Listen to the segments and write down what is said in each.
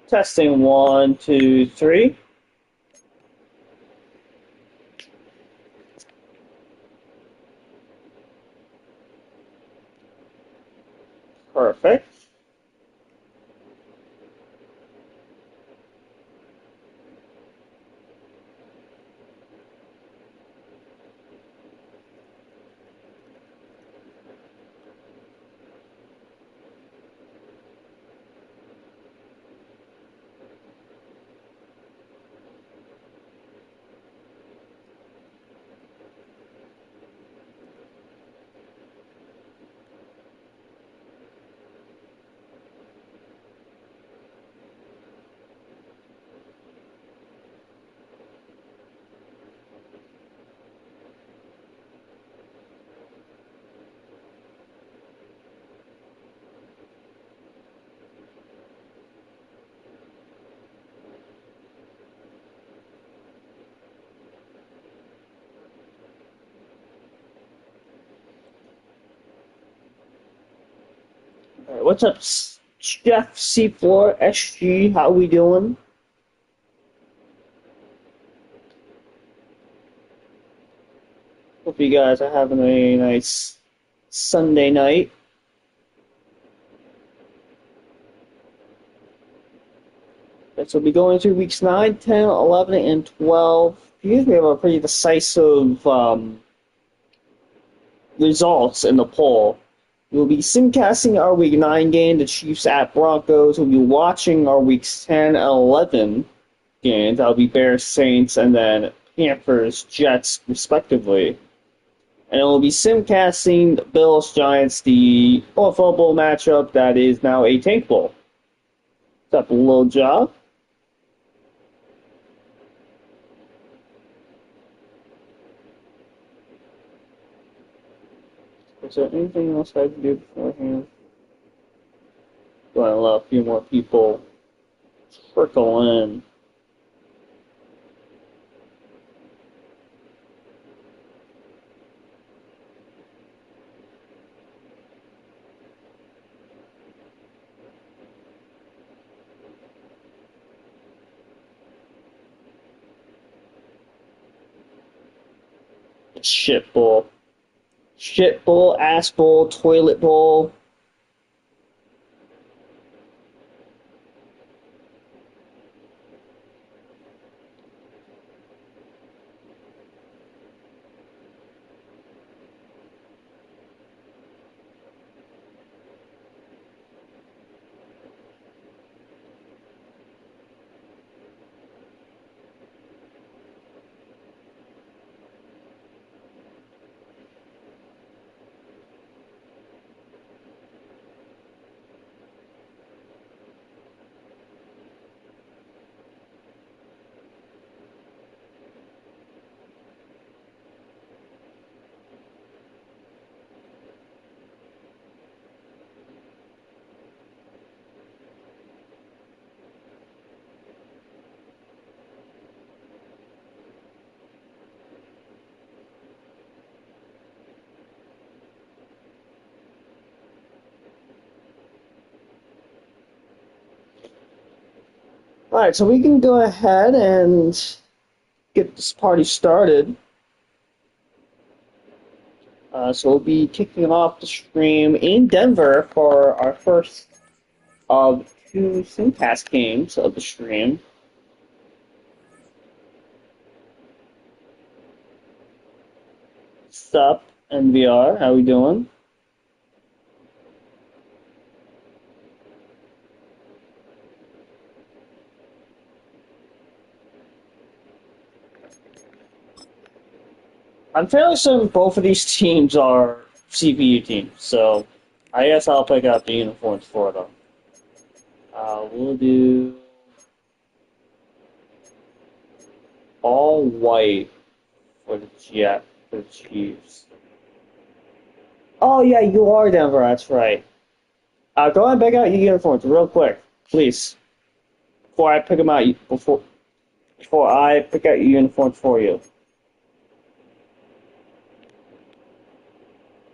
Testing one, two, three. Perfect. All right, what's up, Chef C4 SG? How we doing? Hope you guys are having a nice Sunday night. Right, so we'll be going through weeks 9, 10, 11, and 12. Usually we have a pretty decisive results in the poll. We'll be simcasting our Week 9 game, the Chiefs at Broncos. We'll be watching our Weeks 10 and 11 games. That'll be Bears, Saints, and then Panthers, Jets, respectively. And we'll be simcasting the Bills, Giants, the Buffalo Bowl matchup that is now a Tank Bowl. What's up, Lil Job? Is there anything else I can do beforehand? Do I allow a few more people trickle in? Shit bowl. Shit bowl, ass bowl, toilet bowl. Alright, so we can go ahead and get this party started. So we'll be kicking off the stream in Denver for our first of two Simcast games of the stream. Sup, NVR, how we doing? I'm fairly certain both of these teams are CPU teams, so I guess I'll pick out the uniforms for them. We'll do all white for the Chiefs. Oh yeah, you are Denver. That's right. Go ahead and pick out your uniforms real quick, please, before I pick them out. Before I pick out your uniforms for you.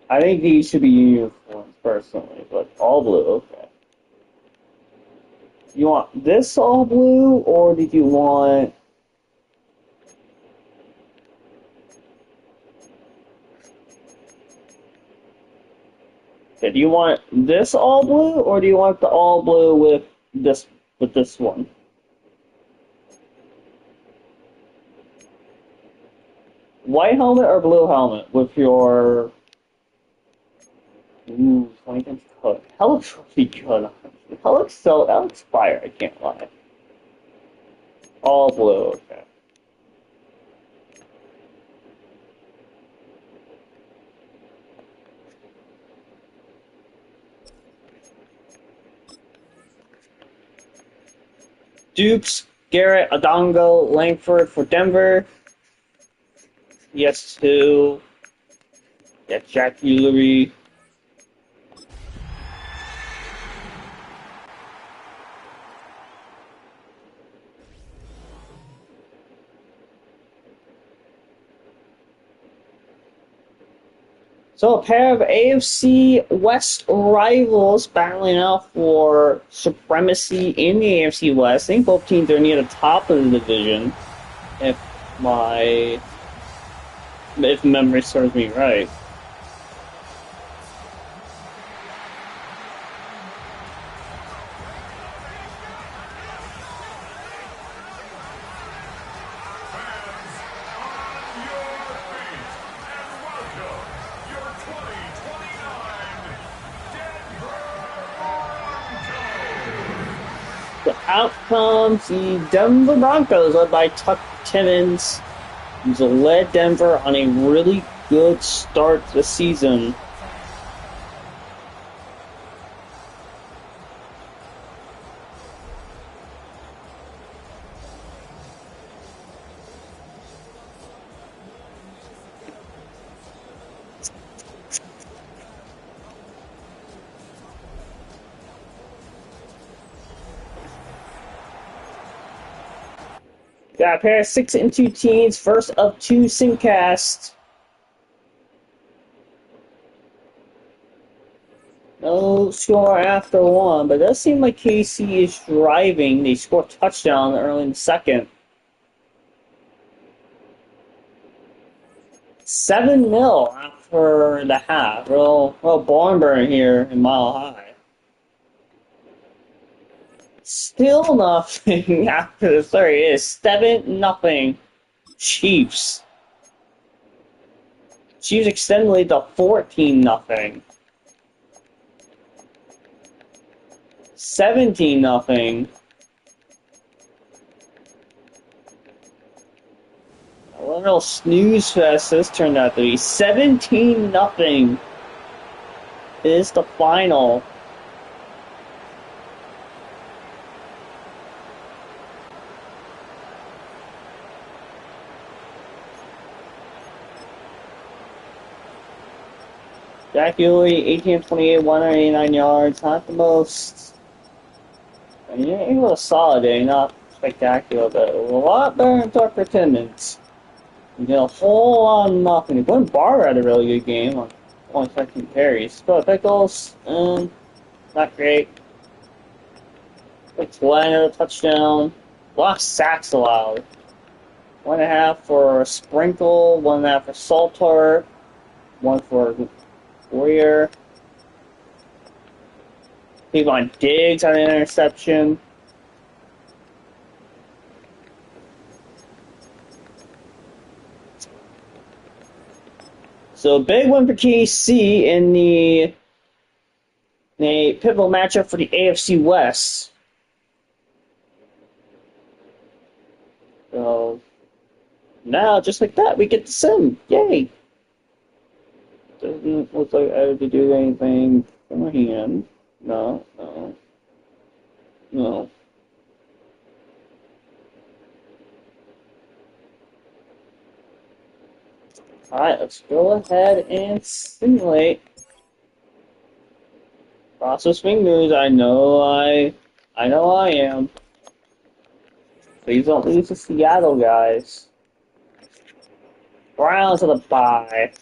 I think these should be uniforms personally, but all blue. Okay. You want this all blue, or did you want... Okay, do you want this all blue, or do you want the all blue with this one? White helmet or blue helmet with your... Ooh, 20 against Hook. That looks really good. That looks fire, I can't lie. All blue, okay. Dukes, Garrett, Adongo, Langford for Denver. Yes, two. Yeah, Jack Ullery. So a pair of AFC West rivals battling out for supremacy in the AFC West. I think both teams are near the top of the division, if memory serves me right. Out comes the Denver Broncos, led by Tuck Timmons, who's led Denver on a really good start to the season. Got a pair of 6-2 teams, first of two simcasts. No score after one, but it does seem like KC is driving. They score a touchdown early in the second. 7-0 after the half. Real barn burn here in Mile High. Still nothing after the third. It is 7-0 Chiefs. Chiefs extend the lead to 14-0. 17-0. A little snooze fest this turned out to be. 17-0 is the final. Jack Ullery, 18-28, 189 yards. Not the most. I mean, it was a solid day, not spectacular, but a lot better than Tucker Timmons. He did a whole lot of nothing. Glenn Barber had a really good game on only 13 carries. But Pickles, not great. Like Glenn, a touchdown. A lot of sacks allowed. 1.5 for Sprinkle, 1.5 for Salter, 1 for Warrior. Kevon Diggs had an interception. So a big win for KC in the pivotal matchup for the AFC West. So now, just like that, we get the sim. Yay! Doesn't look like I have to do anything from my hand. No. Alright, let's go ahead and simulate. Cross those fingers. I know I am. Please don't lose to Seattle, guys. Browns are the bye.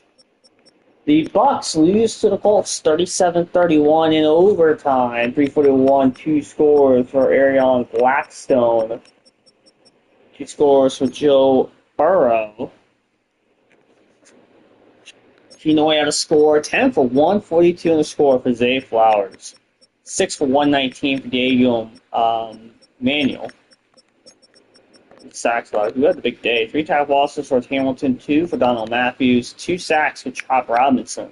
The Bucks lose to the Colts 37-31 in overtime. 3:41, two scores for Arion Blackstone. Two scores for Joe Burrow. You know how to score. 10 for 142 in the score for Zay Flowers. 6 for 119 for Diego Manuel. Sacks log. We had the big day. 3 tackle losses for Hamilton, 2 for Donald Matthews, 2 sacks for Chop Robinson.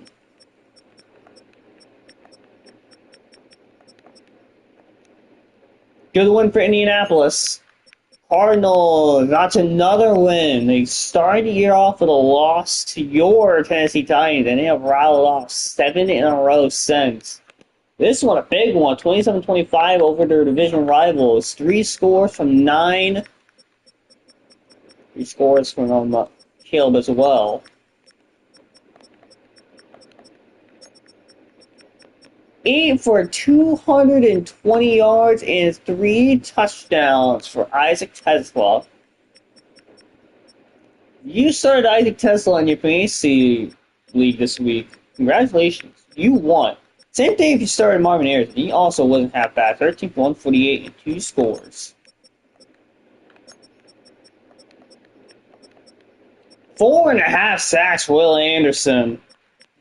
Good win for Indianapolis. Cardinals, that's another win. They started the year off with a loss to your Tennessee Titans, and they have rattled off 7 in a row since. This one, a big one, 27-25 over their division rivals. 3 scores from 9. 3 scores from Caleb as well. 8 for 220 yards and 3 touchdowns for Isaac Tesla. You started Isaac Tesla in your fantasy league this week. Congratulations. You won. Same thing if you started Marvin Harrison. He also wasn't half bad. 13 for 148 and 2 scores. 4.5 sacks for Will Anderson.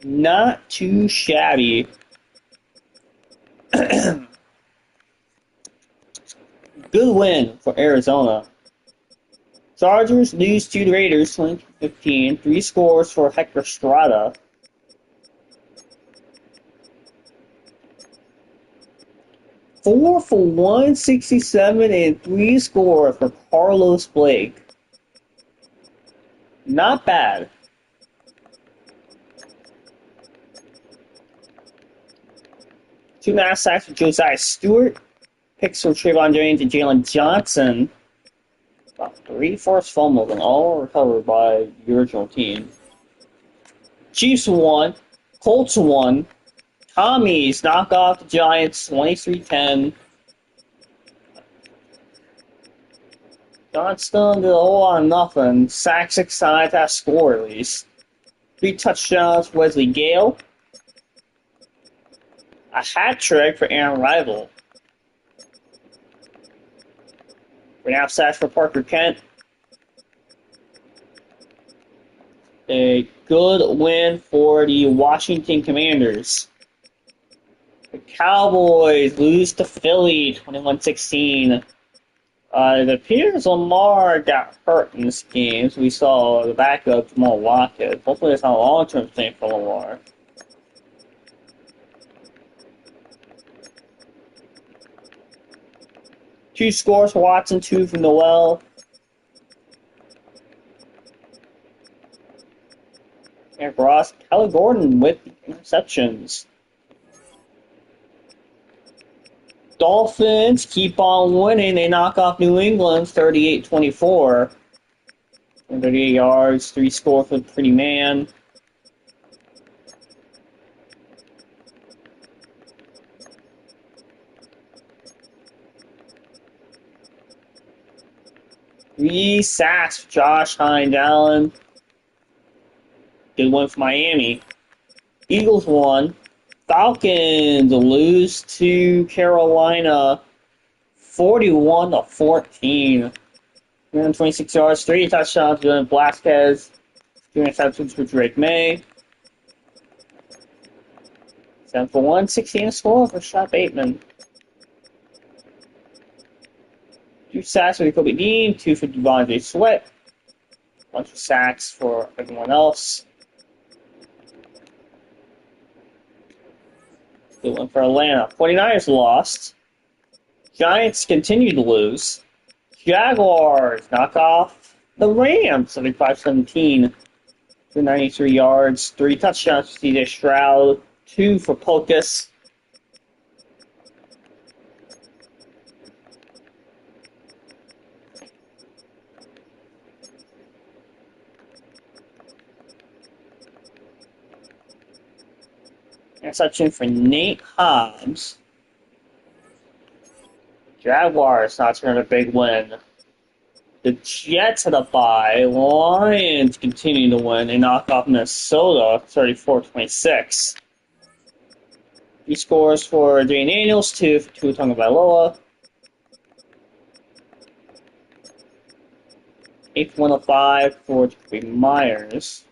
Not too shabby. Good win for Arizona. Chargers lose to the Raiders 20-15. 3 scores for Hector Strada. Four for 167 and 3 scores for Carlos Blake. Not bad. Two mass sacks for Josiah Stewart. Picks for Trayvon James and Jalen Johnson. About 3 forced fumbles and all recovered by the original team. Chiefs won. Colts won. Commies knock off the Giants 23-10. Johnston did a whole lot of nothing. Sack 6 times, that score at least. 3 touchdowns for Wesley Gale. A hat trick for Aaron Rival. 3.5 sacks for Parker Kent. A good win for the Washington Commanders. The Cowboys lose to Philly 21-16. It appears Lamar got hurt in this game, so we saw the backup Jamal Watkins. Hopefully it's not a long-term thing for Lamar. Two scores for Watson, 2 for Noel. And for us, Kelly Gordon with the interceptions. Dolphins keep on winning. They knock off New England 38-24. 38 yards, 3 score for the Pretty Man. Three sacks for Josh Hines Allen. Good one for Miami. Eagles won. Falcons lose to Carolina 41-14. 326 yards, 3 touchdowns for Blasquez. 2 interceptions for Drake May. 7 for 116 score for Shot Bateman. 2 sacks for Kobe Dean, 2 for Devondre Sweat. A bunch of sacks for everyone else. Good one for Atlanta. 49ers lost. Giants continue to lose. Jaguars knock off the Rams 75-17. 293 yards, 3 touchdowns for CJ Stroud, 2 for Pocus. Interception for Nate Hobbs. Jaguars not turning a big win. The Jets had a bye. Lions continue to win. They knock off Minnesota 34-26. 3 scores for Jane Daniels, 2 for Tua Tagovailoa. 8 for 105 for Jacoby Myers.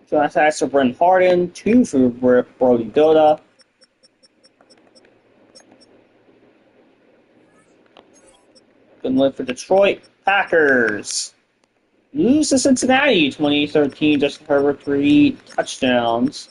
Josh Sacks for Brent Harden, 2 for Brody Doda. Good win for Detroit. Packers lose to Cincinnati 2013. Justin Herbert 3 touchdowns.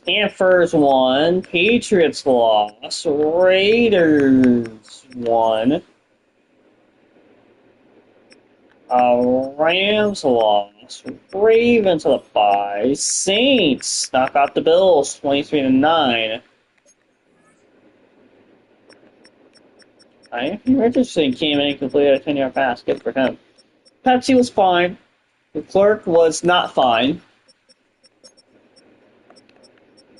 Panthers won. Patriots lost. Raiders won. Rams lost. Ravens had a bye. Saints knock out the Bills 23-9. Anthony Richardson came in and completed a 10-yard pass. Good for him. Pepsi was fine. The clerk was not fine.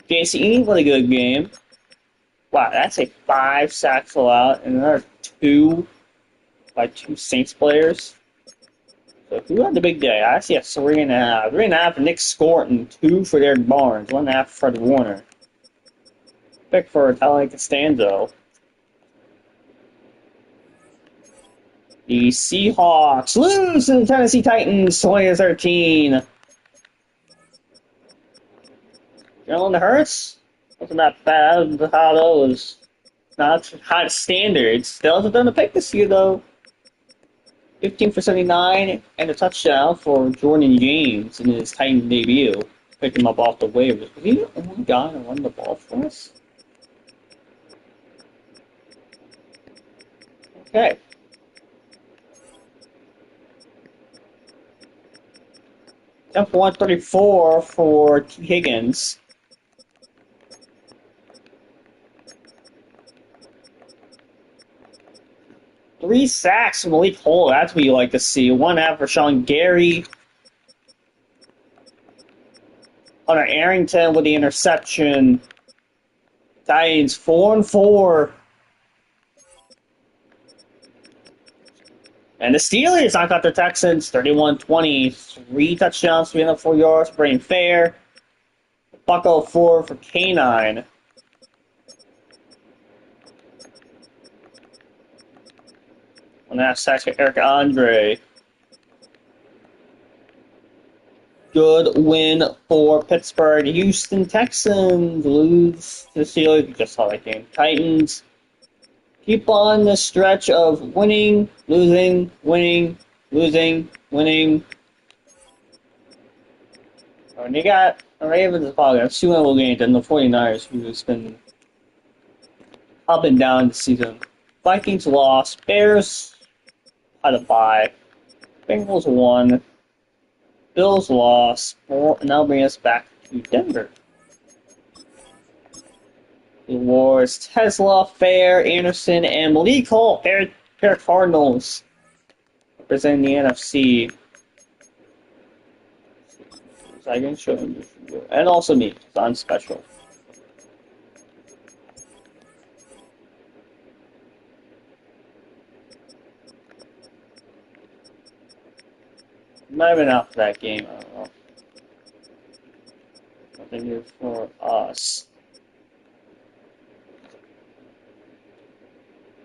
JCE had a good game. Wow, that's a 5-sack fallout and another 2 by 2 Saints players. So who had the big day? I see a 3.5. 3.5 for Nick Scorton, 2 for Derek Barnes, 1.5 for Fred Warner. Pick for Tyler Costanzo. The Seahawks lose to the Tennessee Titans 20-13. Jalen Hurts wasn't that bad. How those not high standards. Still hasn't done a pick this year though. 15 for 79 and a touchdown for Jordan James in his Titan debut. Picked him up off the waivers. Was he the only guy to run the ball for us? Okay. F 134 for T. Higgins. Three sacks from Malik Hole. That's what you like to see. 1.5 for Sean Gary. Hunter Arrington with the interception. Titans 4-4. And the Steelers knocked out the Texans 31-20. 3 touchdowns, 304 yards. Brain Fair. Bucko 4 for K9. And that's sacks for Eric Andre. Good win for Pittsburgh. Houston Texans lose to the Steelers. You just saw that game. Titans keep on the stretch of winning, losing, winning, losing, winning. And you got the Ravens probably got 2 winnable games, and the 49ers, who's been up and down this season. Vikings lost. Bears had a bye. Bengals won. Bills lost. And that'll bring us back to Denver. It was Tesla, Fair, Anderson, and Malik Hall. Pair Cardinals representing the NFC. So I can show them this video. And also me, because I'm special. Might have been out for that game, I don't know. Nothing new for us.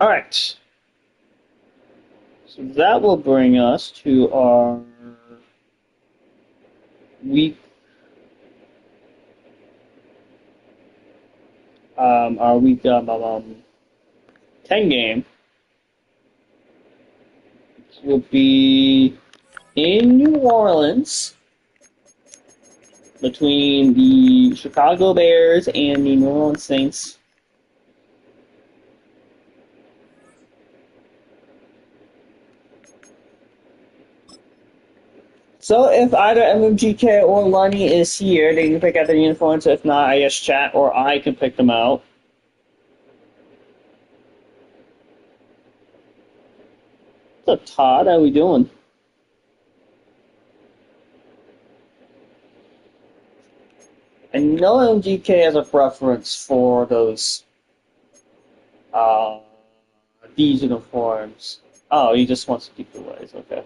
Alright. So that will bring us to our week 10 game. This will be in New Orleans between the Chicago Bears and the New Orleans Saints. So if either MMGK or Lonnie is here, they can pick out their uniforms. If not, I guess chat or I can pick them out. What's up, Todd? How we doing? I know MGK has a preference for those uh these uniforms. Oh, he just wants to keep the ways. Okay.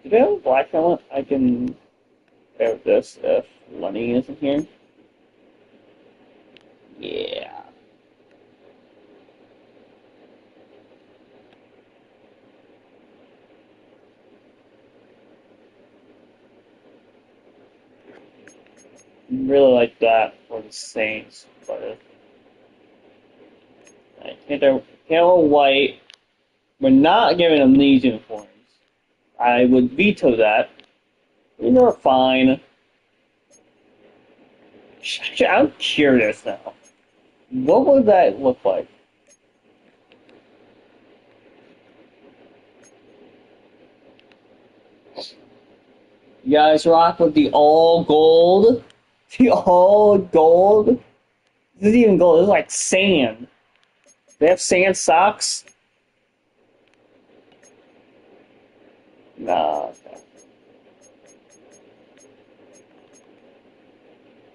Do they have a black helmet? I can pair with this if Lenny isn't here. Yeah. Really like that for the Saints, but I think they're Taylor White. We're not giving them these uniforms. I would veto that. They're fine. I'm curious now. What would that look like? You guys rock with the all gold? The all gold? This isn't even gold, this is like sand. They have sand socks? Nah. Okay.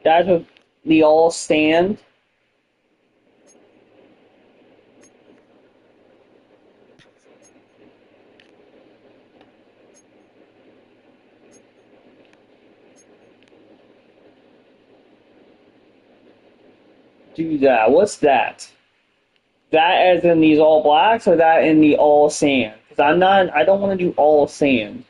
Guys with the all stand? Do that. What's that? That as in these all blacks or that in the all sand? Because I don't want to do all sand.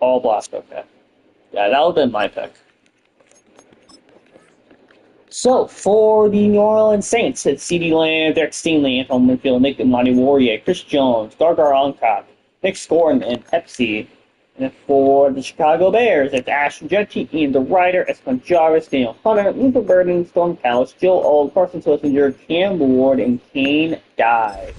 All blacks, okay. Yeah, that would have been my pick. So, for the New Orleans Saints, it's CeeDee Lamb, Derek Stingley, Antoine Winfield, Nick Monty Warrior, Chris Jones, Gargar Oncock, Nick Scorin, and Pepsi. And for the Chicago Bears, it's Ashton Jeanty, Ian DeRuyter, Espen Jarvis, Daniel Hunter, Luther Burden, Storm Callis, Jill Old, Carson Switzinger, Cam Ward, and Kane Dye.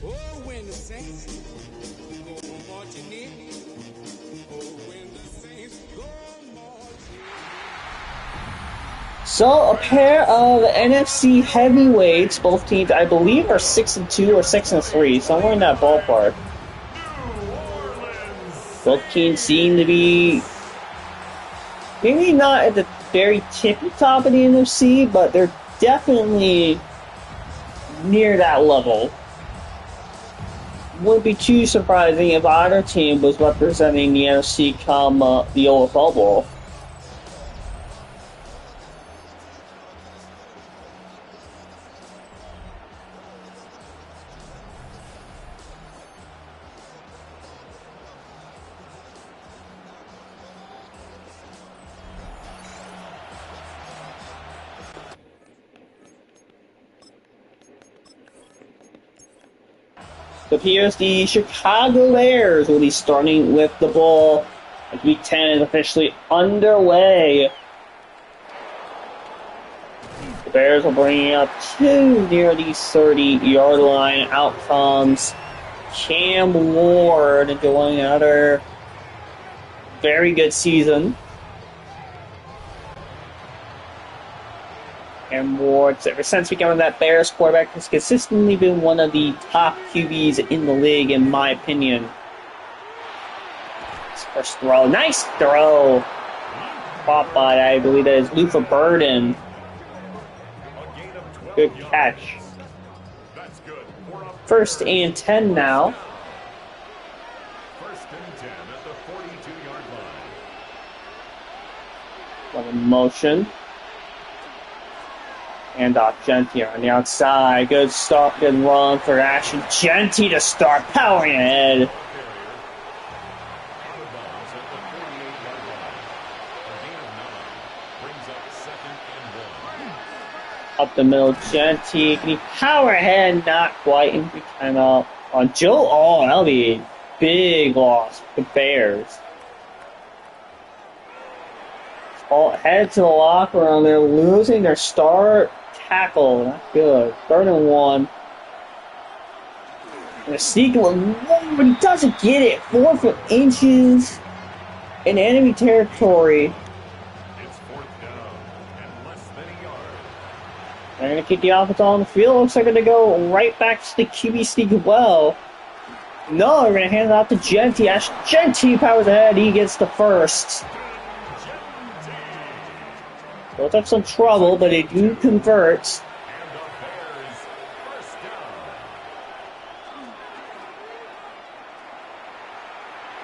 So a pair of NFC heavyweights, both teams I believe are 6-2 or 6-3, somewhere in that ballpark. Both teams seem to be maybe not at the very tippy top of the NFC, but they're definitely near that level. Wouldn't be too surprising if either team was representing the NFC come the OFL Bowl. It appears the Chicago Bears will be starting with the ball as Week 10 is officially underway. The Bears will bring it up to near the 30-yard line. Out comes Cam Ward enjoying another very good season. And Ward, ever since becoming that Bears quarterback, has consistently been one of the top QBs in the league, in my opinion. His first throw, nice throw! Caught by, I believe that is Luther Burden. Good catch. First and 10 now. First and 10 at the 42-yard line. One in motion. And off Jeanty on the outside. Good stop, good run for Ashton Jeanty to start powering ahead. Up the middle, Jeanty. Can he power ahead? Not quite. And we kind of on Joe. Oh, that'll be a big loss for the Bears. All head to the locker room. They're losing their star tackle. Not good. 3rd and 1. And a sneak one, but he doesn't get it. 4 inches in enemy territory. It's fourth down and less than a yard. They're going to keep the offense on the field. Looks like they're going to go right back to the QB sneak as well. No, they're going to hand it off to Genty. As Genty powers ahead, he gets the first. They'll have some trouble, but they do convert. And the Bears first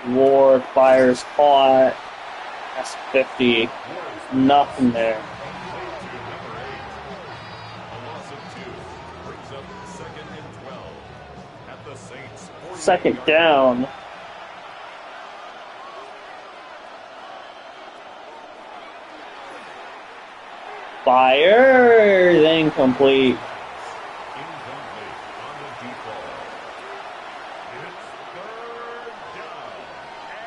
down. Ward fires caught. That's 50. Nothing there. A loss of 2 brings up second and 12 at the Saints. 48 Second yard down. Fires incomplete. incomplete on the deep ball. It's third down and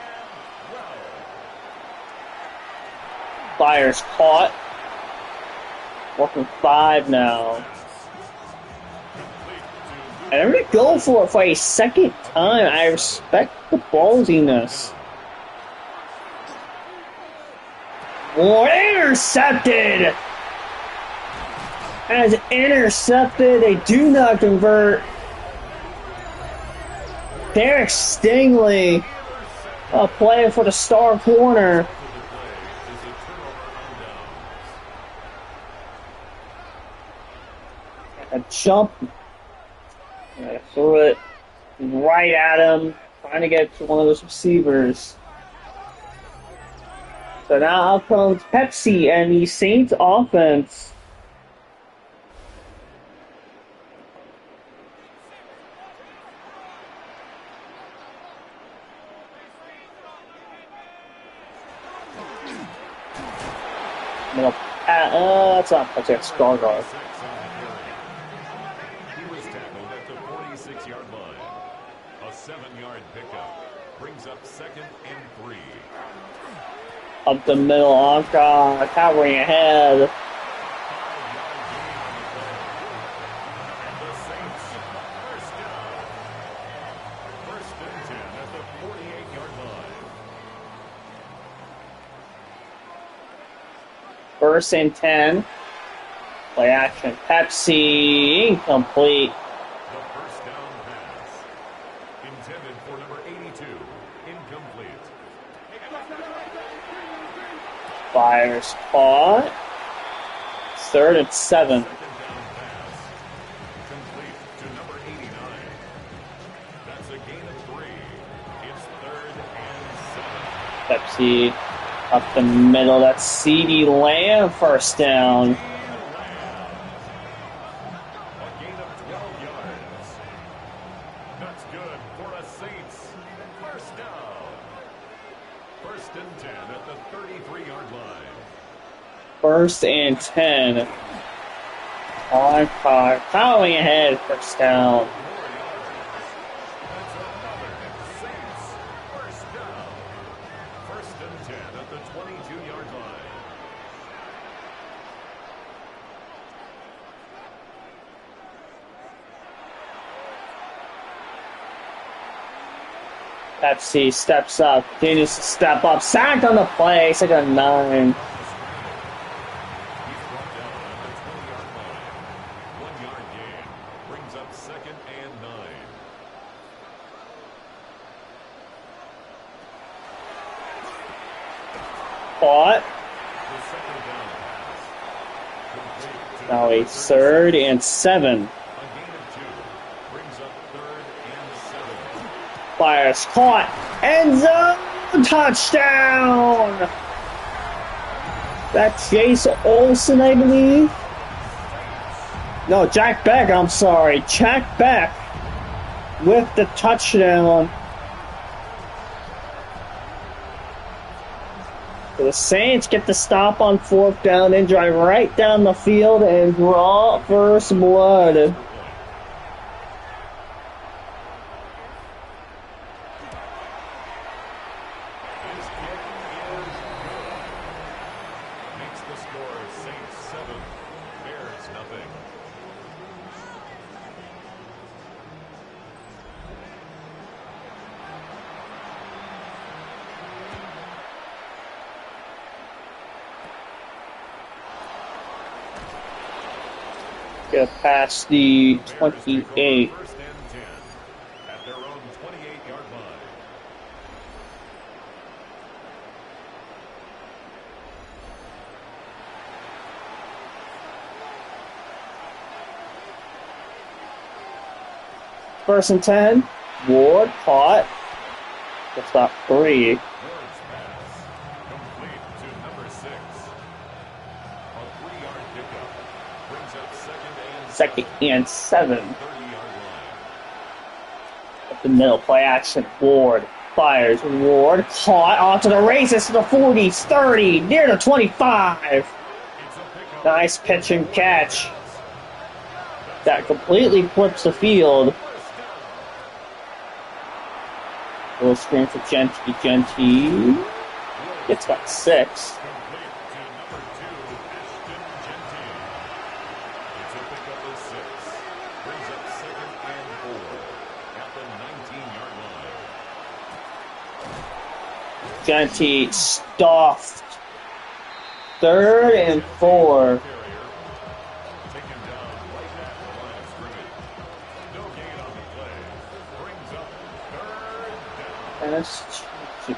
12. Fires caught. Working 5 now. And I'm going to go for it for a second time. I respect the ballsiness. Ward intercepted! As intercepted, they do not convert. Derek Stingley playing for the star corner. A jump. Threw it right at him, trying to get to one of those receivers. So now up comes Pepsi and the Saints offense. That's not that's Scargar. He was tackled at the 46-yard line. A 7-yard pickup brings up second and 3. Up the middle, Anka covering ahead. And the Saints first down. First and 10 at the 48-yard line. First and 10. Play action. Pepsi incomplete. The first down pass. Intended for number 82. Incomplete. Fires caught. Third and 7. Second down pass. Complete to number 89. That's a gain of 3. It's third and 7. Pepsi up the middle. That's CeeDee Lamb first down. A gain of 12 yards. That's good for a Saints first down. First and 10 at the 33-yard line. First and 10. On car. Following ahead. First down. That's another Saints first down. First and 10 at the 22-yard line. Pepsi steps up. Continues to step up. Sacked on the play. Second and 9. He's brought down at the 20-yard line. 1-yard gain brings up second and 9. Caught. The second down pass. Complete to Now a number 3rd and 7. A gain of 2 brings up third and 7. Fires caught. End zone. Touchdown. That's Jace Olsen, I believe. No, Jack Beck. I'm sorry. Jack Beck with the touchdown. So the Saints get the stop on 4th down and drive right down the field and draw first blood. His kick is good. Makes the score Saints 7, Bears nothing. Get past the 28. First and 10 at their own 28-yard line. First and 10. Ward caught. That's about 3. Ward's pass complete to number 6. A 3-yard pickup brings up Second and 7. 30-yard line. Up the middle, play action. Ward fires. Ward caught onto the races to the 40s, 30, near the 25. It's a pickup. Nice pitch and catch. That completely flips the field. Little screen for Genty. Genty gets about 6. Complete to number 2, Ashton Genty. It's a pickup of 6. Brings up second and 4 at the 19-yard line. Genty stuffed. Third and 4. Carrier taken down right at the line of scrimmage. No gain on the play. Brings up third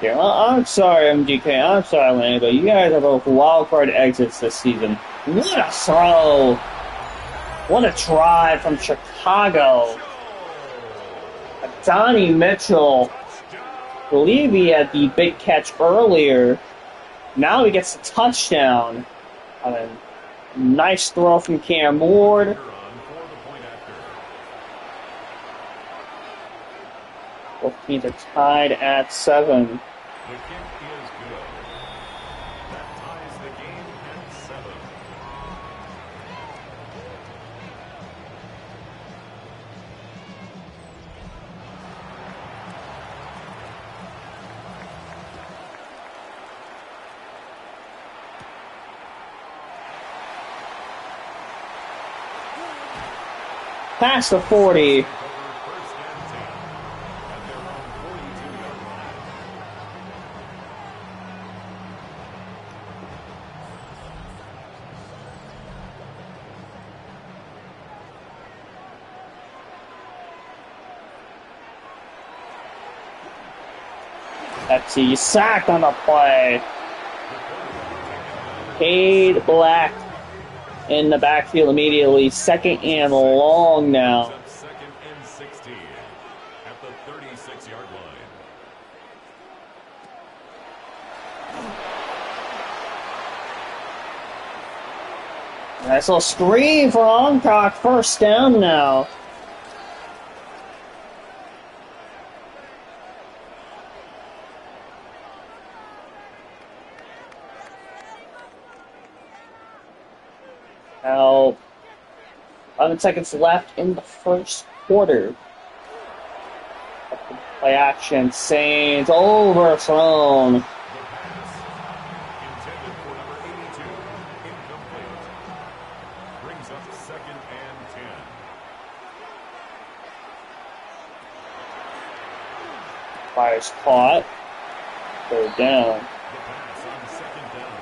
down. I'm sorry, MGK. I'm sorry, Lanny, but you guys are both wild card exits this season. What a throw! What a drive from Chicago. Donnie Mitchell. I believe he had the big catch earlier. Now he gets a touchdown. Nice throw from Cam Ward. On for the point after. Both teams are tied at 7. The kick is good. That ties the game at 7. Past the 40. First and 10 at their own 42-yard line. Pepsi sacked on the play. Cade Black in the backfield immediately. Second and long now. Up second and 16 at the 36-yard line. Nice little screen for Oncock. First down now. Now, 11 seconds left in the first quarter. Play action. Saints overthrown. The pass intended for number 82, incomplete. Brings up second and 10. Fires caught. Third down. The pass on second down.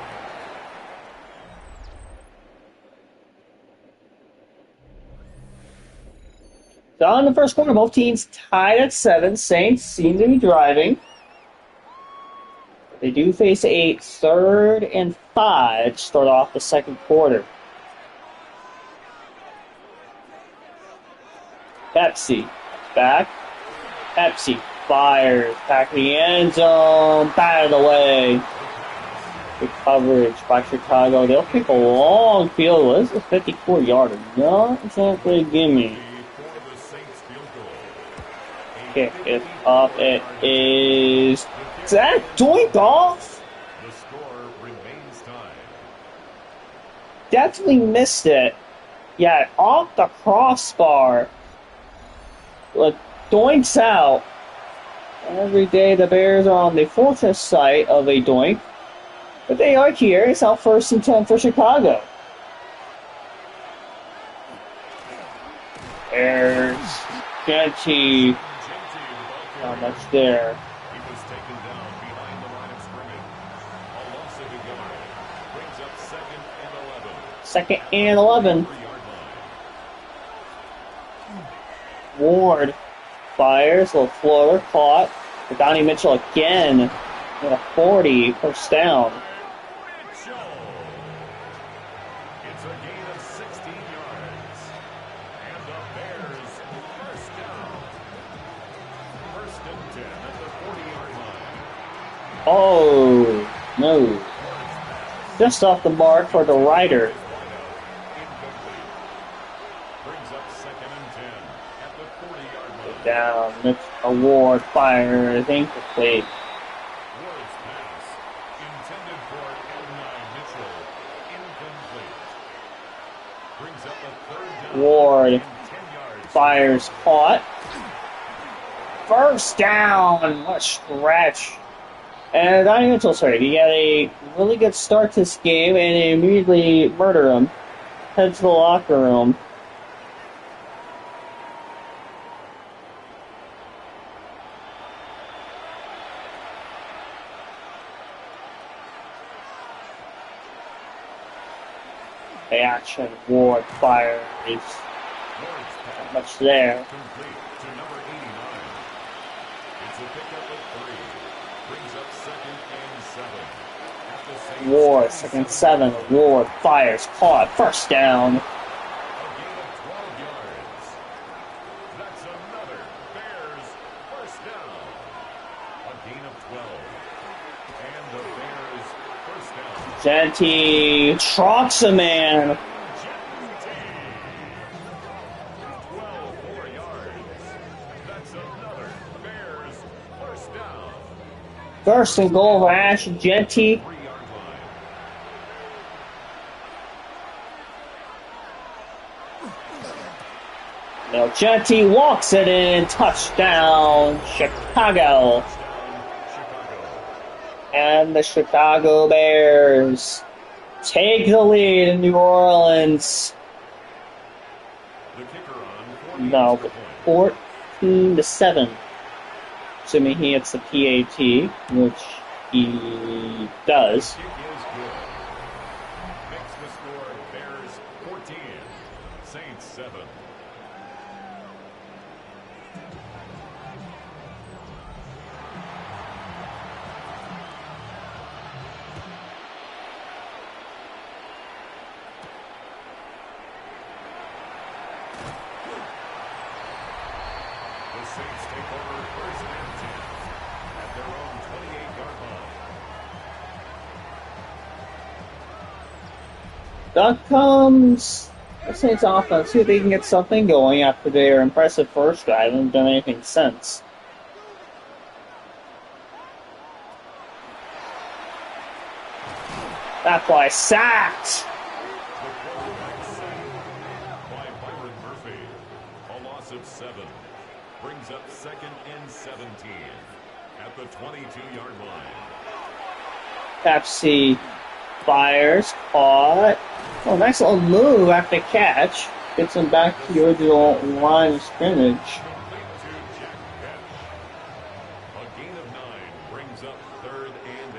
So in the first quarter, both teams tied at 7. Saints seem to be driving. They do face a 3rd and 5 to start off the second quarter. Pepsi back. Pepsi fires back in the end zone. Out of the way. Good coverage by Chicago. They'll kick a long field goal. This is a 54-yarder. Not exactly a gimme. For the Saints field goal. Kick it up. It is. Is that doinked off? The score remains tied. Definitely missed it. Yeah, off the crossbar. Look, doinks out. Every day the Bears are on the fortunate site of a doink. But they are here. It's now 1st and 10 for Chicago. Bears. Genty. Not much there. He was taken down behind the line of scrimmage. A loss of a yard. Brings up second and 11. Second and 11. 3-yard line. Ward fires, little floater, caught. For Donnie Mitchell again with a 40, first down. Mitchell. It's a gain of 16 yards. And the Bears first down. First and 10 at the 40-yard line. Oh, no. Just off the mark for the Rider. Incomplete. Brings up second and 10 at the 40-yard line. Down, Mitch Ward fires, incomplete. Ward's pass intended for Adonai Mitchell. Incomplete. Brings up a third down. Ward and 10 yards. fires, caught. First down, what a stretch. And Donnie Mitchell, sorry, he had a really good start to this game, and they immediately murder him. Head to the locker room. The action, Ward fires. Ward's pass Not much there. complete to number 89. It's a pickup of 3. Brings up second and 7. At the Saints' Ward, second 7. Ward fires, caught, first down. A gain of 12 yards. That's another Bears first down. A gain of 12. And the Bears first down. Genty trucks a man. Jennings. 12 more yards. That's another Bears first down. First and goal for Ash Genty. 3-yard line. Now Genty walks it in. Touchdown, Chicago. Down Chicago. And the Chicago Bears take the lead in New Orleans. The kicker on 40 No, extra point. 14-7. Assuming he hits the PAT, which he does. Kick is good. Makes the score Bears 14, Saints 7. The Saints take over first and 10 at their own 28-yard line. Doug comes the Saints offense. See if they can get something going after their impressive first drive. Haven't done anything since. That fly sacked. The quarterback sacked by Byron Murphy. A loss of 7. Brings up second and 17 at the 22-yard line. Pepsi fires, caught. Oh, nice little move after catch. Gets him back to the original line of scrimmage. Complete to Jack Petch. A gain of 9 brings up third and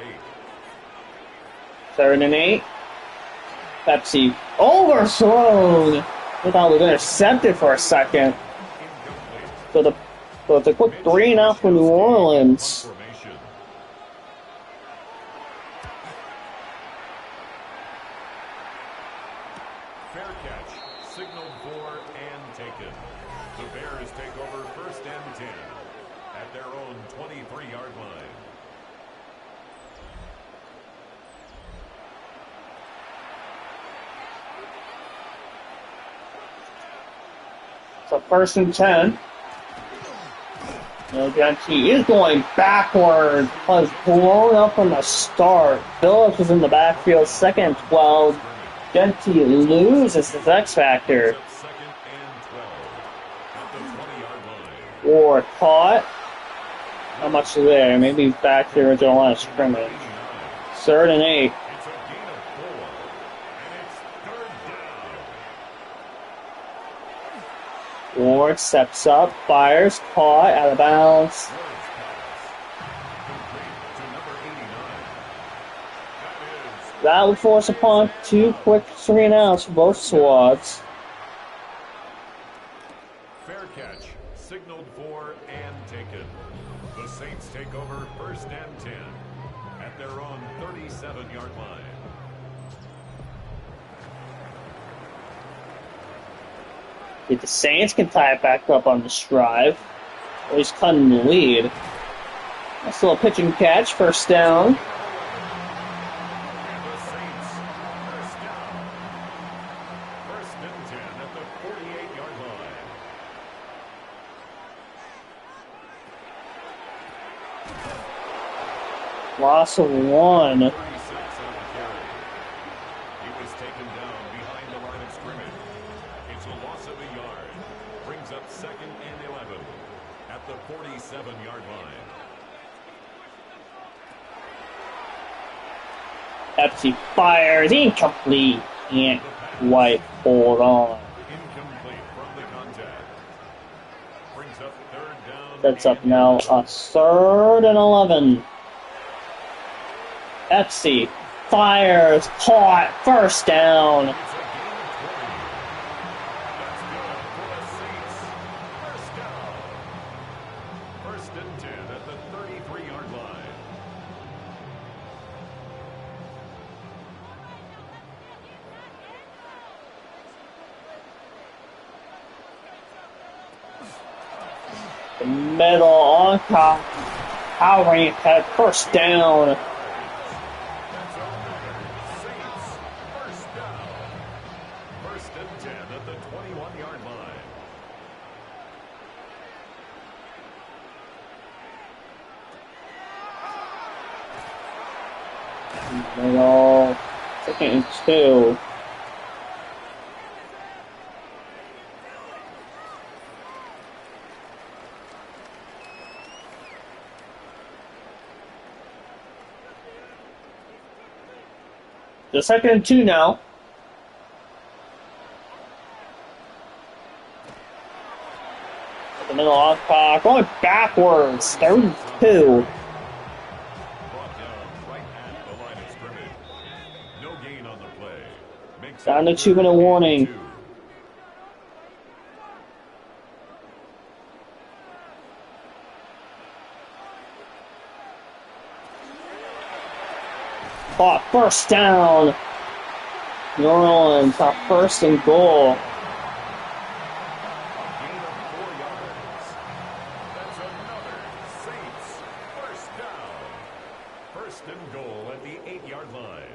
8. 3rd and 8. Pepsi overthrown. I thought it was intercepted for a second. Incomplete. So it's a quick 3-0 for New Orleans. Formation. Fair catch, signaled for and taken. The Bears take over first and 10 at their own 23-yard line. So 1st and 10. Genty is going backwards. Was blown up on the start. Phillips is in the backfield. 2nd and 12. Genty loses his X Factor. Up second and 12 at the 20-yard line. Ward caught. Not much there. Maybe back to the original line of scrimmage. 3rd and 8. It's a gain of 4, and it's third down. Ward steps up, fires, caught, out of bounds. Ward's pass complete to number 89. That is That would force a punt. 2 quick 3-and-outs for both squads. fair catch, Saints take over 1st and 10 at their own 37-yard line. If the Saints can tie it back up on this drive, or he's cutting the lead. Nice little pitch and catch, first down. And the Saints first down. 1st and 10 at the 48-yard line. Loss of 1. 36 on the carry. He was taken down behind the line of scrimmage. It's a loss of a yard. Brings up 2nd and 11 at the 47-yard line. Pepsi fires, incomplete. Can't quite hold on. Incomplete from the contact. Brings up 3rd down. That's up now a 3rd and 11. Pepsi fires, caught, first down. It's a gain of 20. That's good for the Saints. First down. 1st and 10 at the 33-yard line. The middle on top, powering at first down. That's another Saints first down. 1st and 10 at the 21-yard line. Middle, 2nd and 2. The 2nd and 2 now. The middle off clock, going backwards. 3rd and 2. Brought down right at the line of scrimmage. No gain on the play. Makes Down to it 2-minute 3rd and warning. 2. Clock, first down. New Orleans, a 1st and goal. Gain of 4 yards. That's another Saints first down. 1st and goal at the 8-yard line.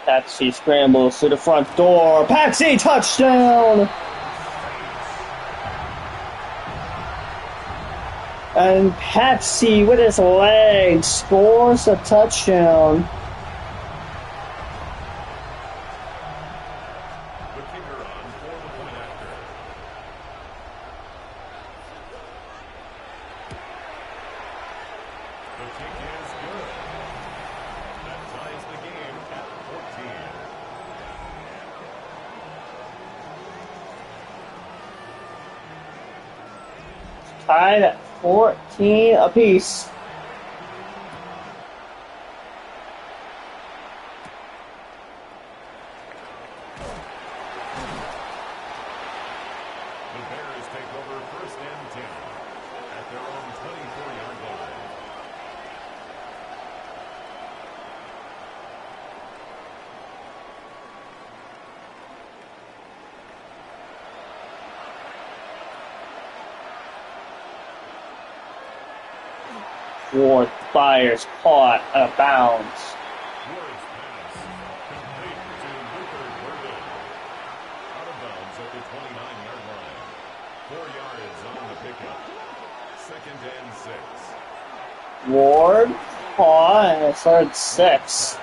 Patsy scrambles to the front door. Patsy, touchdown! And Patsy, with his legs, scores a touchdown. The kicker on for the point after. The kick is good. That ties the game at 14. Tied at 14 apiece. The Bears take over 1st and 10 at their own 24-yard line. Ward fires, caught out of bounds. Ward's pass complete to Rupert Worthing. Out of bounds at the 29-yard line. 4 yards on the pickup. 2nd and 6. Ward caught, and it's 3rd and 6.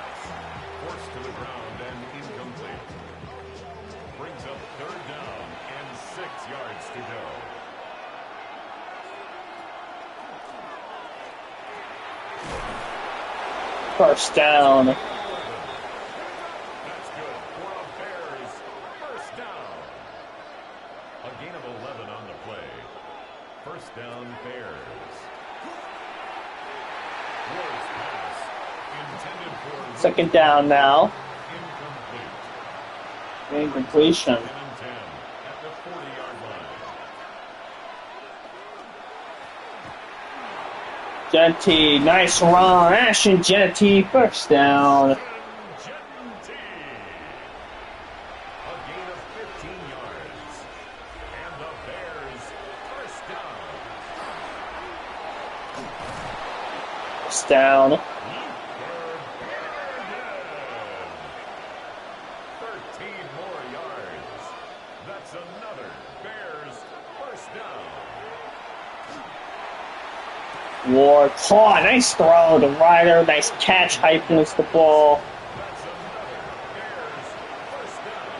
Forced to the ground and incomplete. Brings up 3rd down and 6 yards to go. First down. That's good for a Bears first down. A gain of 11 on the play. First down, Bears. Ward's pass intended for Second down now. incomplete. Incompletion. 10 and 10 at the 40-yard line. Genty, nice run. Ashton Genty, first down. And Genty. A gain of 15 yards. And the Bears first down. First down. Luther Burden. 13 more yards. That's another Bears first down. Ward caught. Nice throw. The Ryder, nice catch. Hype moves the ball. That's another Bears first down.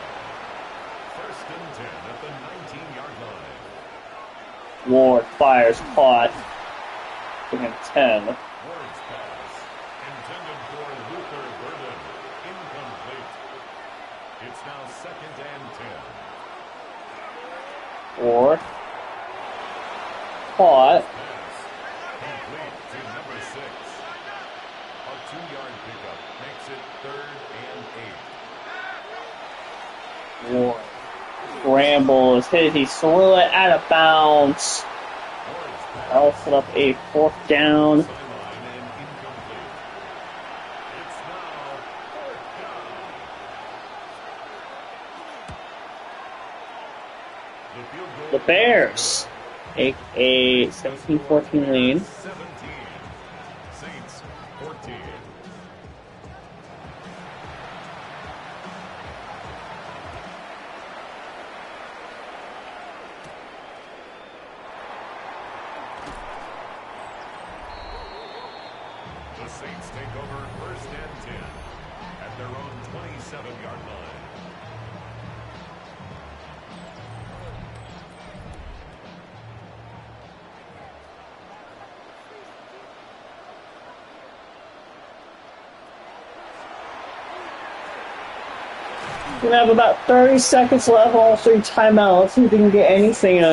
First and 10 at the 19-yard line. Ward fires, caught. Second 10. Ward's pass intended for Luther Burden. Incomplete. It's now second and 10. Ward caught. Pass complete to number 6. A 2-yard pickup makes it third and 8. Ward scrambles, hit. He threw it out of bounds. Ward's pass That'll set up a fourth down. sideline and incomplete. It's now fourth down. The field goal The Bears take a 17-14 lead. 17. Saints 14. The Saints take over first and 10 at their own 27-yard line. We have about 30 seconds left, all 3 timeouts. See if we can get anything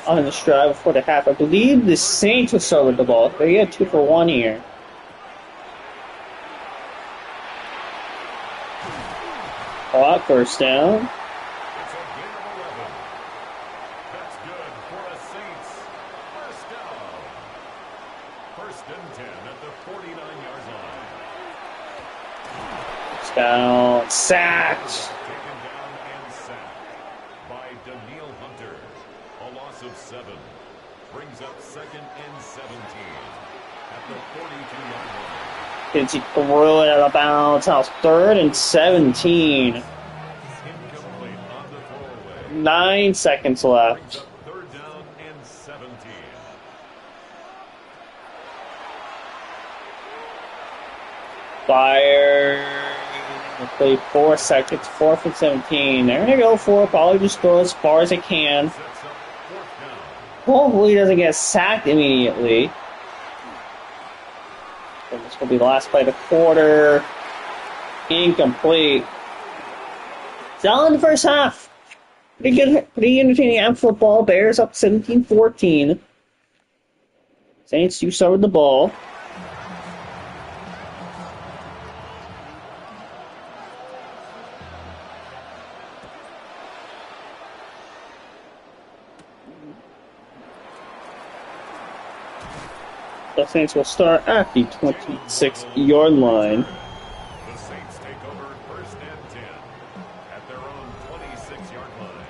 on this drive before the half. I believe the Saints will start with the ball. They get 2 for 1 here. Caught, first down. It's a gain of 11. That's good for a Saints first down. First and 10 at the 49-yard line. First down. Sacked. Taken down and sacked by Daniil Hunter. A loss of 7. Brings up second and 17 at the 42-yard line. He threw it out of bounds. Now it's 3rd and 17. Incomplete on the throwaway. 9 seconds Brings left. up third down and 17. Fire. We'll play 4 seconds. 4th and 17. They're going to go for it. Probably just throw as far as they can. Sets up fourth down. Hopefully he doesn't get sacked immediately. And this will be the last play of the quarter. Incomplete. It's all in the first half. Pretty good, pretty entertaining am football. Bears up 17-14. Saints do start with the ball. The Saints will start at the 26-yard line. The Saints take over first and 10 at their own 26-yard line.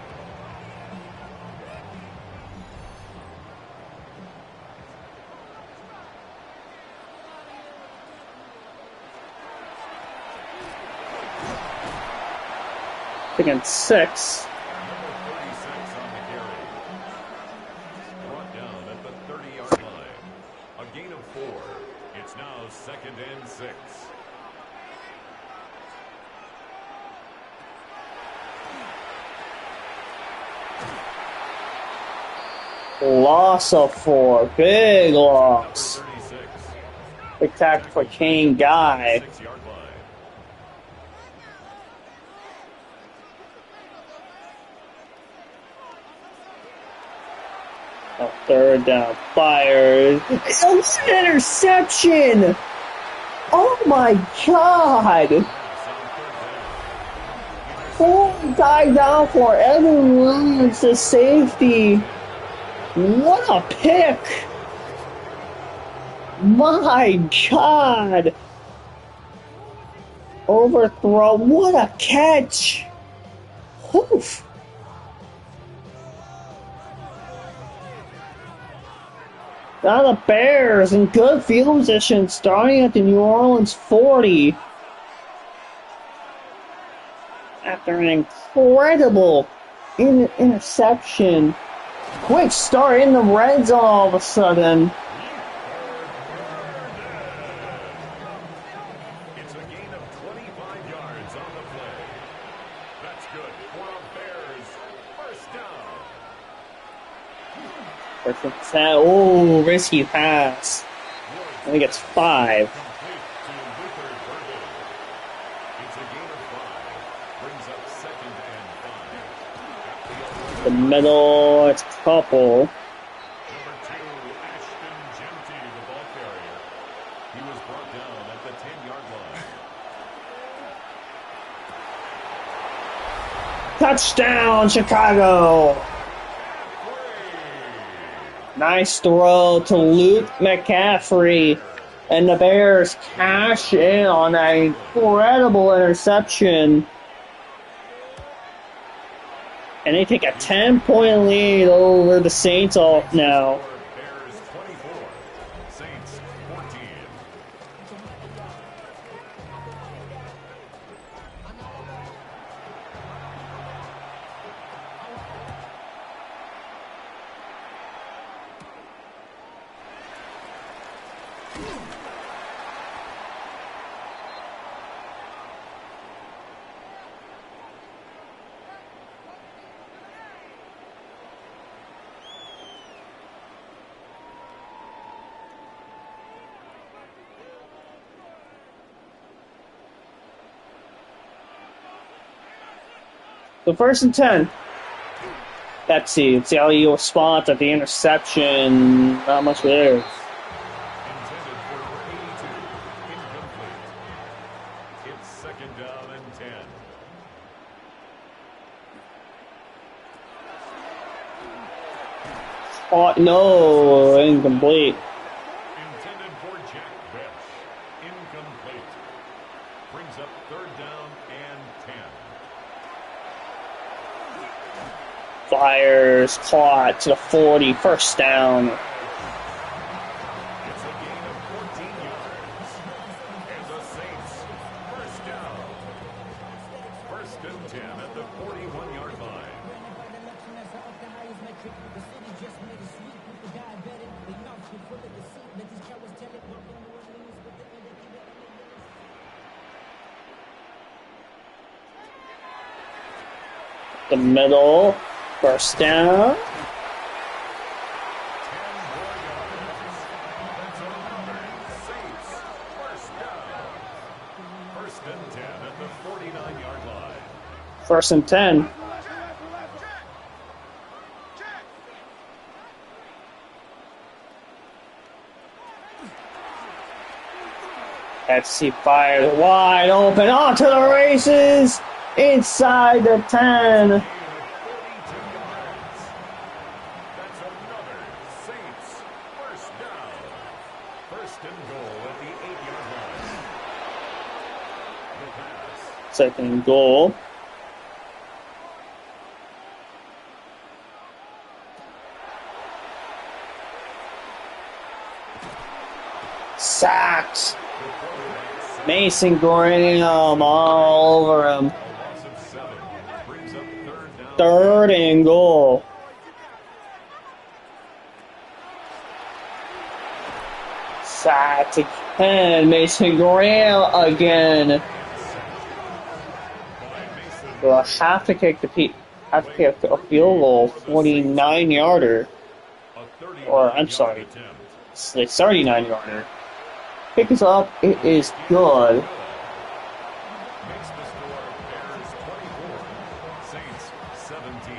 Against 6. Number 36 on the carry. Brought down at the 30-yard line. A gain of 4. It's now second and 6. Loss of 4. Big Number loss. 36. Big tackle for Kane Guy. 6-yard line. Oh, third down, fires. It's an interception! Oh my god! Full dive down for Evan Williams, the safety. What a pick! My god! Overthrow. What a catch! Oof. Now the Bears in good field position starting at the New Orleans 40. After an incredible interception. Quick start in the red zone all of a sudden. It's a gain of 25 yards on the play. That's good for a Bears first down. First and 10. Oh, risky pass. I think it's 5. Complete to Luther Burden. It's a gain of 5. Brings up second and 5. The middle, it's a couple. Number 2, Ashton Jeanty, the ball carrier. He was brought down at the 10-yard line. Touchdown, Chicago! Nice throw to Luke McCaffrey. And the Bears cash in on an incredible interception. And they take a 10-point lead over the Saints now. Bears 24, Saints 14. So first and 10. Let's see how you respond at the interception. Not much there. Intended for 82. Incomplete. It's second down and 10. Oh, no, incomplete. Intended for Jack Bech. Incomplete. Brings up third down and 10. Fires, caught to the 40, first down. It's a gain of 14 yards. And the Saints first down. First and 10 at the 41-yard line. The middle, first down. 10 more yards. That's another Saints first down. First and 10 at the 49-yard line. First and 10. FC fired wide open onto the races inside the 10. Gain of 42 yards. That's another Saints first down. First and goal at the 8-yard line. The pass. Second goal. Sacked. Mason Graham all over him. A loss of 7. Brings up third down. Third and goal. Sacked again. Mason Graham again. By Mason. We'll have to kick a field goal, 49-yarder. A 30 Or, I'm sorry, attempt. it's a 39-yarder. Pick us up. It is good. Makes the score Bears 24, Saints 17.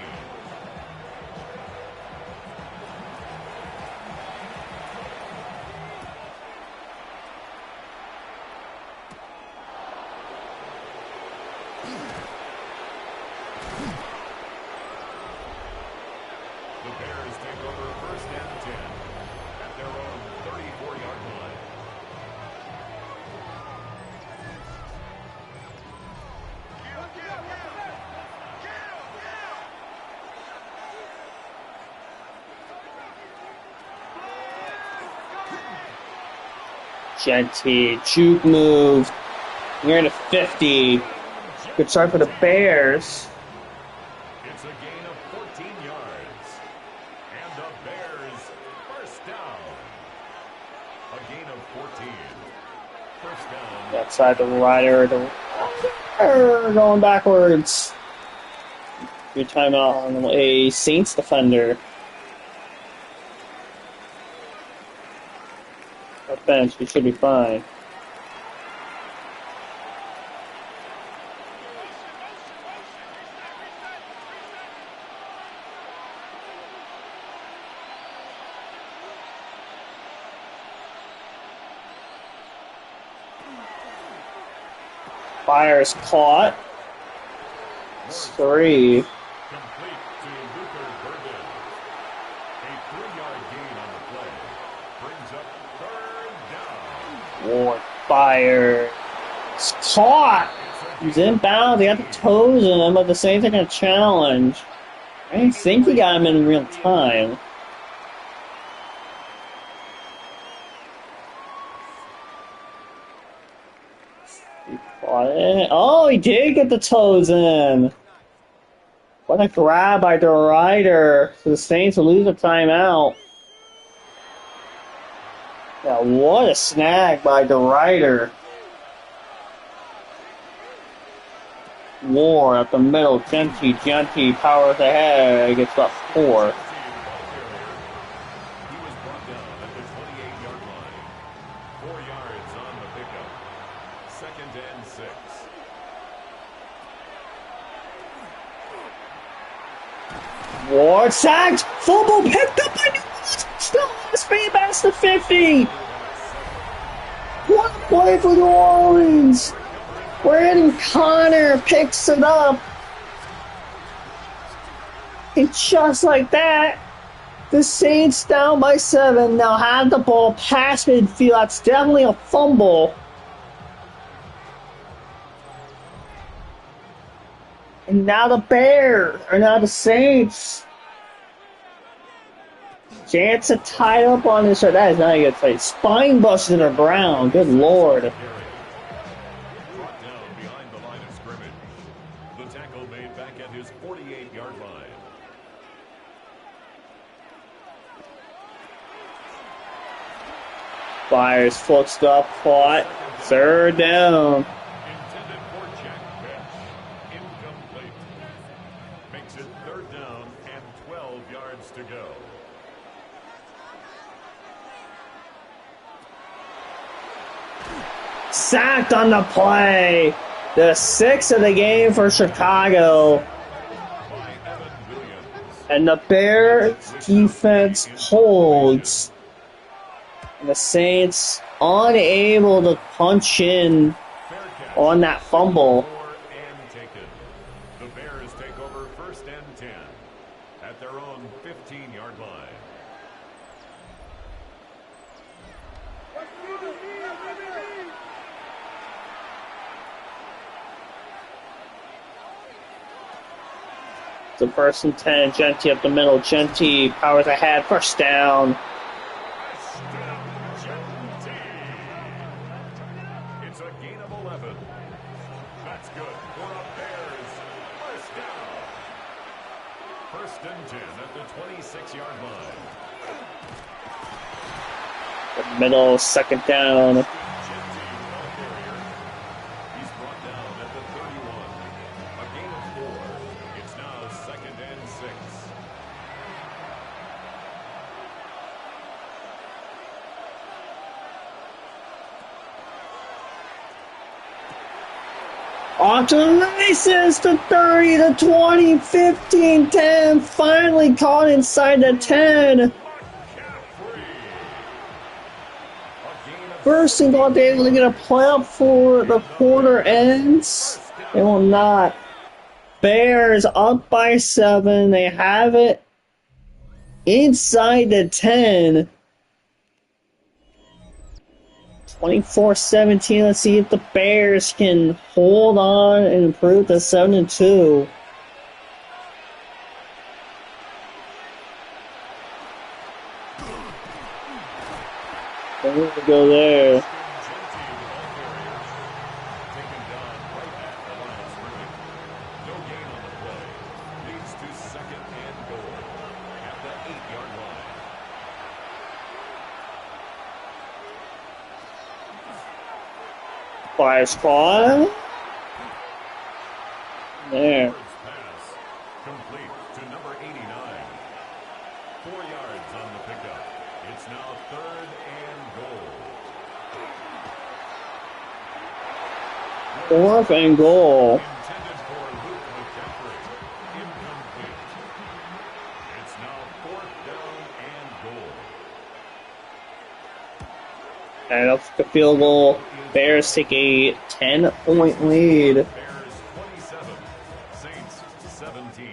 Genty, juke move. Near to 50. Good start for the Bears. It's a gain of 14 yards. And the Bears first down. A gain of 14. First down. Outside the rider. Going backwards. Good timeout on a Saints defender. Our bench, we should be fine. Fires caught. 3. Complete to Luther Burden. A 3-yard gain on the play. Brings up third down. Ward fires. Caught. He's inbound. They got the toes in him, but the Saints are going to challenge. I didn't think he got him in real time. Oh, he did get the toes in. What a grab by the rider. So the Saints will lose a timeout. Yeah, what a snag by the rider. War at the middle. Genty powers ahead. Gets about 4. He was brought down at the 28-yard line. 4 yards on the pickup. 2nd and 6. Ward sacked. Fumble picked up by Newell. Still on his feet past the 50. What a play for New Orleans. Brandon Connor picks it up. And just like that, the Saints down by 7. Now have the ball past midfield. That's definitely a fumble. And now the Bears, or now the Saints. Jansen tied up on this, or that is not a good play. Spine busted in the ground. Good lord. Brought down behind the line of scrimmage. The tackle made back at his 48-yard line. Fires, foot stuff, caught. 3rd down. Intended for Jack Bech. Incomplete. Makes it 3rd down and 12 yards to go. Sacked on the play. The 6th of the game for Chicago. By Evan Williams. And the Bears defense holds. And the Saints unable to punch in Fair catch. on that fumble. Score and taken. The Bears take over 1st and 10 at their own 15-yard line. The 1st and 10. Genty up the middle. Genty powers ahead. 1st down. It's a gain of 11. That's good for a Bears first down. 1st and 10 at the 26-yard line. The middle. 2nd down. Genty, ball carrier. He's brought down at the 31. A gain of 4. It's now 2nd and 6. Off to the races, to 30, to 20, 15, 10. Finally caught inside the 10. First and goal, they're going to get a play up for the quarter ends. They will not. Bears up by 7. They have it inside the 10. 24-17. Let's see if the Bears can hold on and improve to 7-2. They're going to go there. Fires caught. There. Pass complete to number 89. 4 yards on the pickup. It's now 3rd and goal. 4th and goal. Intended for Luke McCaffrey. Incomplete. It's now 4th down and goal. And up the field goal. Bears take a 10-point lead. Bears 27, Saints 17.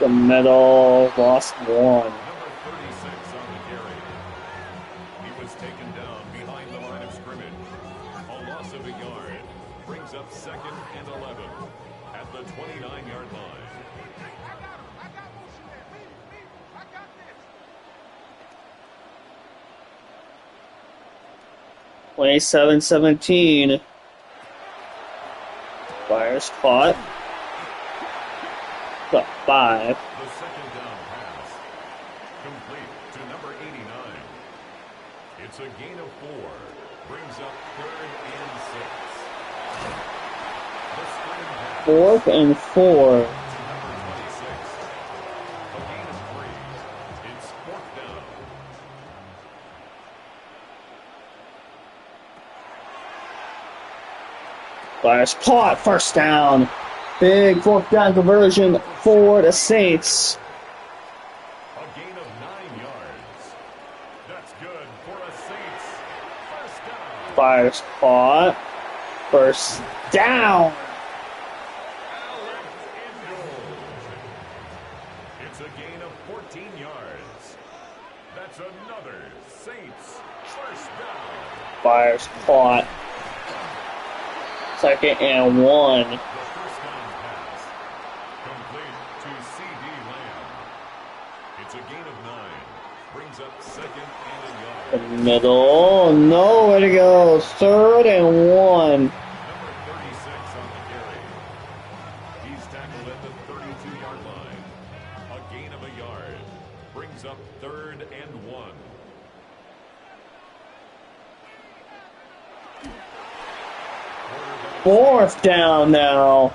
The middle lost 1. Number 36 on the carry. He was taken down behind the line of scrimmage. A loss of a yard brings up 2nd and 11 at the 29-yard line. Play 7-17. Fires caught. The 5. The 2nd down pass complete to number 89. It's a gain of 4. Brings up 3rd and 6. The screen pass 4th and 4. to number 26. A gain of 3. It's 4th down. Fires caught. 1st down. Big 4th down conversion for the Saints. A gain of 9 yards. That's good for a Saints 1st down. Fires caught. 1st down. Allen in goal. It's a gain of 14 yards. That's another Saints 1st down. Fires caught. 2nd and 1. The 1st down pass complete to C.D. Lamb. It's a gain of 9. Brings up 2nd and a The yard. middle. Nowhere to go. 3rd and 1. Number 36 on the carry. He's tackled at the 32-yard line. A gain of a yard. Brings up 3rd and 1. 4th down now.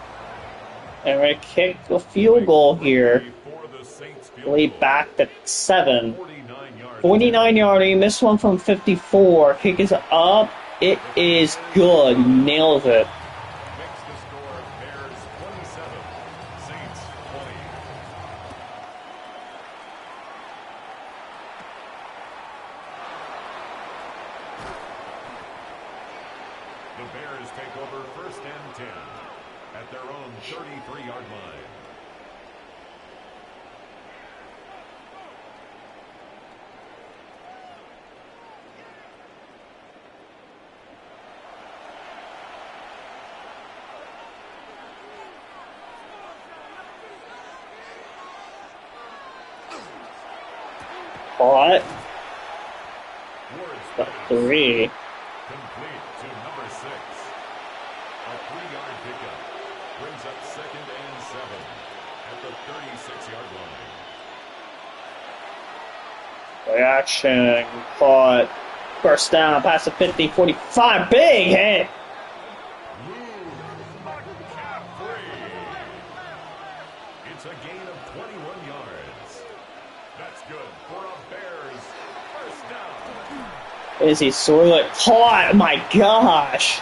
And we kick a field goal here. For the Saints field Lead goal. back to 7. 49 yards. 49-yarder. He missed one from 54. Kick is up. It is good. Nails it. Makes the score Bears 27, Saints 20. The Bears take over 1st and 10 at their own 33-yard line. Caught. Ward's The pass 3. complete to number 6. A 3-yard pickup brings up 2nd and 7 at the 36-yard line. Reaction. Caught. 1st down. Pass to 50. 45. Big hit. McCaffrey. It's a gain of 21 yards. That's good for a Bears 1st down. Is he sorely caught? My gosh.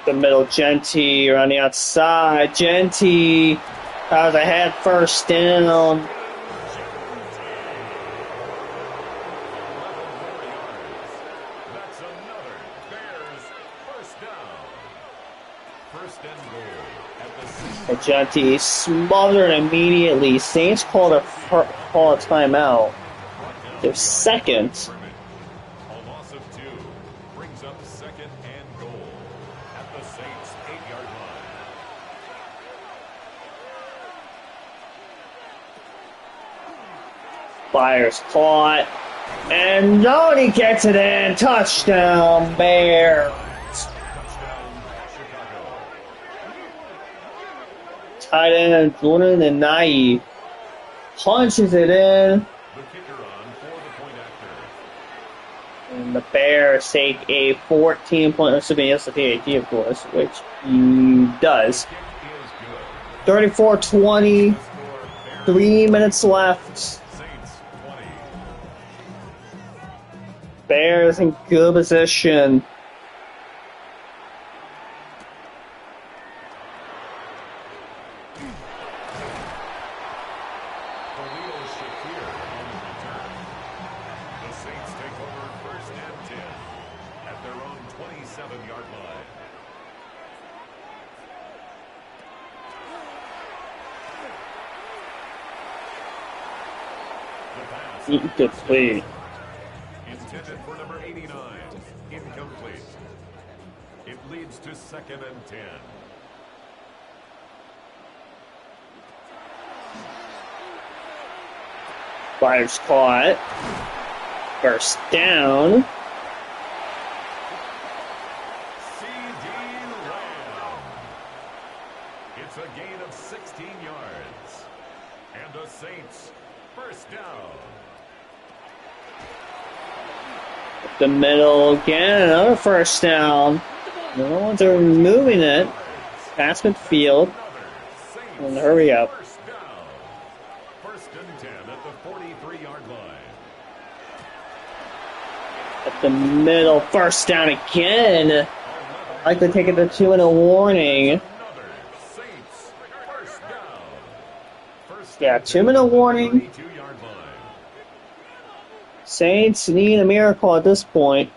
The middle, Genty around the outside. Genty has a head 1st down. first and goal at the Saints. Agenti smothered immediately. Saints call a timeout. Their second. A loss of 2 brings up second and goal at the Saints' 8-yard line. Fires caught. And nobody gets it in. Touchdown, Bears. Touchdown, Chicago. Tight end Jordan and Nai punches it in. The kicker on for the point after. And the Bears take a 14-point, assuming yes, the PAT, of course, which he does. Kick is good. 34-20, Score Bears 3 minutes left. Saints 20. Bears in good position. Khalil Shakir on the return. The Saints take over first and 10 at their own 27-yard line. The pass Incomplete. intended for number 89. Incomplete. It leads to second and 10. Fires caught. First down. C.D. Lamb. It's a gain of 16 yards. And the Saints first down. The middle again. Another first down. The ones are moving it. Pass midfield. Another And Saints hurry up. first down. First and 10 at the 43-yard line. At the middle. First down again. Like to take it to 2 and a warning. Another Saints first down. First Yeah, and 2 minute 10 at the warning. 32-yard line. Saints need a miracle at this point.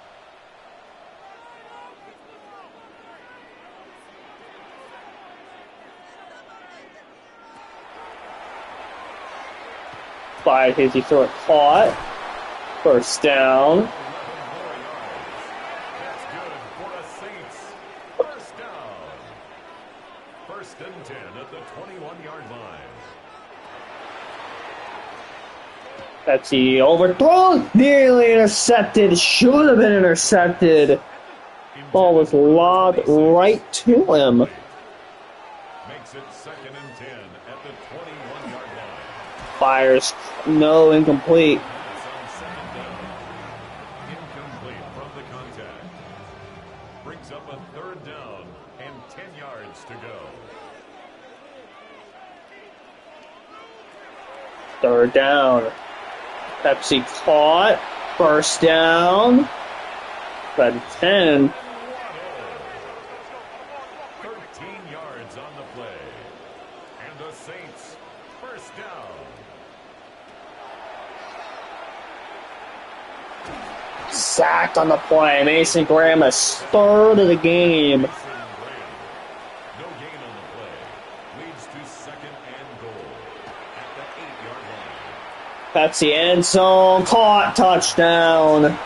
Five hits, he throw it caught. First down. 11 more yards. That's good for the Saints. First down. First and 10 at the 21-yard line. Pepsi overthrown. Nearly intercepted. Should have been intercepted. Ball was lobbed right to him. Makes it second and 10 at the 21-yard line. Fires. No, incomplete. Pass on second down. Incomplete from the contact. Brings up a third down and 10 yards to go. Third down. Pepsi caught. First down. But 10. 13 yards on the play. And the Saints first down. Sacked on the play. Mason Graham, a third of the game. Mason Graham. No gain on the play. Leads to second and goal at the 8-yard line. Pepsi end zone. Caught. Touchdown.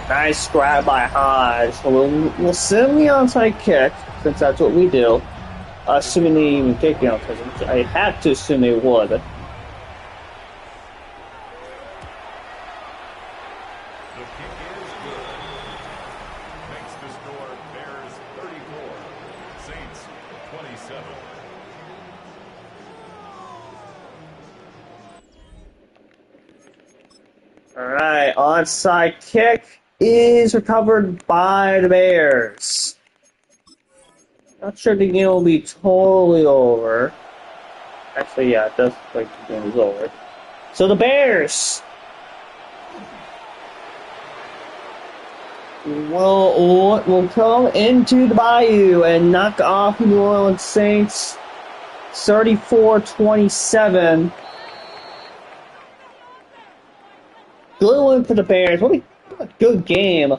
Nice grab by Hodge. We'll send the onside kick, since that's what we do. Assuming they even kick the onside, which I have to assume they would. The kick is good. Makes the score Bears 34, Saints 27. Alright, onside kick is recovered by the Bears. Not sure the game will be totally over. Actually, yeah, it does look like the game is over. So the Bears will come into the Bayou and knock off the New Orleans Saints 34-27. Good win for the Bears. What a good game.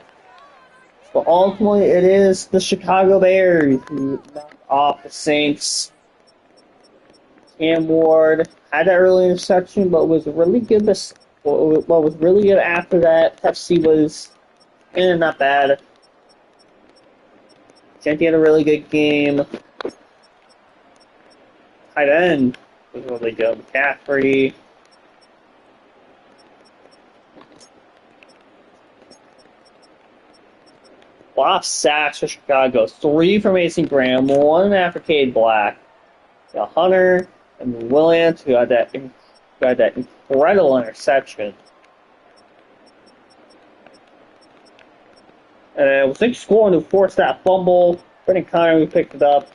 But ultimately, it is the Chicago Bears who knocked off the Saints. Cam Ward had that early interception, but was really good. What was really good after that. Pepsi was not bad. Genty had a really good game. Tight end was really good. McCaffrey. A lot of sacks for Chicago. 3 for Mason Graham, 1 after Cade Black. Hunter and Williams, who had that incredible interception. And it was Nick Scoring who forced that fumble. Brendan Conner who picked it up.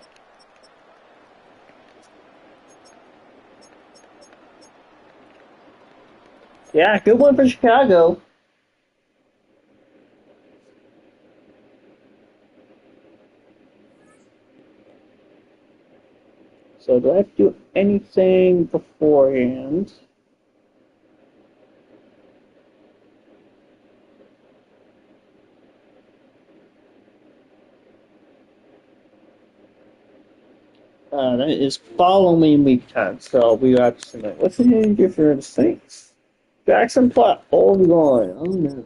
Yeah, good one for Chicago. So do I have to do anything beforehand? That is following week 10, so we got to submit. What's the danger for the Saints? Jackson Platt, hold on. Oh no.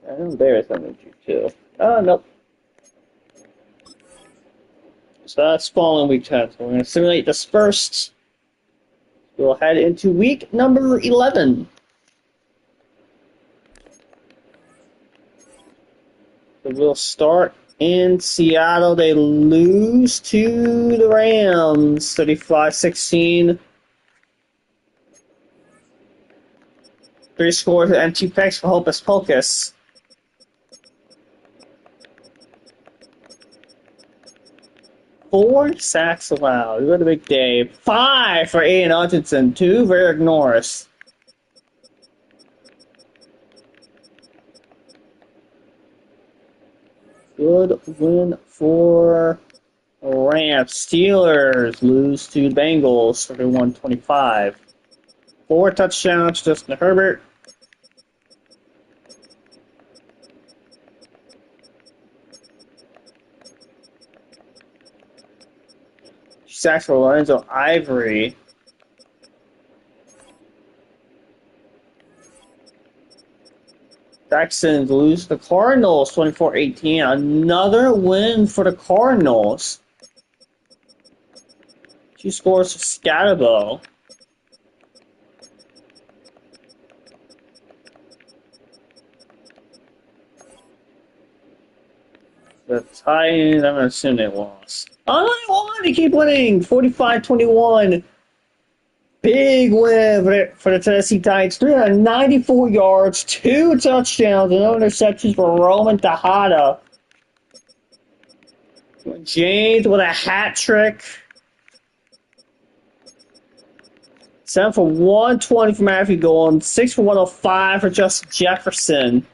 I know there's something too. Oh, nope. So that's following week 10. So we're going to simulate this first. We'll head into week number 11. So we'll start in Seattle. They lose to the Rams, 35-16. 3 scores and 2 picks for Hocus Pocus. Four sacks allowed. What a big day. 5 for Aiden Hutchinson. 2 for Eric Norris. Good win for Rams. Steelers lose to the Bengals, 31-25. 4 touchdowns, Justin Herbert. Sacks for Lorenzo Ivory. Texans lose to the Cardinals, 24-18. Another win for the Cardinals. 2 scores for Scatterbo. The Titans, I'm going to assume they lost. Oh, they won! They keep winning! 45-21. Big win for the Tennessee Titans. 394 yards, 2 touchdowns, and no interceptions for Roman Tejada. James with a hat trick. 7 for 120 for Matthew Golden. 6 for 105 for Justin Jefferson.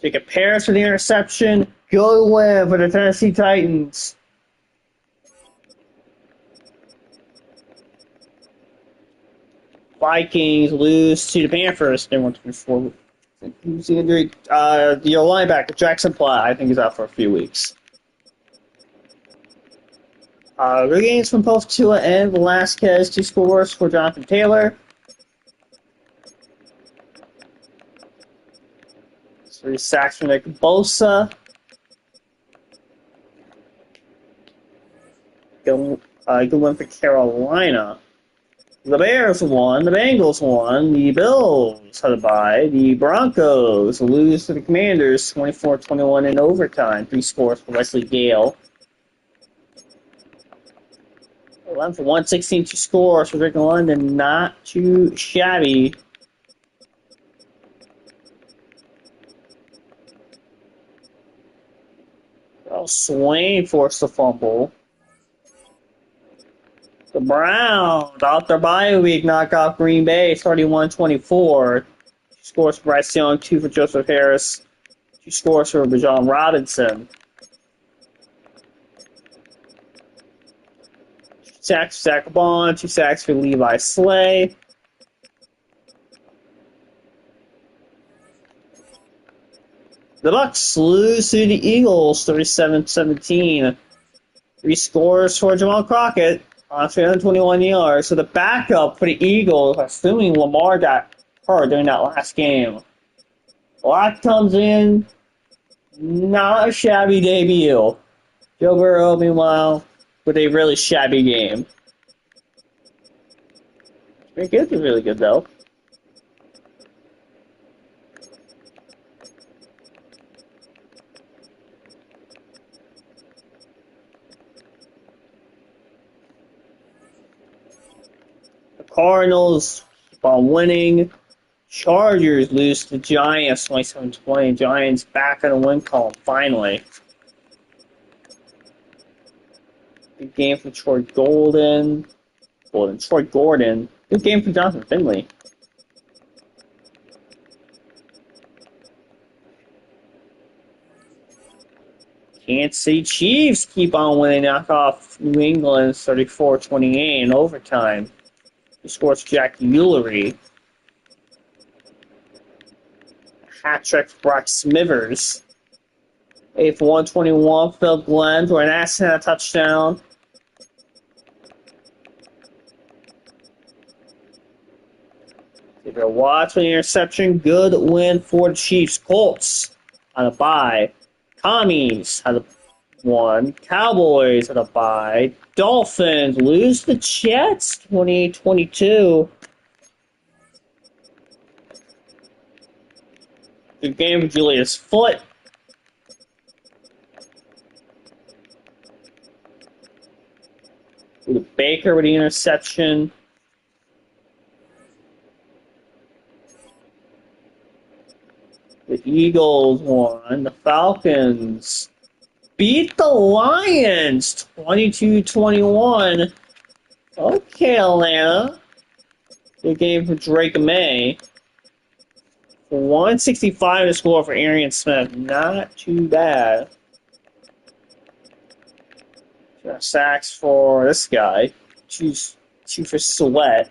Jacob Harris for the interception. Good win for the Tennessee Titans. Vikings lose to the Panthers. They won 24. Who's the injury? The linebacker, Jackson Platt, I think he's out for a few weeks. Good games from both Tua and Velasquez. 2 scores for Jonathan Taylor. 3 sacks for Nick Bosa. Good win for Carolina. The Bears won. The Bengals won. The Bills had a bye. The Broncos lose to the Commanders 24-21 in overtime. 3 scores for Wesley Gale. 11 for 116, 2 scores for Drake London. Not too shabby. Swain forced the fumble. The Browns, out their bye week, knock off Green Bay, 31-24. 2 scores for Bryce Young, 2 for Joseph Harris, 2 scores for Bijan Robinson. 2 sacks for Zach Bond, 2 sacks for Levi Slay. The Bucks lose to the Eagles 37-17. 3 scores for Jamal Crockett on 321 yards. So the backup for the Eagles, assuming Lamar got hurt during that last game. Locke comes in, not a shabby debut. Joe Burrow, meanwhile, with a really shabby game. Pretty good, really good though. The Cardinals keep on winning. Chargers lose to the Giants 27-20. Giants back in the win column finally. Good game for Troy Gordon. Troy Gordon. Good game for Jonathan Finley. Kansas City Chiefs keep on winning, knock off New England 34-28 in overtime. He scores Jack Eulery. Hat trick for Brock Smithers. 8 for 121. Phil Glenn for an accident touchdown. Watch for the interception. Good win for the Chiefs. Colts on a bye. Commies had a one. Cowboys had a bye. Dolphins lose the Jets 28-22. Good game for Julius Foot. With Baker with the interception. The Eagles won. The Falcons beat the Lions 22-21. Okay, Atlanta. Good game for Drake May. 165 to score for Arian Smith. Not too bad. Sacks for this guy. Two for Sweat.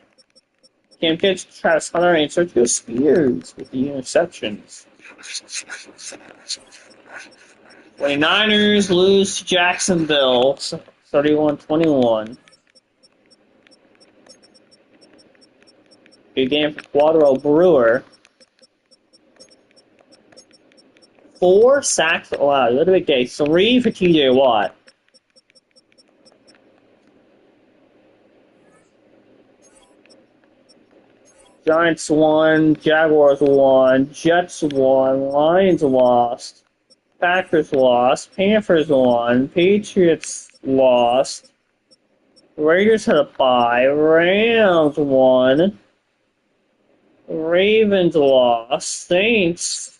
Cam Pitts, Travis Hunter, and Sergio Spears with the interceptions. 49ers lose to Jacksonville 31-21. Good game for Quadro Brewer. 4 sacks allowed. What a big day. 3 for TJ Watt. Giants won, Jaguars won, Jets won, Lions lost, Packers lost, Panthers won, Patriots lost, Raiders had a bye, Rams won, Ravens lost, Saints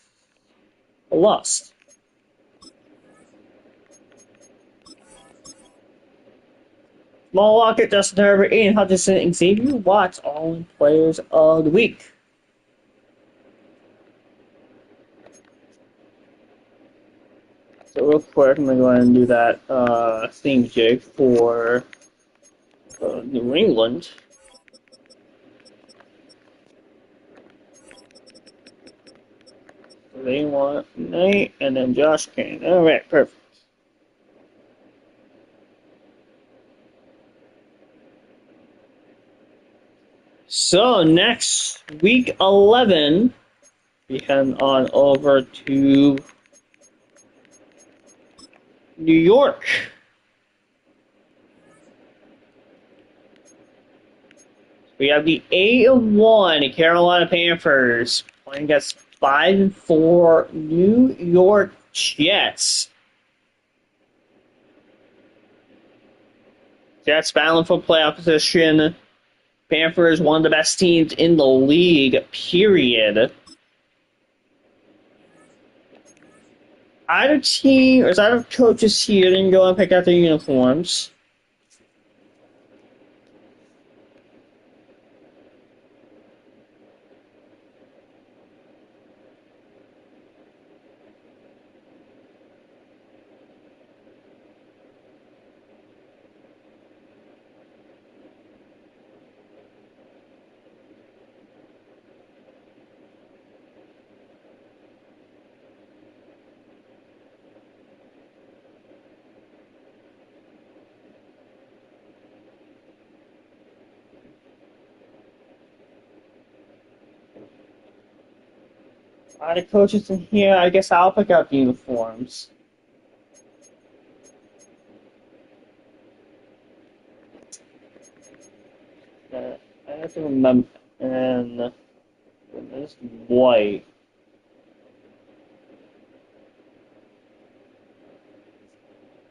lost. Small Lockett, Justin Herbert, Ian Hutchinson, and Xavier Watts all in Players of the Week. So real quick, I'm going to go ahead and do that theme jig for New England. They want Nate and then Josh Kane. Alright, perfect. So next week 11, we head on over to New York. We have the 8-1 Carolina Panthers playing against 5-4 New York Jets. Jets battling for playoff position. Panthers, one of the best teams in the league, period. Either team, or either coaches here didn't go and pick out their uniforms. The coaches in here, I guess I'll pick out the uniforms. I have to remember, and it's white.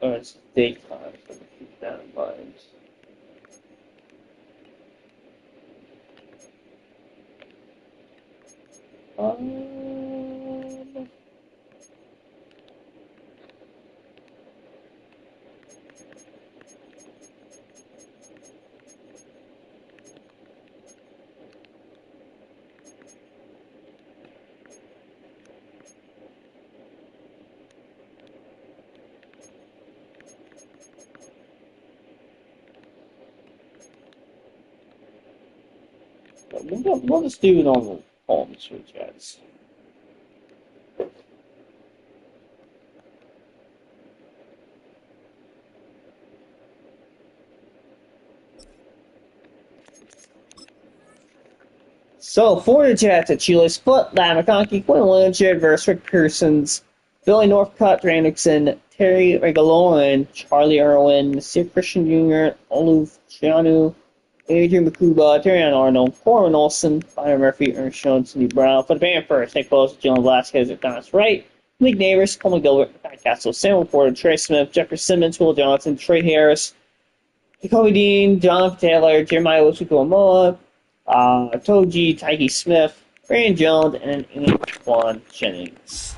Or it's daytime, so keep that in mind. Um, we'll just do normal poems for Jets. So, for the Jets at Chile split, Matt McConkey, Quinn Williams, Jared Verse, Rick Pearsons, Billy Northcutt, Dre Nixon, Terry Regalorin, Charlie Irwin, Sid Christian Jr., Olu Chianu, Adrian Makuba, Terrion Arnold, Corbin Olsen, Byron Murphy, Ernst Jones, Cindy Brown. For the band first, Nick Foles, Jalen Velasquez, Thomas Wright, Mike Neighbors, Coleman Gilbert, Pat Castle, Sam Porter, Trey Smith, Jeffrey Simmons, Will Johnson, Trey Harris, Jacoby Dean, Jonathan Taylor, Jeremiah Osuko-Amoa, Toji, Tyke Smith, Brandon Jones, and Antoine Jennings.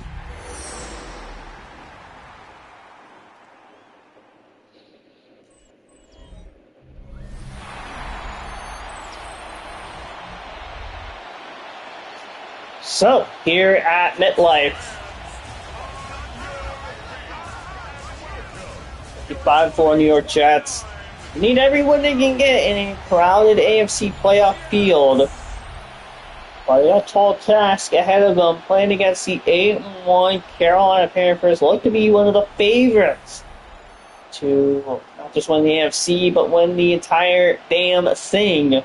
So, here at MetLife, 5-4 New York Jets need every win they can get in a crowded AFC playoff field. But a tall task ahead of them, playing against the 8-1 Carolina Panthers, look to be one of the favorites to not just win the AFC, but win the entire damn thing.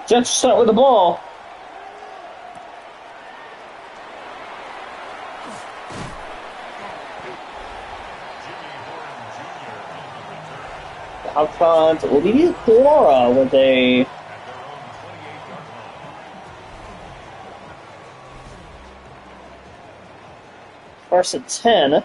Jets start with the ball. Out front, Olivia Cora with a first and 10.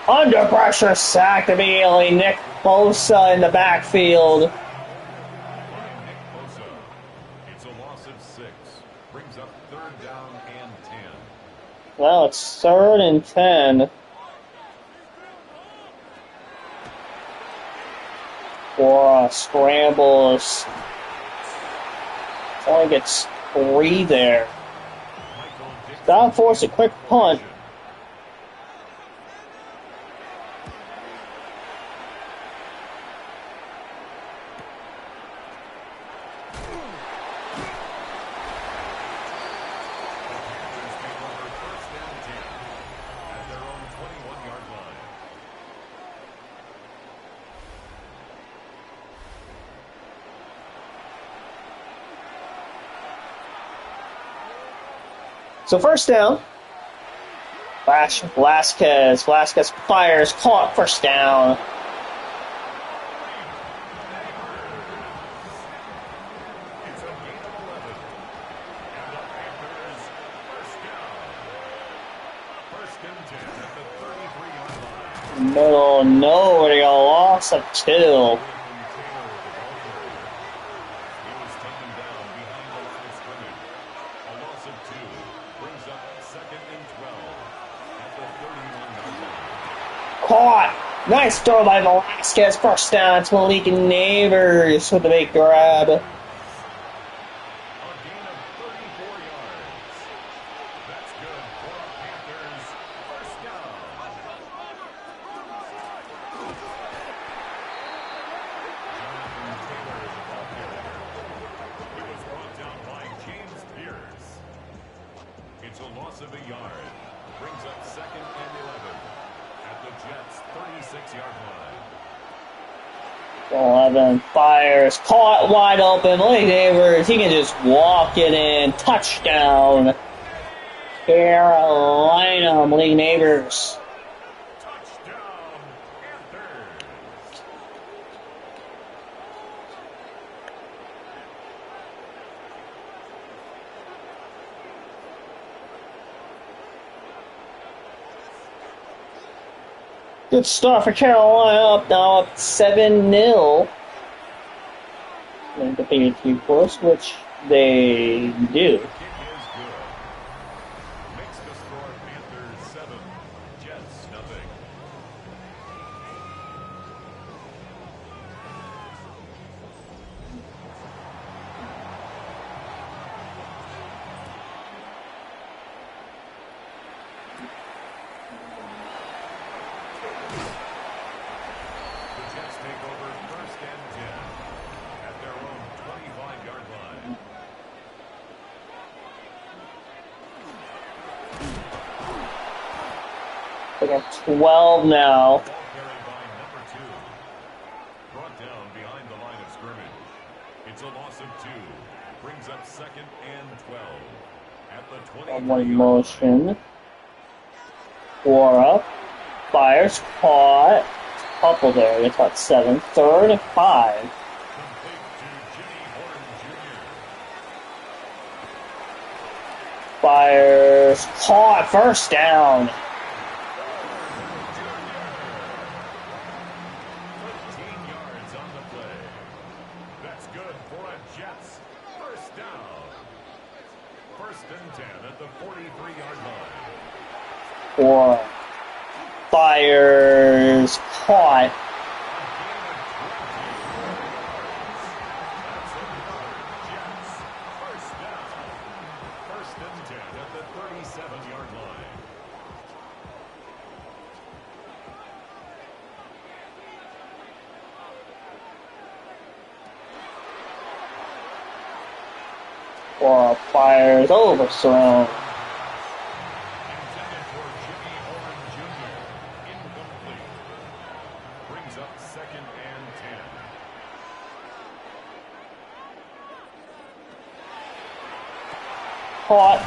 Under pressure, sacked immediately. Nick Bosa in the backfield. Nick Bosa. It's a loss of 6. Brings up 3rd down and 10. Well, it's 3rd and 10. For scrambles. Only gets 3 there. That'll force a quick punt. So first down. Velasquez fires, caught, first down. It's a gain of 11. And the Panthers first down. First and 10 at the 33-yard line. Middle nowhere to go, loss of 2. Caught. Nice throw by Velasquez. First down to Malik Neighbors with a big grab. A gain of 34 yards. That's good for a Panthers first down. Jonathan Taylor is the ball carrier. He was brought down by James Pierce. It's a loss of a yard. Brings up 2nd and 11 at the Jets' 36-yard line. 11 fires, caught wide open. Malik Neighbors, he can just walk it in. Touchdown, Carolina. Malik Neighbors. Touchdown, Panthers. Good start for Carolina. Up 7-0. And the Patriots, of course, which they do. Kick is good. Makes the score Panthers 7, Jets nothing. The Jets take over 1st and 10 at their own 25-yard line. They got 12 now. Ball carried by number 2. Brought down behind the line of scrimmage. It's a loss of 2. Brings up 2nd and 12 at the 20. One motion. 4 up. Fires, caught. Couple there. They caught 7. 3rd and 5. Complete to Jimmy Horn Jr. Fires, caught. First down. 13 yards on the play. That's good for a Jets first down. 1st and 10 at the 43-yard line. 4. Fires, caught. A gain of 20 yards. That's another Jets first down. 1st and 10 at the 37-yard line. Fires, overthrown. Intended for Jimmy Horn Jr. Incomplete. Brings up 2nd and 10. Caught.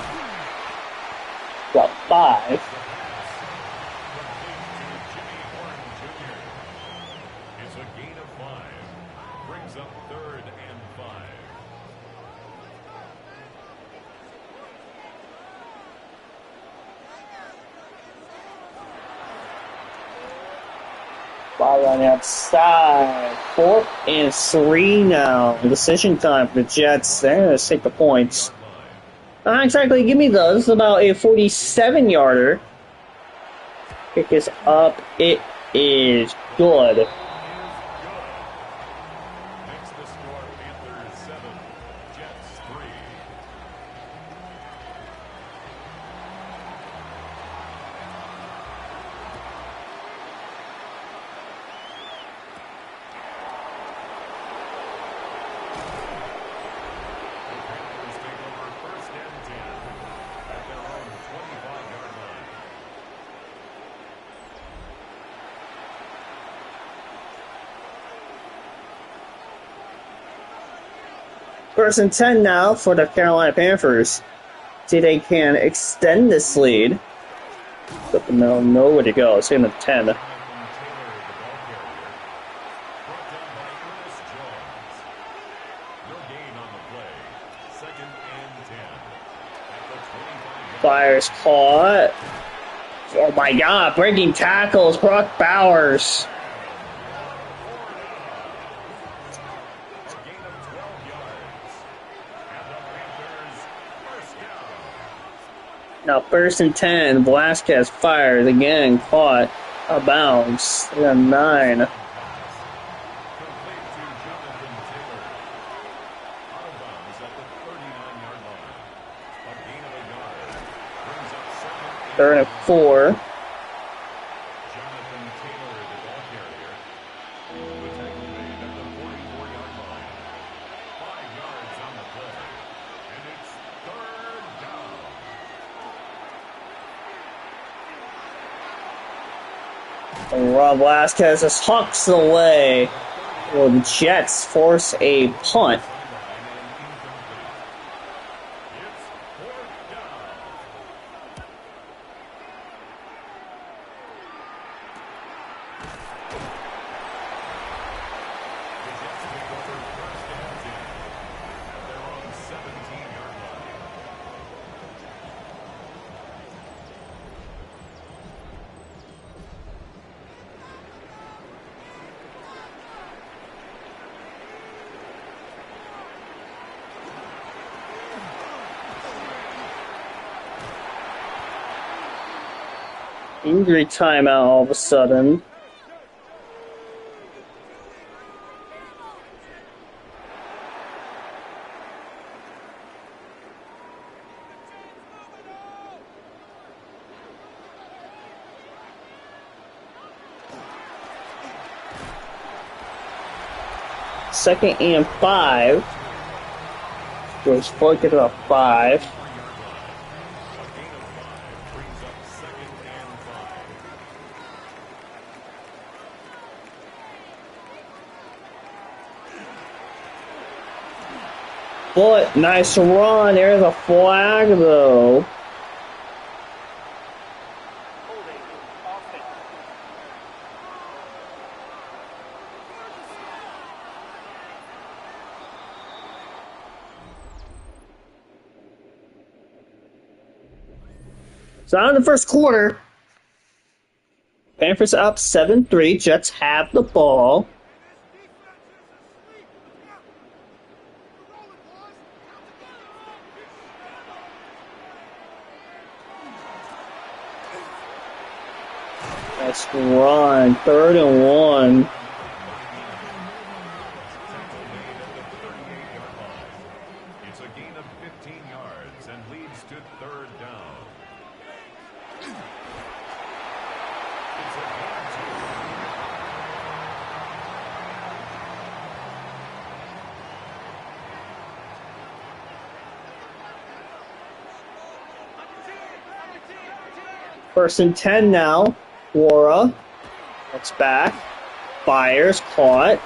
Got 5. The pass. Complete to Jimmy Horn Jr. It's a gain of 5. Brings up 3rd and 5. Ball on the outside. 4th and 3 now. Decision time for the Jets. They're going to take the points. Not exactly give me those. It's about a 47-yarder. Kick is up. It is good. Makes the score Panthers 7, Jets 3. The Panthers take over 1st and 10 at their own 25-yard line. First and 10 now for the Carolina Panthers. See if they can extend this lead. But the middle, nowhere to go. It's in the 10. Jonathan Taylor, the ball carrier. Brought down by Ernest Jones. No gain on the play. 2nd and 10 at the 25-yard Fires caught. Oh my god, breaking tackles. Brock Bowers. A gain of 12 yards. And the Panthers first down. Now, 1st and 10. Velasquez fires again. Caught. A bounce. We got 9. Complete to Jonathan Taylor. Out of bounds at the 39-yard line. A gain of a yard. Brings up second. Third and 4. Jonathan Taylor, the ball carrier. The tackle made at the 44-yard line. 5 yards on the play. And it's third down. Rob Vasquez just hucks away. Well, the Jets force a punt. It's fourth down. The Jets take over first and 10 at their own 17-yard line. Injury timeout all of a sudden. Second and 5. George Floyd gets about 5. 3-yard line. A gain of 5 brings up second and 5. But nice run. There's a flag though. So out in the first quarter, Panthers up 7-3. Jets have the ball. Nice run. 3rd and 1. Tackle made at the 38-yard line. It's a gain of 15 yards and leads to third down. It's a gain of 2. 1st and 10 now. Wara. Looks back. Fires. Caught.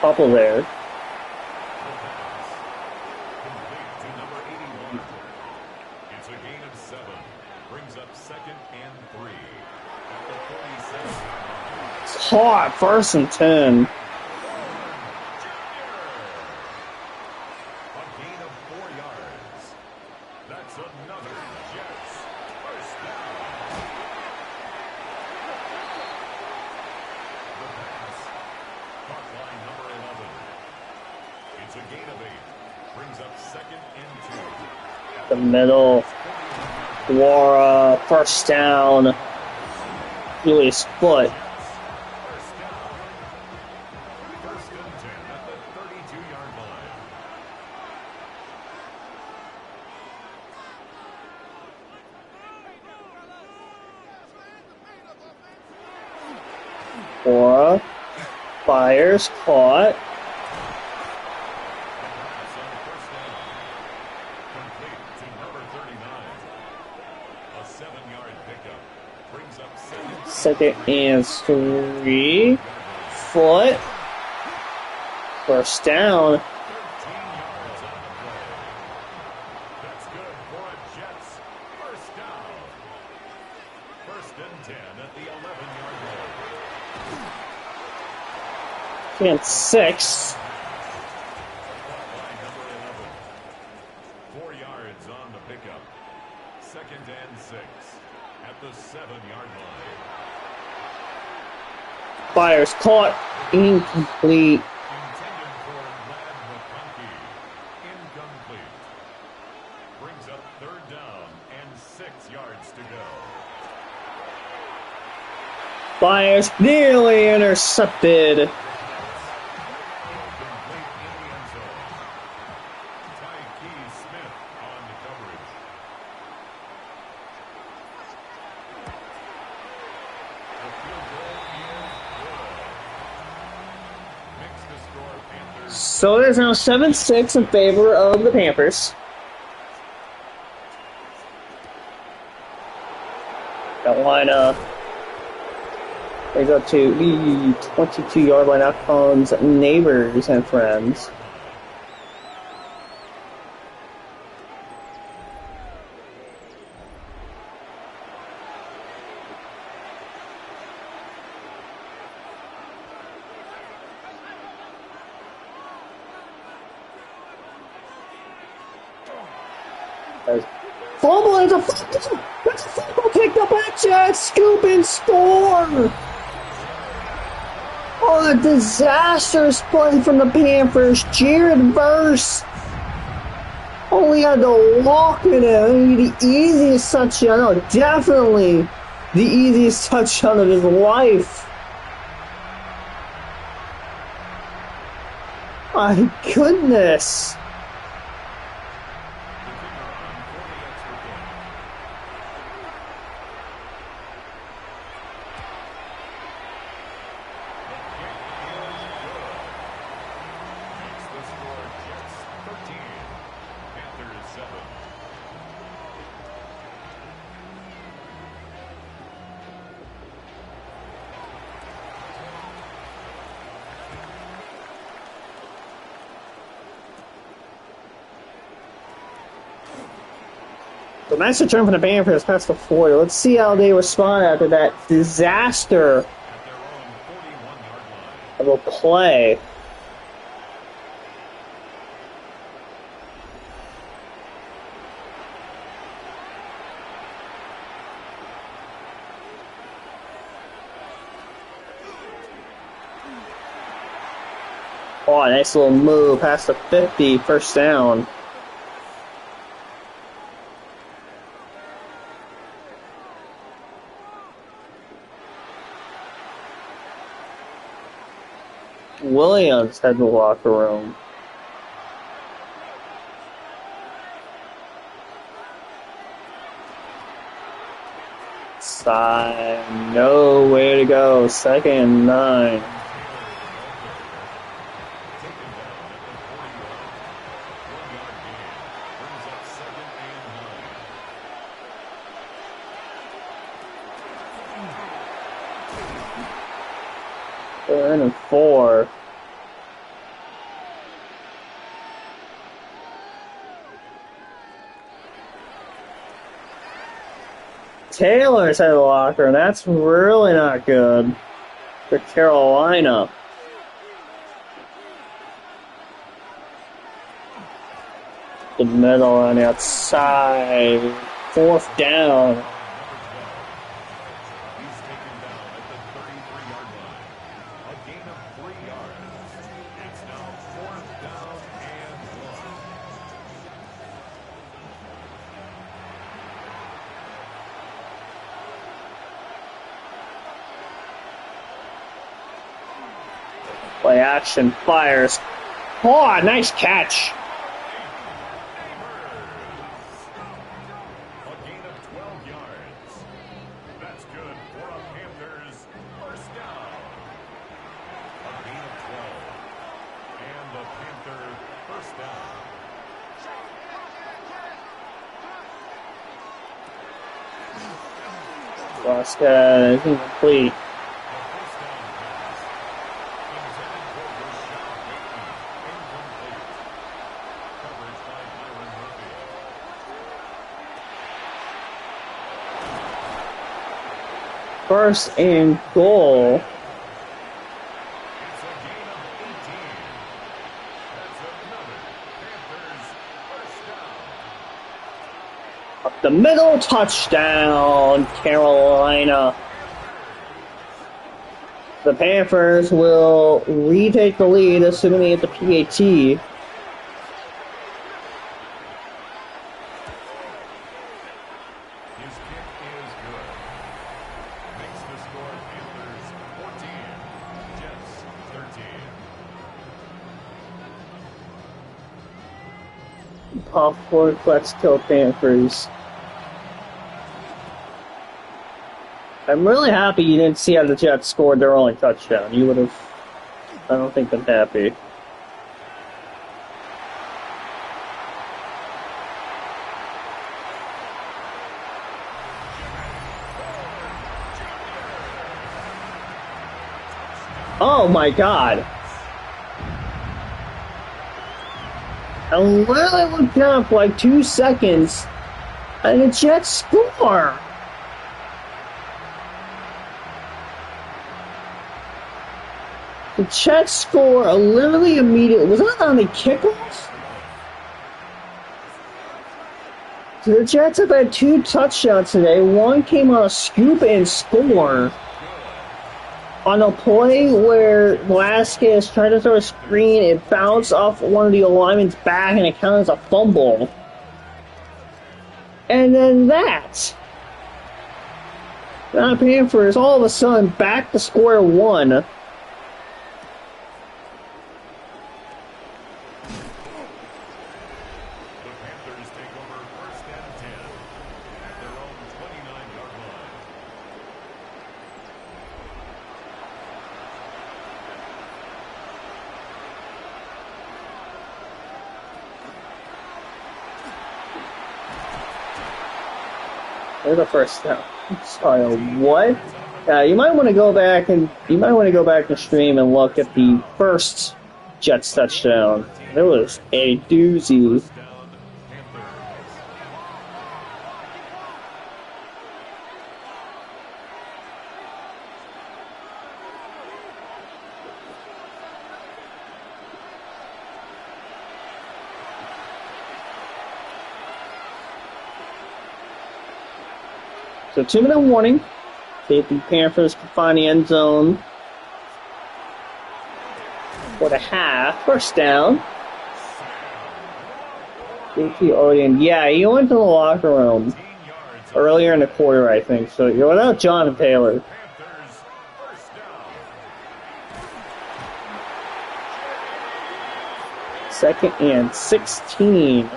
Couple there. The pass. Complete to number 81. It's a gain of 7. Brings up second and 3 at the 47-yard line. Caught. 1st and 10. A gain of 4 yards. That's another Jets first down. The pass. Caught by number 11. It's a gain of 8. Brings up second and 2. The middle. Wara. 1st down. Really his foot. First down. First and 10 at the 32-yard line. Wara. Fires. Caught. Pass on first down. Complete to number 39. A 7-yard pickup. Brings up second. 2nd and 3. Foot. 1st down. 13 yards on the play. That's good for a Jets first down. First and 10 at the 11-yard line. 2nd and 6. Caught by number 11. 4 yards on the pickup. Second and 6 at the 7-yard line. Fires. Caught. Incomplete. Intended for Lad McConkey. Incomplete. Brings up third down and 6 yards to go. Fires nearly intercepted. Complete in the end zone. Tyke Smith on the coverage. The field goal is good. Makes the score Panthers. So there's now 7-6 in favor of the Panthers. Carolina brings up to the 22-yard line. Out comes Neighbors and Friends. Fumble, it's a fumble! It's a fumble, picked up by Chad, scoop and score! Oh, a disastrous play from the Panthers. Jared Verse only had to walk in it. Maybe the easiest touchdown, no, definitely the easiest touchdown of his life. My goodness. The nice return from the Panthers past the 40. Let's see how they respond after that disaster of a play. Oh, nice little move past the 50, first down. Williams had the locker room. Side, no way to go. 2nd and 9. Third and 4. Taylor's had a locker, and that's really not good for Carolina. The middle on the outside. 4th down. He's taken down at the 33-yard line. A gain of 3 yards. It's now 4th down and 1. Play action, fires. Oh, nice catch. A gain of 12 yards. That's good for a Panthers first down. A gain of 12. And the Panther first down. Vasquez incomplete. A first down pass. Intended for Rashad Bateman. Incomplete. Coverage by Byron Murphy. First and goal. It's a gain of 18. That's another Panthers first down. Up the middle, touchdown, Carolina. The Panthers will retake the lead, assuming they get the PAT. His kick is good. Makes the score Panthers Popcorn Let's Kill Panthers. I'm really happy you didn't see how the Jets scored their only touchdown. You would have, I don't think, been happy. Oh my god. I literally looked down for like 2 seconds, and the Jets score! The Jets score literally immediately. Was that on the kickoff? So the Jets have had 2 touchdowns today. One came on a scoop and score. On a play where Velasquez tried to throw a screen, it bounced off one of the alignment's back and it counted as a fumble. And then that. Now Panthers all of a sudden back to square one. There's a first down. Sorry, what? You might want to go back and stream and look at the first Jets touchdown. It was a doozy. So 2-minute warning. See if the Panthers can find the end zone for the half. First down. Yeah, he went to the locker room earlier in the quarter, I think. So you're without Jonathan Taylor. Second and 16.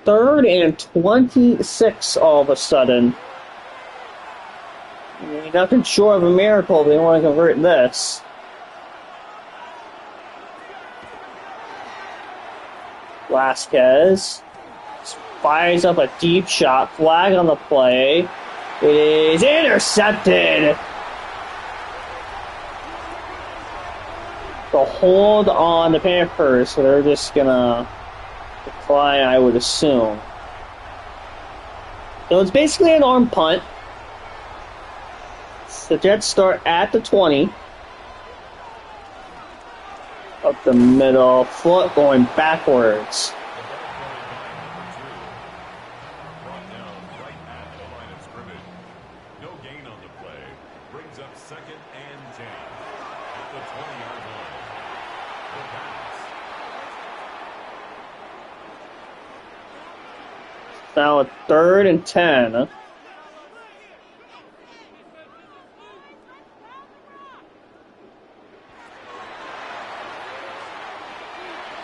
Third and 26 all of a sudden. I mean, nothing short of a miracle if they want to convert this. Velasquez fires up a deep shot. Flag on the play. It is intercepted. The hold on the Panthers, so they're just gonna decline, I would assume. So it's basically an arm punt. The Jets start at the 20. Up the middle, foot going backwards. No gain on the play. Brings up second and 10 at the 20-yard line. The pass. Now a third and 10.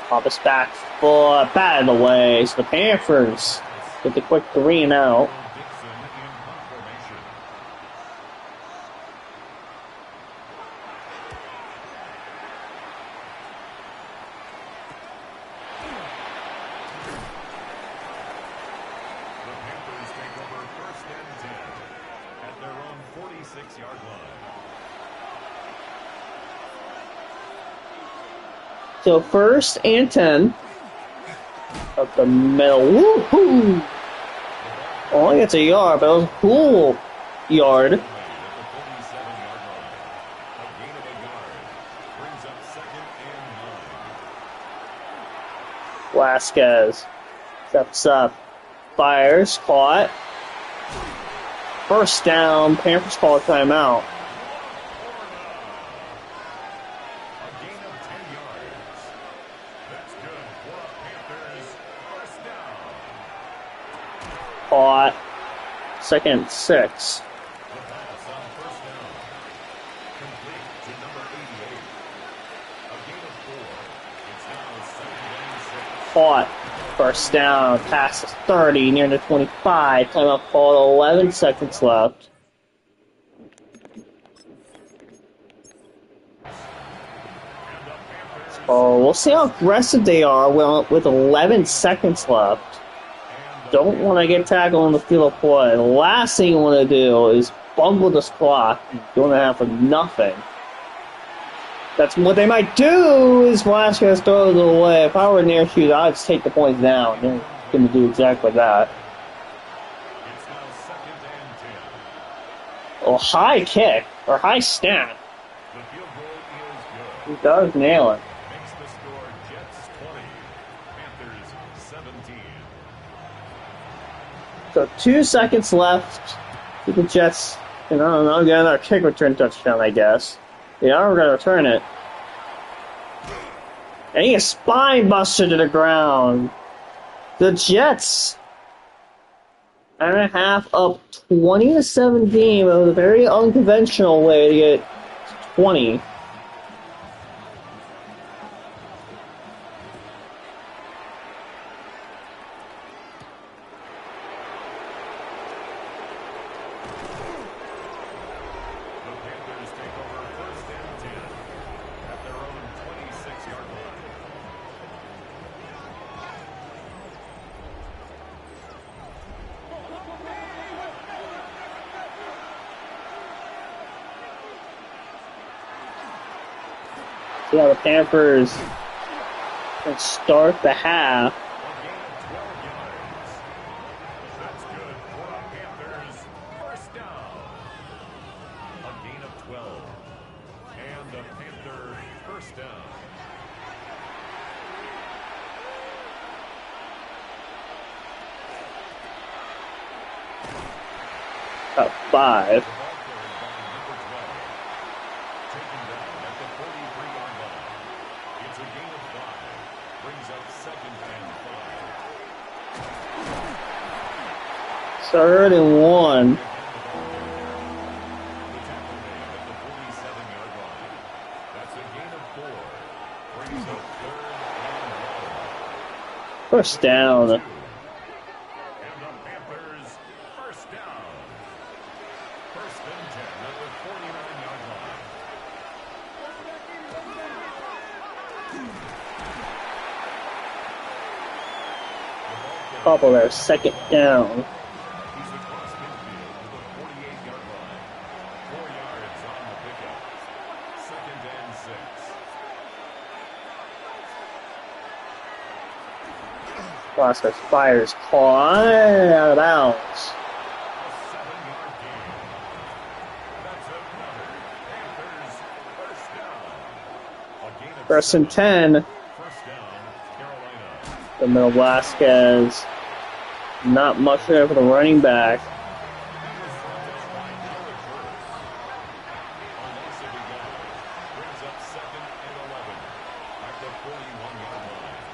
Thomas back foot, out of the way. So the Panthers get the quick 3 and out. Dixon in confirmation. The Panthers take over first and 10 at their own 46-yard line. So first and 10. Up the middle. Woohoo! Only it's a yard, but it was a cool yard. At the 47-yard line. A gain of a yard. Brings up second and 9. Velasquez steps up. Fires. Caught. First down. Panthers call a timeout. A gain of 10 yards. That's good for a Caught. Second and 6. The pass on first down. Complete to number 88. A gain of 4. It's now second and 6. Caught. First down. Pass is 30, near the 25. Timeout called. 11 seconds left. So we'll see how aggressive they are with 11 seconds left. Don't want to get tackled on the field of play. The last thing you want to do is bungle this clock. You're going to have for nothing. That's what they might do is Velasquez throws it away. If I were near shoot, I'd just take the points down. They're going to do exactly that. It's now second and 10. Oh, high kick or high snap. The field goal is good. He does nail it. Makes the score Jets 20, Panthers 17. So 2 seconds left to the Jets. And I don't know, get another kick return touchdown, I guess. They are going to return it. And he is spine buster to the ground. The Jets, 9.5 up 20-17. It was a very unconventional way to get 20. The Panthers take over first and 10 at their own 26-yard line. See how the Panthers can start the half. A gain of 12 yards. That's good for the Panthers. First down. A gain of 12. And a Panther first down. About 5. The ball carried by number 12. Taken down at the 43-yard line. It's a gain of 5. Brings up second and 5. 3rd and 1. The tackle made at the 47-yard line. That's a gain of 4. Brings up third and 1. First down. And the Panthers first down. First and 10 at the 49-yard line. Couple there, second down. He's across midfield to the 48-yard line. 4 yards on the pickup. Second and 6. Velasquez fires, caught out of bounds. A 7-yard gain. That's another Panthers first down. A gain of 1st and 10. First down, Carolina. The middle Velasquez. Not much there for the running back. Brings up second and 11 at the 41-yard line.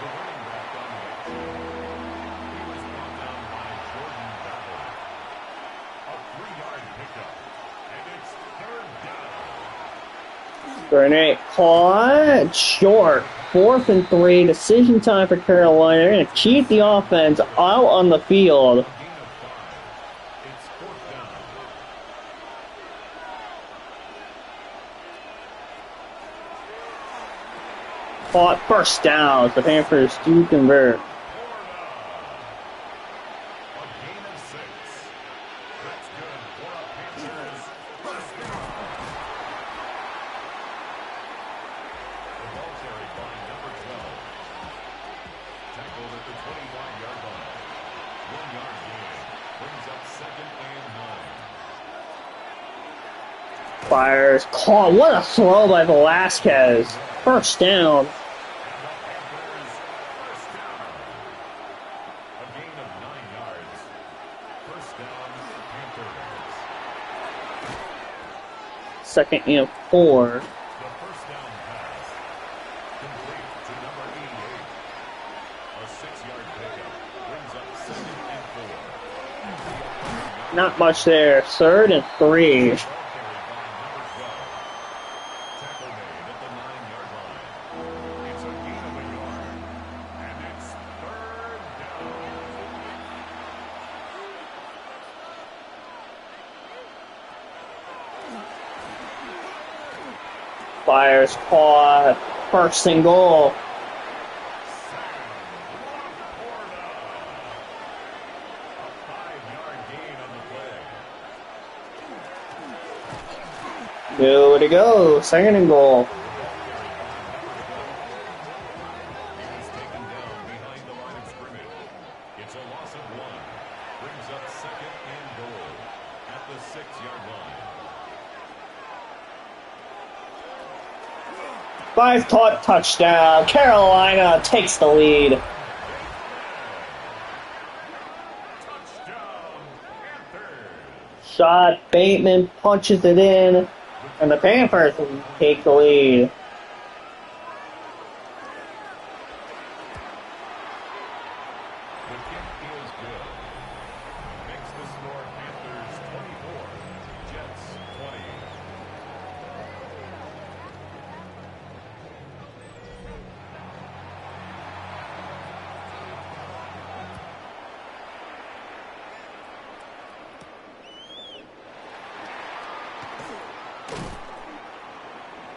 The running back on the action. He was brought down by Jordan Battle. A 3-yard pickup, and it's third down. Grenade caught short. 4th and 3. Decision time for Carolina. They're going to keep the offense out on the field. Gain of 5. It's fourth down. Caught first down. The Panthers do convert. A gain of 6. That's good for a Panthers first down. The ball carried by number 12. Tackled at the 25-yard line. 1-yard gain. Brings up second and 9. Fires. Caught. What a throw by Velasquez. First down. And the Panthers first down. A gain of 9 yards. First down, Panthers. 2nd and 4. The first down pass. Complete to number 88. A 6 Not much there. 3rd and 3. Ball carried by number 12. Tackle made at the 9-yard line. It's a gain of a yard. And it's 3rd down. Fires caught. 1st and goal. Sam Laporta. A 5-yard gain on the play. Nowhere to go. 2nd and goal. He was taken down behind the line of scrimmage. It's a loss of 1. Brings up 2nd and goal at the 6-yard line. 5 touchdown. Carolina takes the lead. Touchdown, Panthers. Shot. Bateman punches it in. And the Panthers take the lead. The kick is good. Makes the score Panthers 24, Jets 20.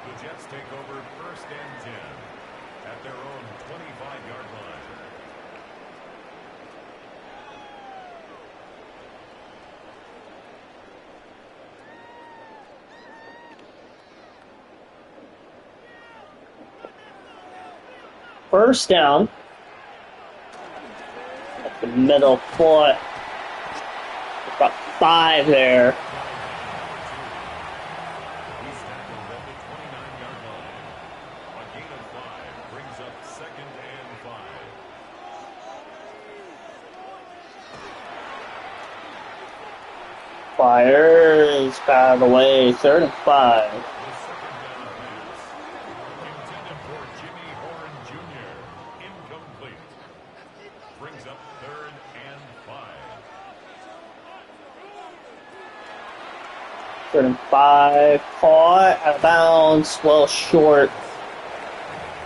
The Jets take over 1st and 10 at their own 25-yard line. First down. At the middle foot. About 5 there. He's tackled at the 29-yard line. A gain of 5 brings up 2nd and 5. Fires out of the way. 3rd and 5. The 2nd down pass. Intended for Jimmy Horn Jr. Incomplete. Brings up 3rd and 5. 3rd and 5. Caught out of bounds. Well short.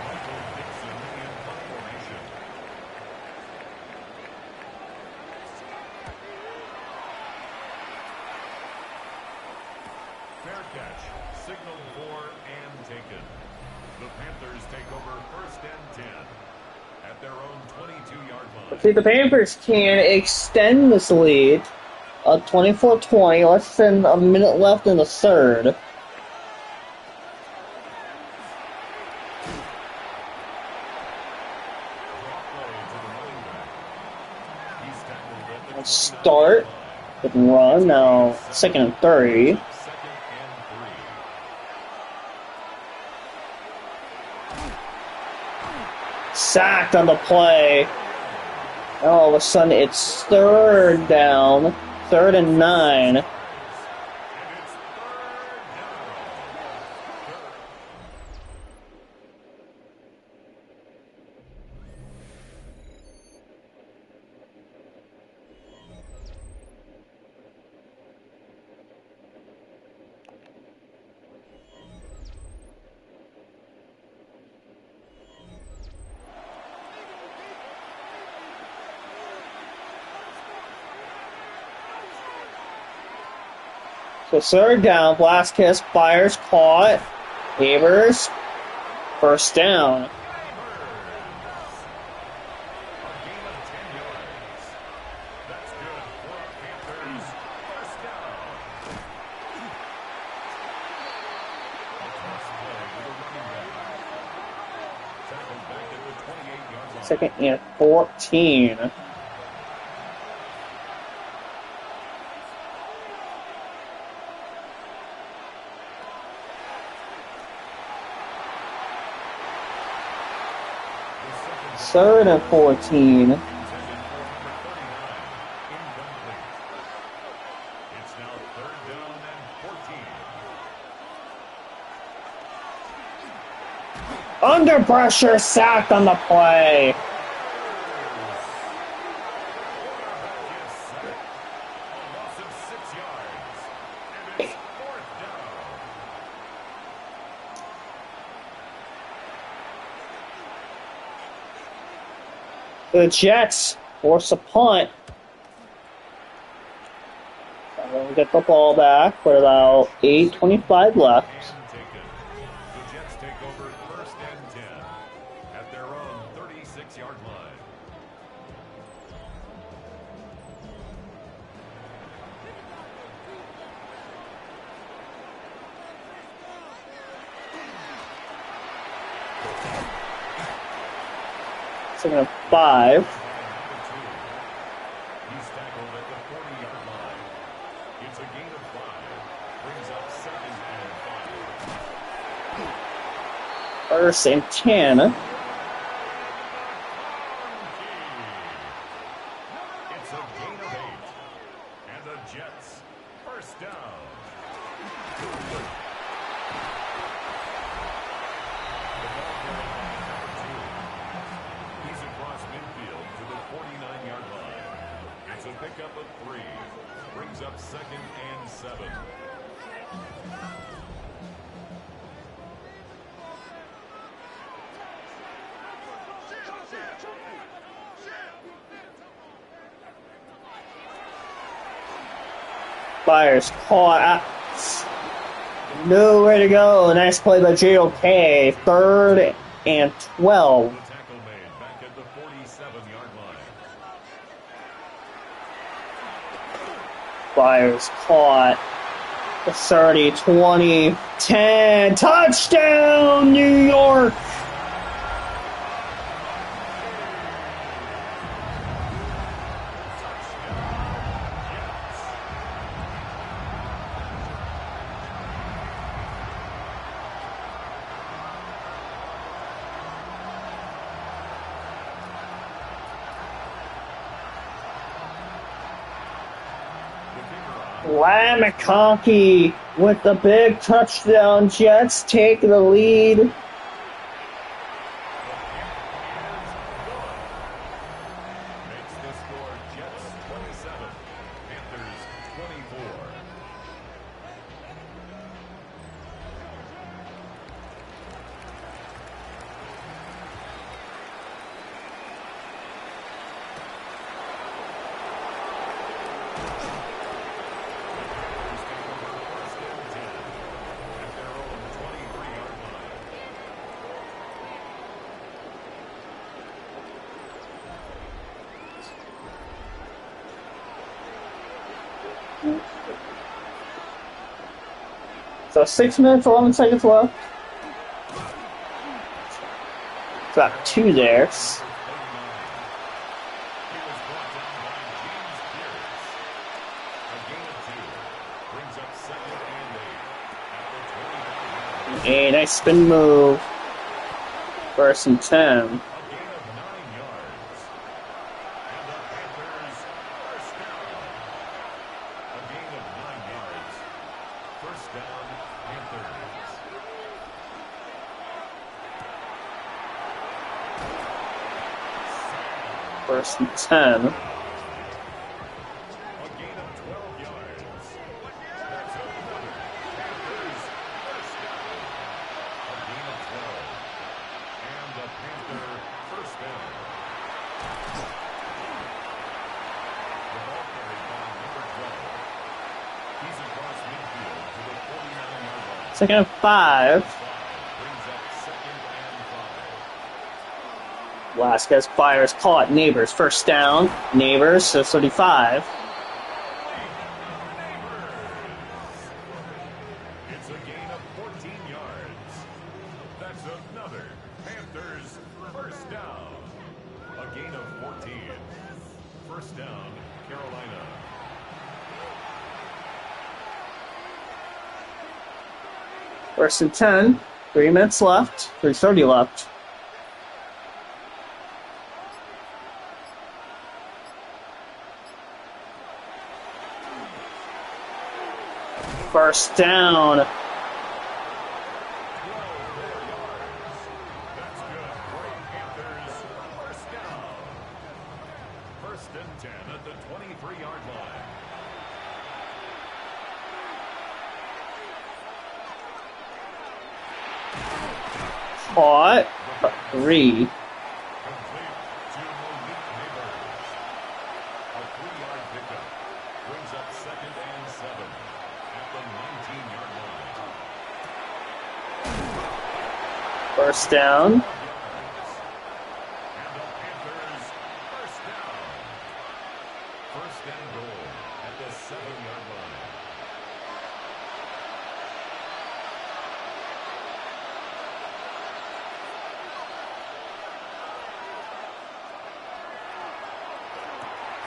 Michael Dixon in punt formation. Fair catch. Signaled for and taken. The Panthers take over 1st and 10 at their own 22-yard line. See, the Panthers can extend this lead. 24-20, less than a minute left in the 3rd. Start with run, now 2nd and 3. 2nd and 3. Sacked on the play. And all of a sudden it's 3rd down, 3rd and 9. And it's 3rd down. So 3rd down, Velasquez fires, caught. Havers, 1st down. A gain of 10 yards. That's good for a Panthers 1st down. A toss play with a running back. Tackled back at the 28-yard line. 2nd and 14. The 3rd and 14. intended for number 39. Incomplete. It's now 3rd down and 14. Under pressure, sacked on the play. Quarterback is sacked. A loss of 6. The Jets force a punt. We'll get the ball back with about 8:25 left. And taken. The Jets take over 1st and 10 at their own 36-yard line. Second and 5. He's tackled at the 40-yard line. It's a gain of 5. Brings up 2nd and 5. First and 10. It's a gain of 8. And the Jets, 1st down. The ball carried by number 2. He's across midfield to the 49-yard line. It's a pickup of 3. Brings up 2nd and 7. Fires caught out. Nowhere to go. Nice play by JOK. 3rd and 12. The tackle made back at the 47-yard line. Fires caught. 30, 20, 10. Touchdown, New York! McConkey with the big touchdown. Jets take the lead. Makes the score Jets 27, Panthers 24. So 6 minutes, 11 seconds left. Got 2 there. A nice spin move. 1st and 10. First and 10. Second and 5. Velasquez fires, caught. Neighbors, 1st down. Neighbors, so 35. It's a gain of 14 yards. That's another Panthers 1st down. A gain of 14. 1st down, Carolina. First and 10. 3 minutes left. 3:30 left. First down. That's good. Great Panthers 1st down. 1st and 10 at the 23-yard line. Caught. 3. Complete to Malik First down. And the Panthers first down. First and goal at the 7-yard line.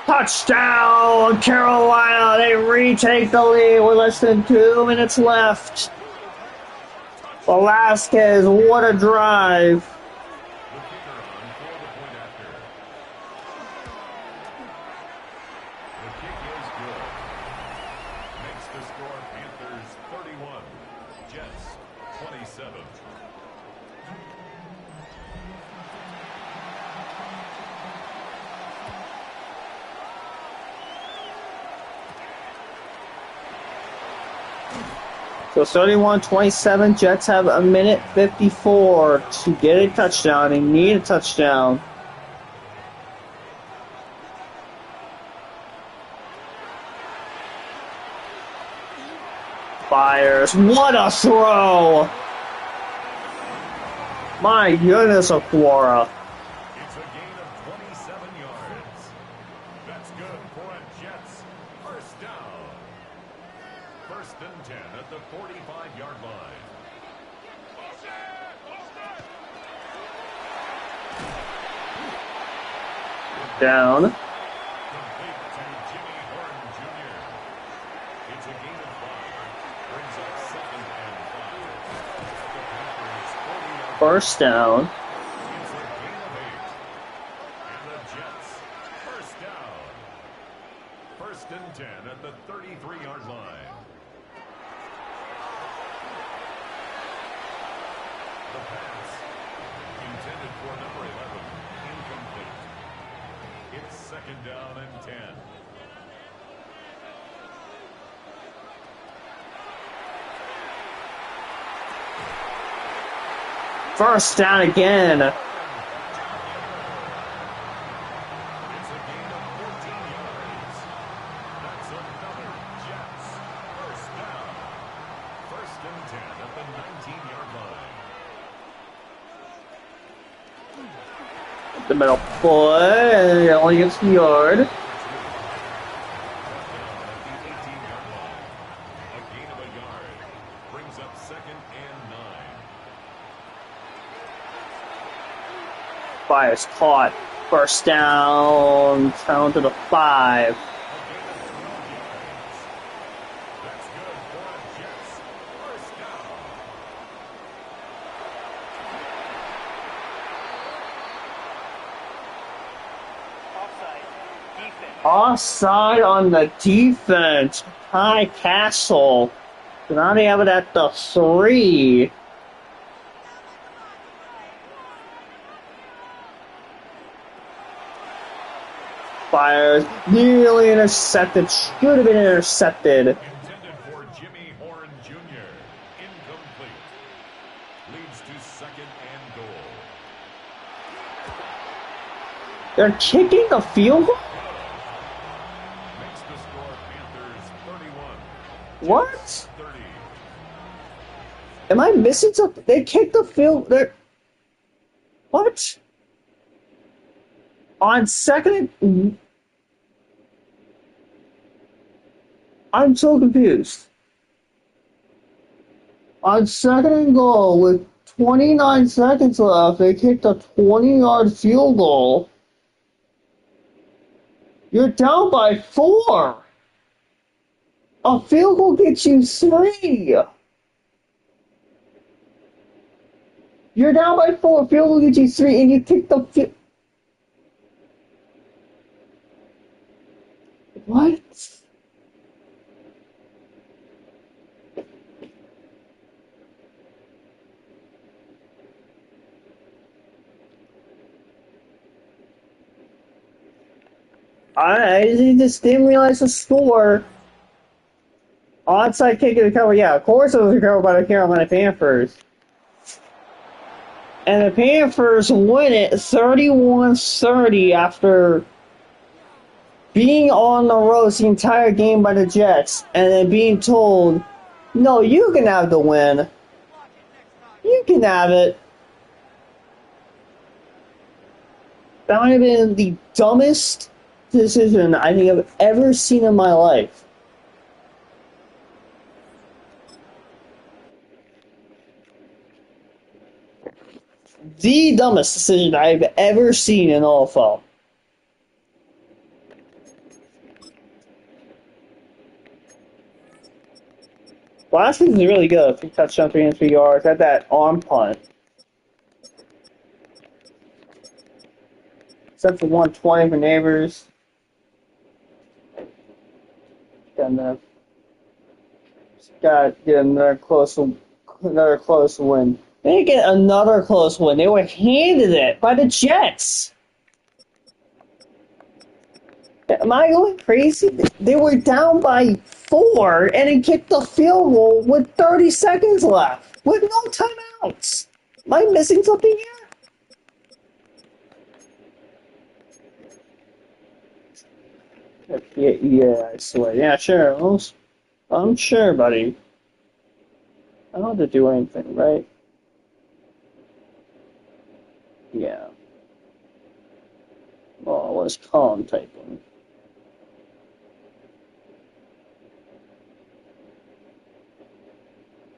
Touchdown, Carolina! They retake the lead with less than 2 minutes left. Velasquez, what a drive! The kicker on for the point after. The kick is good. Makes the score Panthers 31, Jets 27. So 31-27, Jets have a minute 54 to get a touchdown. They need a touchdown. Fires. What a throw! My goodness, Aquara. It's a gain of 27 yards. That's good for a Jets first down. First and 10 at the 45-yard line. Down. Complete to Jimmy Horn Jr. It's a gain of 5. Brings up second and 5. The Panthers 40-yard. First down. It's a gain of 8. And the Jets first down. First and 10 at the 33-yard line. The pass intended for number 11. Incomplete. It's second down and 10. First down again. It's a gain of 14 yards. That's another Jets first down. First and 10 at the 19-yard line. The middle foot, and it only gets the yard. At the 18-yard line. A gain of a yard. Brings up second and 9. Fires caught. First down. Down to the 5. A gain of 12 yards. That's good for a Jets first down. Offside on the defense. High Castle. So now they have it at the 3. Fires. Nearly intercepted. Should have been intercepted. Intended for Jimmy Horn Jr. Incomplete. Leads to second and goal. They're kicking the field goal? Makes the score Panthers 31. What? 30. Am I missing something? They kicked the field. What? On second. I'm so confused. On second and goal with 29 seconds left, they kicked a 20-yard field goal. You're down by 4. A field goal gets you 3. You're down by 4. Field goal gets you 3, and you kick the field. What? I just didn't realize the score. Onside kick in the cover. Yeah, of course it was recovered by the Carolina Panthers. And the Panthers win it 31-30 after being on the road the entire game by the Jets and then being told, no, you can have the win. You can have it. That might have been the dumbest decision I think I've ever seen in my life. The dumbest decision I've ever seen in OFL. Washington's really good. 3 touchdowns, 303 yards. Had that arm punt. Except for 120 for Neighbors. Got to get another close win. They get another close win. They were handed it by the Jets. Am I going crazy? They were down by 4 and then kicked the field goal with 30 seconds left with no timeouts. Am I missing something here? Yeah, I swear. Yeah, sure. I'm sure, buddy. I don't have to do anything, right? Yeah. Well, I was calm typing.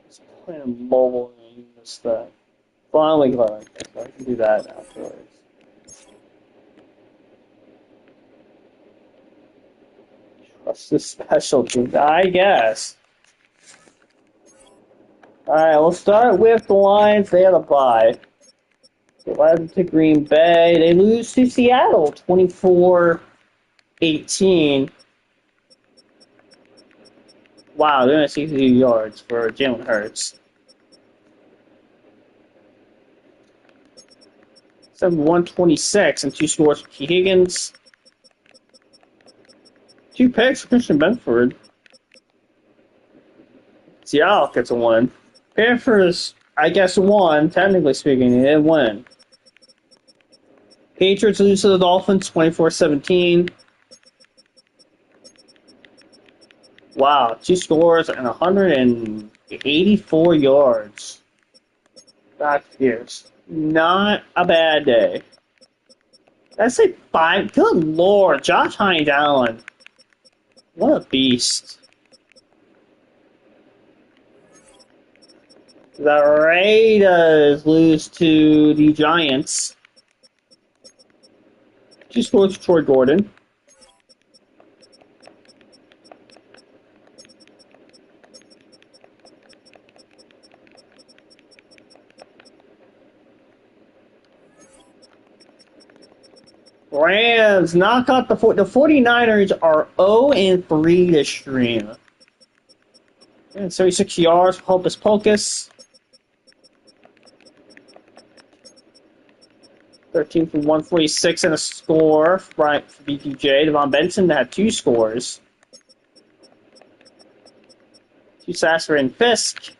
It's playing mobile and you missed that. Finally glad I can do that afterwards. Trust the special teams, I guess. Alright, we'll start with the Lions. They had a bye. They led to Green Bay. They lose to Seattle 24-18. Wow, they're going to 62 yards for Jalen Hurts. 126 and 2 scores for T. Higgins. 2 picks for Christian Benford. Seattle gets a win. Panthers, I guess, won. Technically speaking, they didn't win. Patriots lose to the Dolphins 24-17. Wow, 2 scores and 184 yards. That's fierce. Not a bad day. That's like 5. Good lord, Josh Hines Allen. What a beast. The Raiders lose to the Giants. 2 scores for Troy Gordon. Rams knock out the 49ers are 0-3 this stream. And 36 yards, Hocus Pocus. 13 for 146 and a score for BTJ. Devon Benson had 2 scores. 2 sacks for Fisk.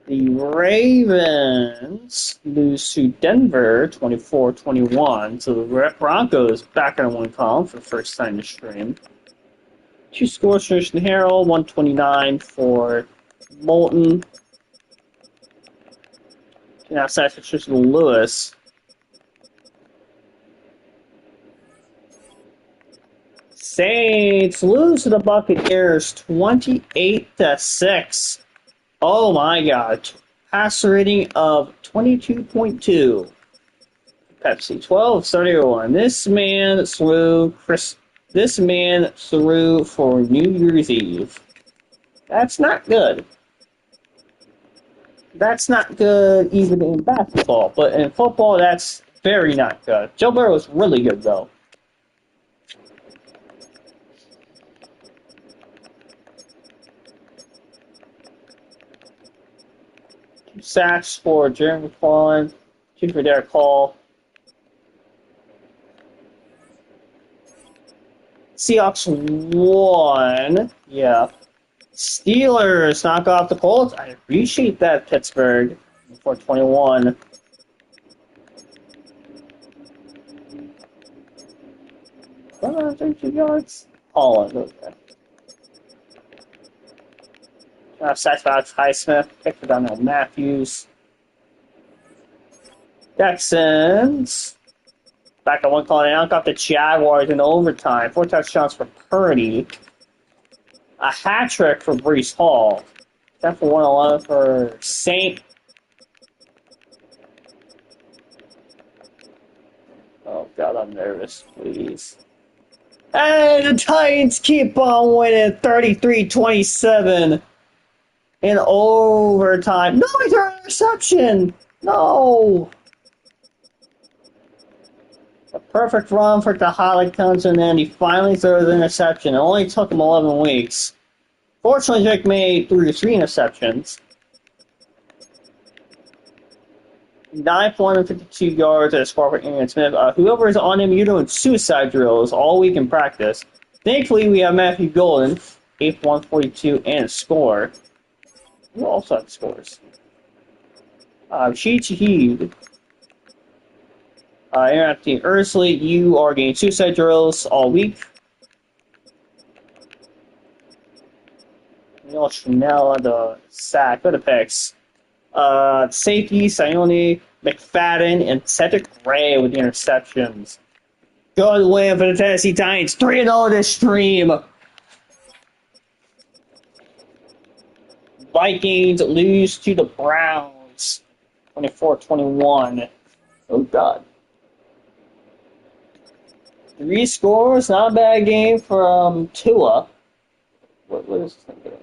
The Ravens lose to Denver 24-21. So the Broncos back in one column for the first time this stream. 2 scores for Christian Harrell, 129 for Moulton. 2.5 sacks for Tristan Lewis. Saints lose to the Buccaneers 28-6. Oh my god. Passer rating of 22.2. Pepsi 12-71. This man threw for New Year's Eve. That's not good. That's not good even in basketball, but in football, that's very not good. Joe Burrow was really good, though. Sacks for Jeremy McFarland, 2 for Derek Hall. Seahawks won. Yeah. Steelers knock off the Colts. I appreciate that, Pittsburgh. 421. Oh, 32 yards. Holland, okay. Sacks by Highsmith. Picked for Donnell Matthews. Texans. Back at one call out. Got the Jaguars in overtime. 4 touchdowns for Purdy. A hat trick for Breece Hall. 10 for 111 for Saint. Oh, God, I'm nervous. Please. And the Titans keep on winning 33-27 in overtime. No, it's an interception. No. A perfect run for Kahalik comes in, and he finally throws an interception. It only took him 11 weeks. Fortunately, Jake made 3 interceptions. 952 yards at a score for Aaron Smith. Whoever is on him, you're doing suicide drills all week in practice. Thankfully, we have Matthew Golden, 8 for 142 and a score. Who also have scores? Sheet Heed. Anthony Ursley, you are getting suicide drills all week. Neil Chanel, the sack, good picks. Safety, Sione, McFadden, and Cedric Gray with the interceptions. Good win for the Tennessee Titans. 3-0 this stream. Vikings lose to the Browns. 24-21. Oh, God. 3 scores, not a bad game from Tua. What is this thing doing?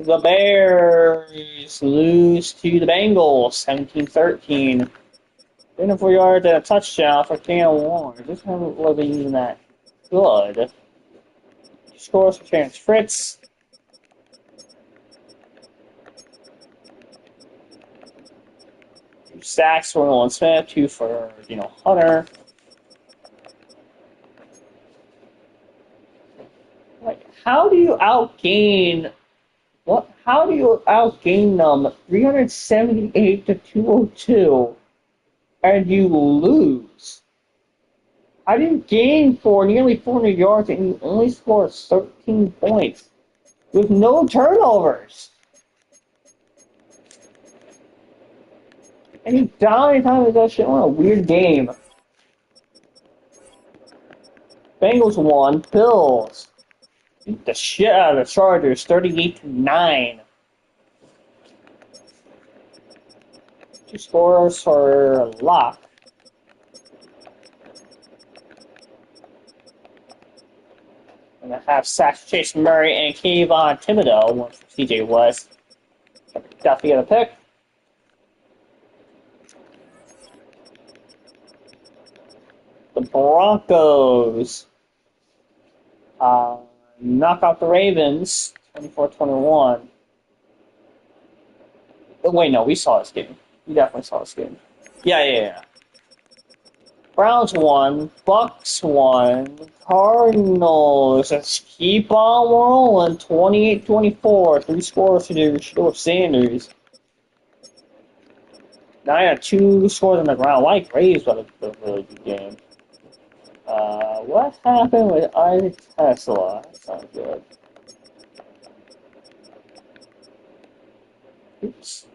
The Bears lose to the Bengals, 17-13. 24 yards and a touchdown for Cam Warren. This one wasn't even that good. 2 scores for Terrence Fritz. Two sacks for Nolan Smith, 2 for Hunter. Like, how do you outgain? What? How do you outgain them 378 to 202? And you lose. I didn't gain for nearly 400 yards and you only scored 13 points with no turnovers. And he died time with that shit. What a weird game. Bengals won. Bills beat the shit out of the Chargers, 38-9. 2 scores for Locke. And a half sacks for Chase Murray and Kayvon Thibodeau. 1 for CJ West. Duffy got a pick. The Broncos knock out the Ravens 24-21. Oh, wait, no, we saw this game. We definitely saw this game. Yeah. Browns won. Bucks won. Cardinals just keep on rolling. 28-24. 3 scores to Shedeur Sanders. Now I got 2 scores on the ground. Like Graves got a really good game. What happened with Isaac Tesla? That's not good. Oops.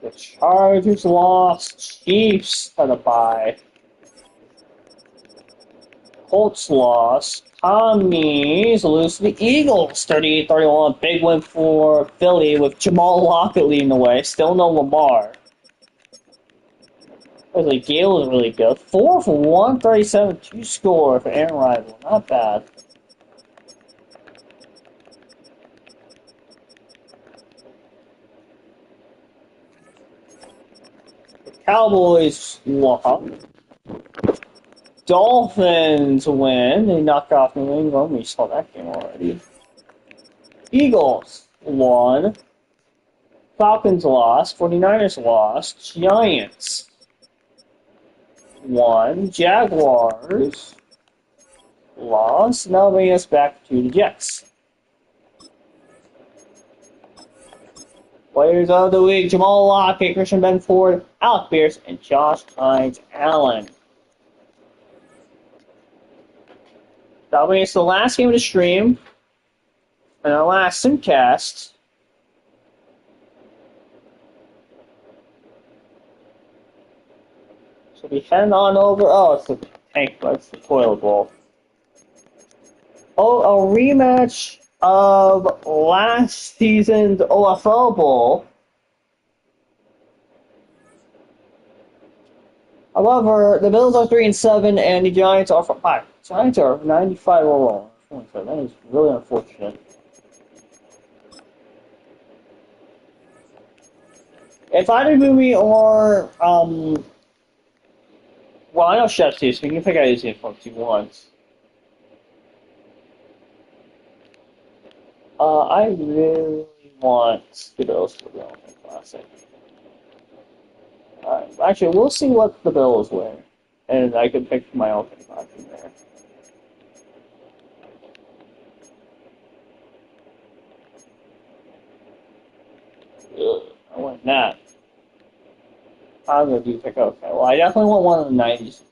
The Chargers lost. Chiefs had a bye. Colts lost. Commies lose to the Eagles. 38-31. Big win for Philly with Jamal Lockett leading the way. Still no Lamar. Gale was really good. 4 for 137. 2 score for Aaron Rodgers. Not bad. Cowboys won. Dolphins win. They knocked off New England. We saw that game already. Eagles won. Falcons lost. 49ers lost. Giants won. Jaguars loss. Now bringing us back to the Jets. Players of the week: Jamal Lockett, Christian Benford, Alec Pierce, and Josh Hines Allen. That'll bring us to the last game of the stream and our last simcast. So we head on over. Oh, it's the tank. That's the toilet bowl. Oh, a rematch of last season's OFL Bowl. However, the Bills are 3-7, and the Giants are 5. Giants are 95 overall. That is really unfortunate. If either movie or well, I know Chef's here, so you can pick out his info if you want. I really want the Bills to go in the Classic. Actually, we'll see what the Bills win, and I can pick my own thing from there. Ugh, I want that. I'm gonna do pick okay. Well, I definitely want one of the 90s.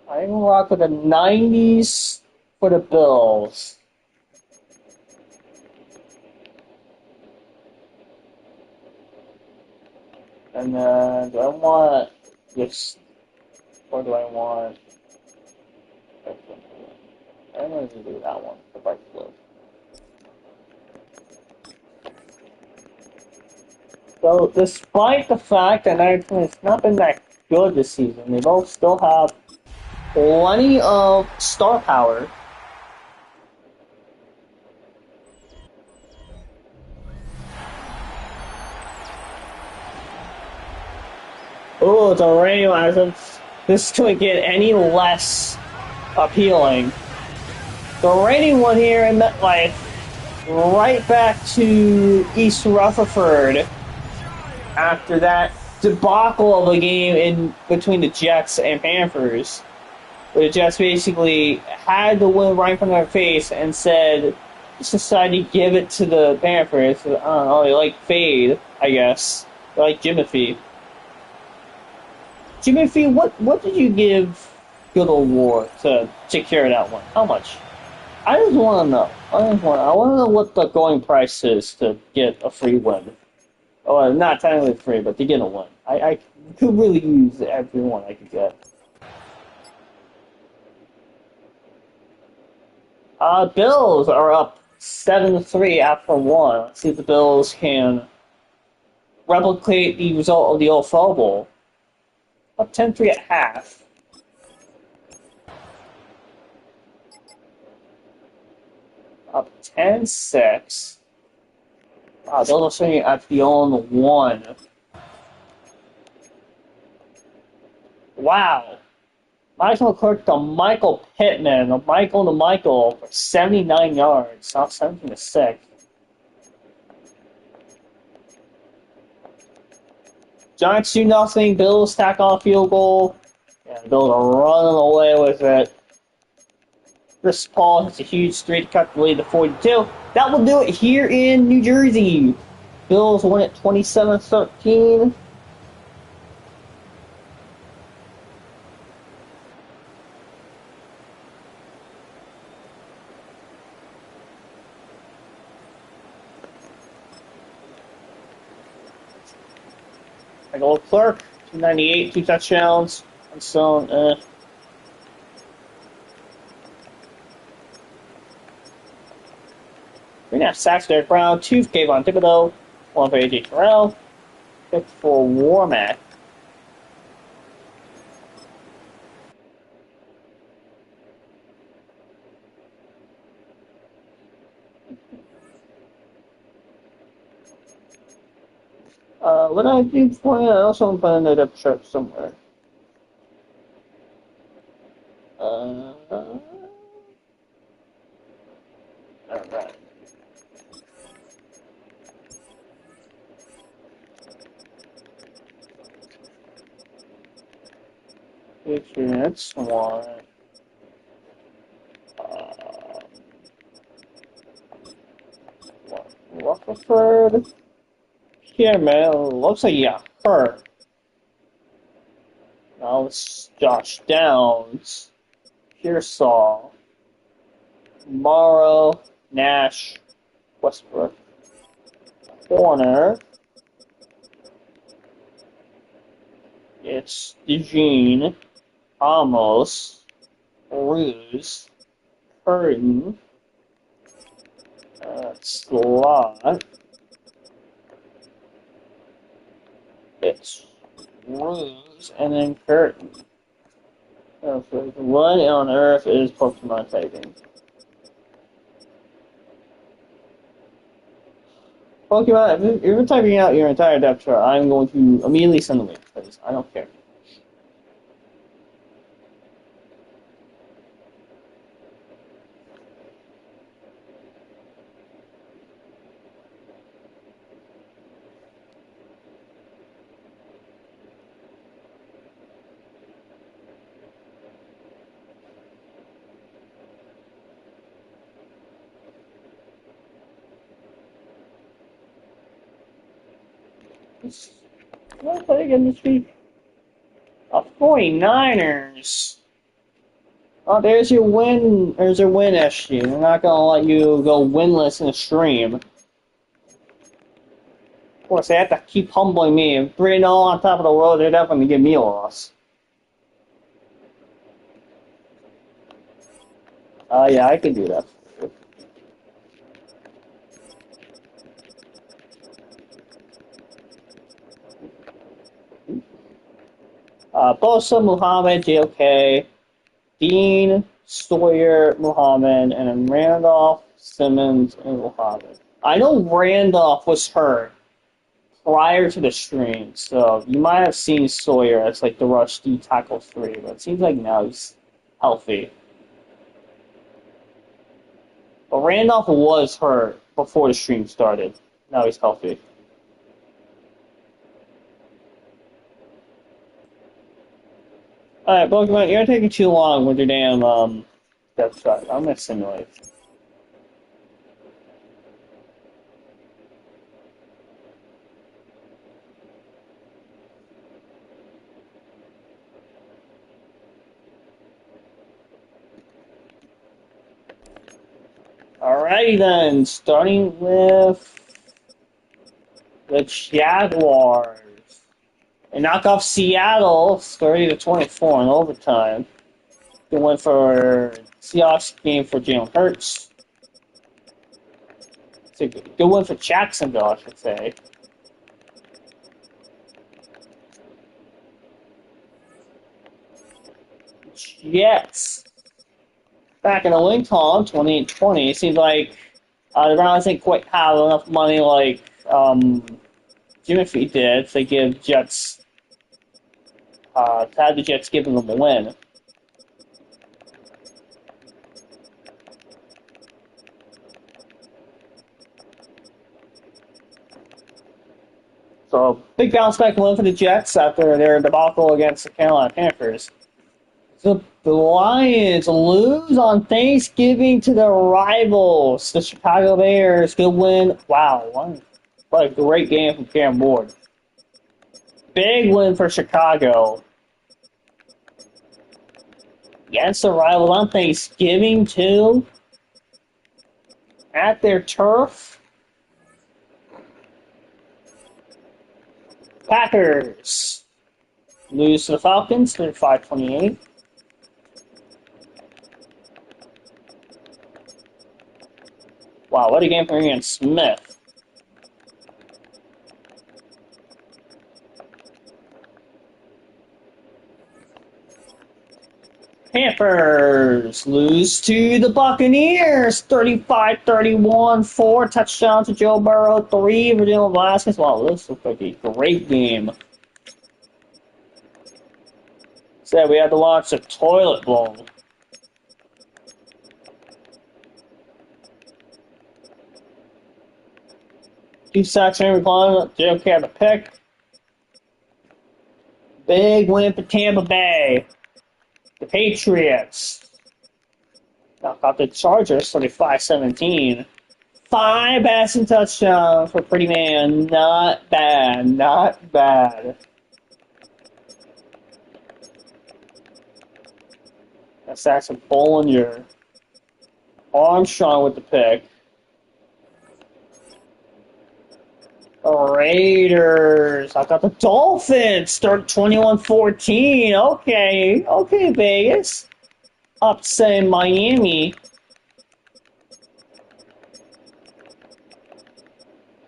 I'm gonna rock with the 90s for the Bills. And then, do I want this, or do I want... I'm going to do that one, the bright blue. So, despite the fact that it's not been that good this season, they both still have plenty of star power. Oh, it's a radio as this couldn't get any less appealing. The rating one here in MetLife, right back to East Rutherford after that debacle of a game in between the Jets and Panthers, where the Jets basically had the win right from their face and said, just decided to give it to the Panthers. I don't know, they like Fade, I guess. They like Jimothy. Jimothy, what did you give Good Award to secure that one? How much? I just want to know. I want to know what the going price is to get a free win. Oh, not technically free, but to get a win. I could really use every one I could get. Bills are up 7-3 after one. Let's see if the Bills can replicate the result of the OFL Bowl. Up 10-3 at half. Up 10-6. Wow, Bills are sitting at the on one. Wow. Michael Clark to Michael Pittman. Michael to Michael for 79 yards. Now 17-6. Giants do nothing. Bills tack on a field goal. And the Bills are running away with it. Chris Paul hits a huge straight to cut the lead to 42. That will do it here in New Jersey. Bills win at 27-13. Michael Clark, 298, 2 touchdowns. And so, 3.5 sacks, Derek Brown, 2 for Kayvon Thibodeau, 1 for AJ Terrell, 6 for Warmack. What I do for you, I also put in the depth chart somewhere. Alright. Next one. preferred. Yeah, man, looks like you got hurt. Now it's Josh Downs, Pearsall, Morrow, Nash, Westbrook. Corner. It's Eugene, Amos, Ruse, Curtin, Slot. It's Ruse, and then Curtin. What on earth is Pokemon typing? Pokemon, if you're typing out your entire depth chart, I'm going to immediately send the link, because I don't care. What play again this week? 49ers. Oh, there's your win. There's your win, SG. They're not gonna let you go winless in a stream. Of course, they have to keep humbling me. If 3-0 on top of the world, they're definitely gonna give me a loss. Yeah, I can do that. Bosa, Muhammad, JOK, Dean, Sawyer, Muhammad, and then Randolph, Simmons, and Muhammad. I know Randolph was hurt prior to the stream, so you might have seen Sawyer as like the rush D tackle 3, but it seems like now he's healthy. But Randolph was hurt before the stream started. Now he's healthy. Alright, Pokemon, you're taking too long with your damn depth shot. I'm gonna simulate. Alrighty then, starting with the Jaguars. They knock off Seattle 30-24 in overtime. They went for Seahawks game for Jalen Hurts. It's a good one for Jacksonville, I should say. Jets. Back in the win column, 28-20. It seems like the Browns didn't quite have enough money like Jimmy did to give Jets to have the Jets giving them a win. So big bounce back win for the Jets after their debacle against the Carolina Panthers. So the Lions lose on Thanksgiving to their rivals, the Chicago Bears. Good win. Wow, what a great game from Cam Ward. Big win for Chicago. Against the rivals on Thanksgiving, too. At their turf. Packers lose to the Falcons, 35-28. Wow, what a game for Ian Smith. Panthers lose to the Buccaneers, 35-31, 4 touchdowns to Joe Burrow, 3 for Dylan Vasquez. Wow, this looks like a great game. Said we had to watch the toilet bowl. Two sacks, Henry Clown, JOK had the pick. Big win for Tampa Bay. The Patriots knock out the Chargers 35-17. 5 passing touchdowns for Pretty Man. Not bad. Not bad. That's Saxon Bollinger. Armstrong with the pick. The Raiders. I got the Dolphins. Start 21-14. Okay. Okay, Vegas. Upsetting Miami.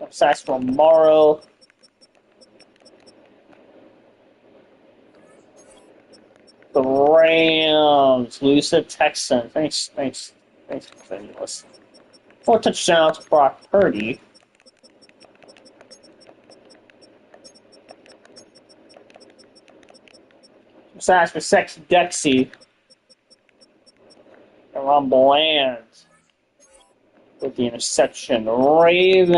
Sacks from Morrow. The Rams lose to Texans. Thanks for defending us. 4 touchdowns to Brock Purdy. Sacks for Sex Dexy. And Ron Bland with the interception. Ravens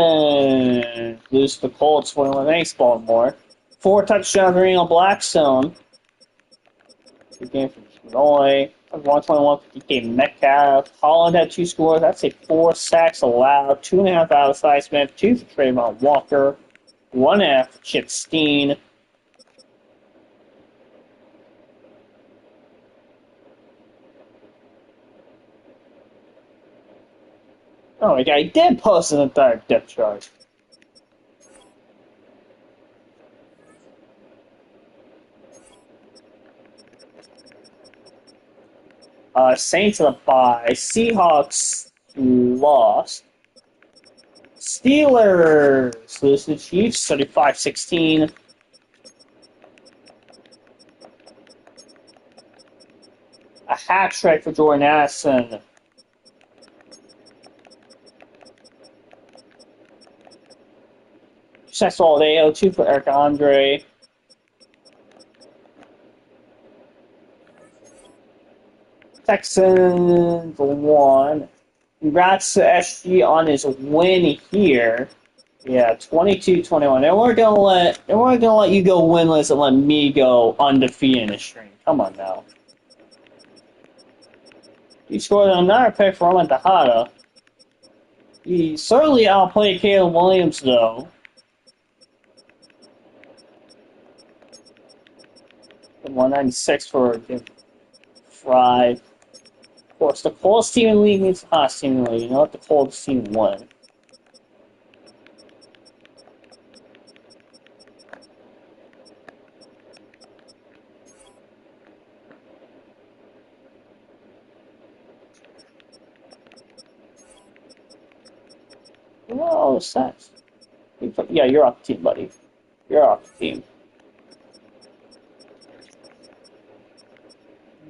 lose to the Colts 21. Thanks, Baltimore. 4 touchdowns ring on Blackstone. Good game for Illinois. 121 for DK Metcalf. Holland had 2 scores. I'd say 4 sacks allowed. 2.5 out of Cy Smith. 2 for Trayvon Walker. 1.5 for Chip Steen. Oh my god, he did post an entire depth chart. Saints of the bye. Seahawks lost. Steelers lose to the Chiefs 35-16. A hat trick for Jordan Addison. Sacks all day. 2 for Eric Andre. Texans 1. Congrats to SG on his win here. Yeah, 22-21. They weren't gonna let you go winless and let me go undefeated in the stream. Come on now. He scored another pick for Roman Tejada. He certainly outplayed Caleb Williams though. 196 for Fry. Of course, the coldest team in the league means the hottest team in the league. You know what? The coldest team won. Oh, sacks. Yeah, you're off the team, buddy. You're off the team.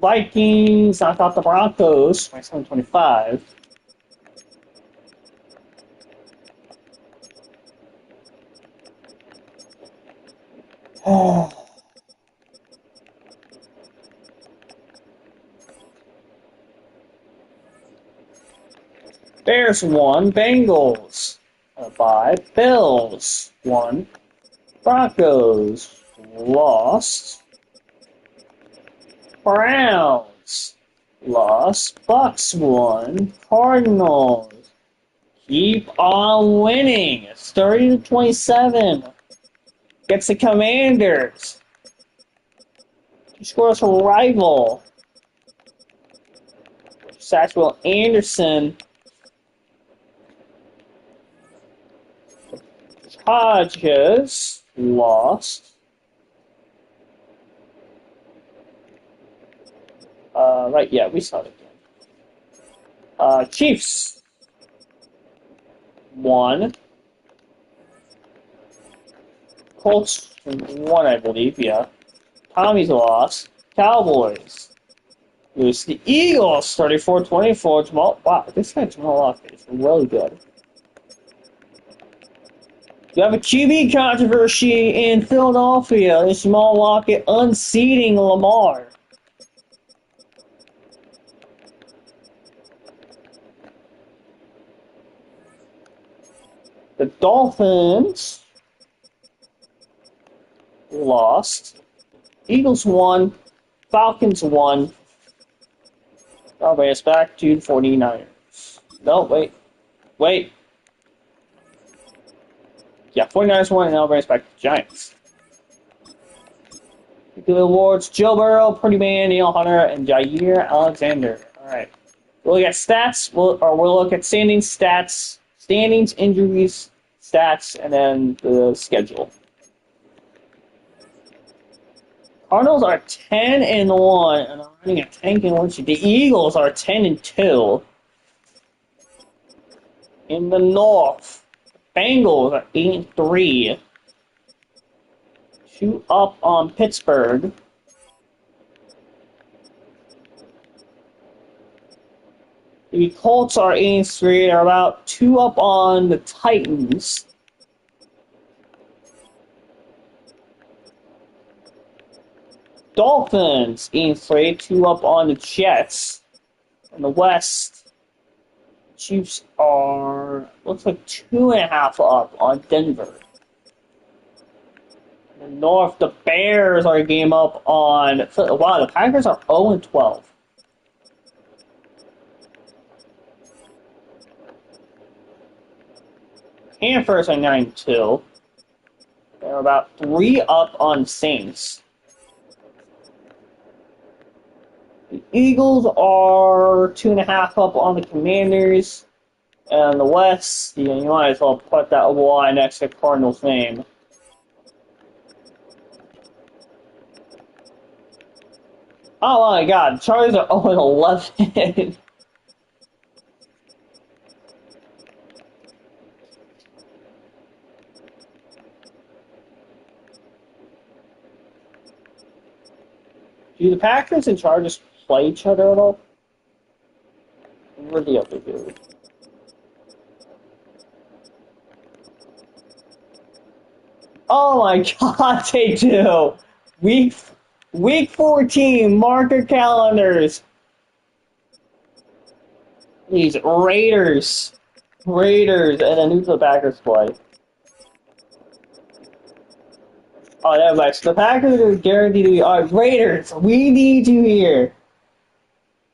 Vikings knocked out the Broncos 27-25. Bears won. Bengals bye. Bills won. Broncos lost. Browns lost. Bucks won. Cardinals keep on winning. It's 30-27. Gets the Commanders. He scores a rival. Saxwell Anderson. Hodges lost. Right, yeah, we saw it again. Chiefs won. Colts won, I believe, yeah. Tommy's lost. Cowboys lose the Eagles 34-24. Jamal, wow, this guy Jamal Lockett is really good. You have a QB controversy in Philadelphia. It's Jamal Lockett unseating Lamar. The Dolphins lost. Eagles won. Falcons won. Oh, wait, it's back to the 49ers. No, wait. Yeah, 49ers won, and now brings back the Giants. The awards: Joe Burrow, Pretty Man, Neil Hunter, and Jair Alexander. All right. We'll look at stats. We'll look at standings, stats, standings, injuries, stats, and then the schedule. Cardinals are 10-1, and are running a 10-1 streak. The Eagles are 10-2. In the North, Bengals are 8-3. 2 up on Pittsburgh. The Colts are 8-3. They're about 2 up on the Titans. Dolphins 8-3, 2 up on the Jets. In the West, Chiefs are looks like 2.5 up on Denver. In the North, the Bears are a game up on. Wow, the Packers are 0-12. Panthers are 9-2. They're about 3 up on Saints. The Eagles are 2.5 up on the Commanders. And the West, you might as well put that Y next to Cardinals' name. Oh my god, Chargers are 0-11. Do the Packers and Chargers play each other at all? What the other do? Oh my god, they do! Week 14, mark your calendars. These Raiders, and then who's the Packers play? Oh, never mind. So the Packers are guaranteed to be. Alright, Raiders, we need you here.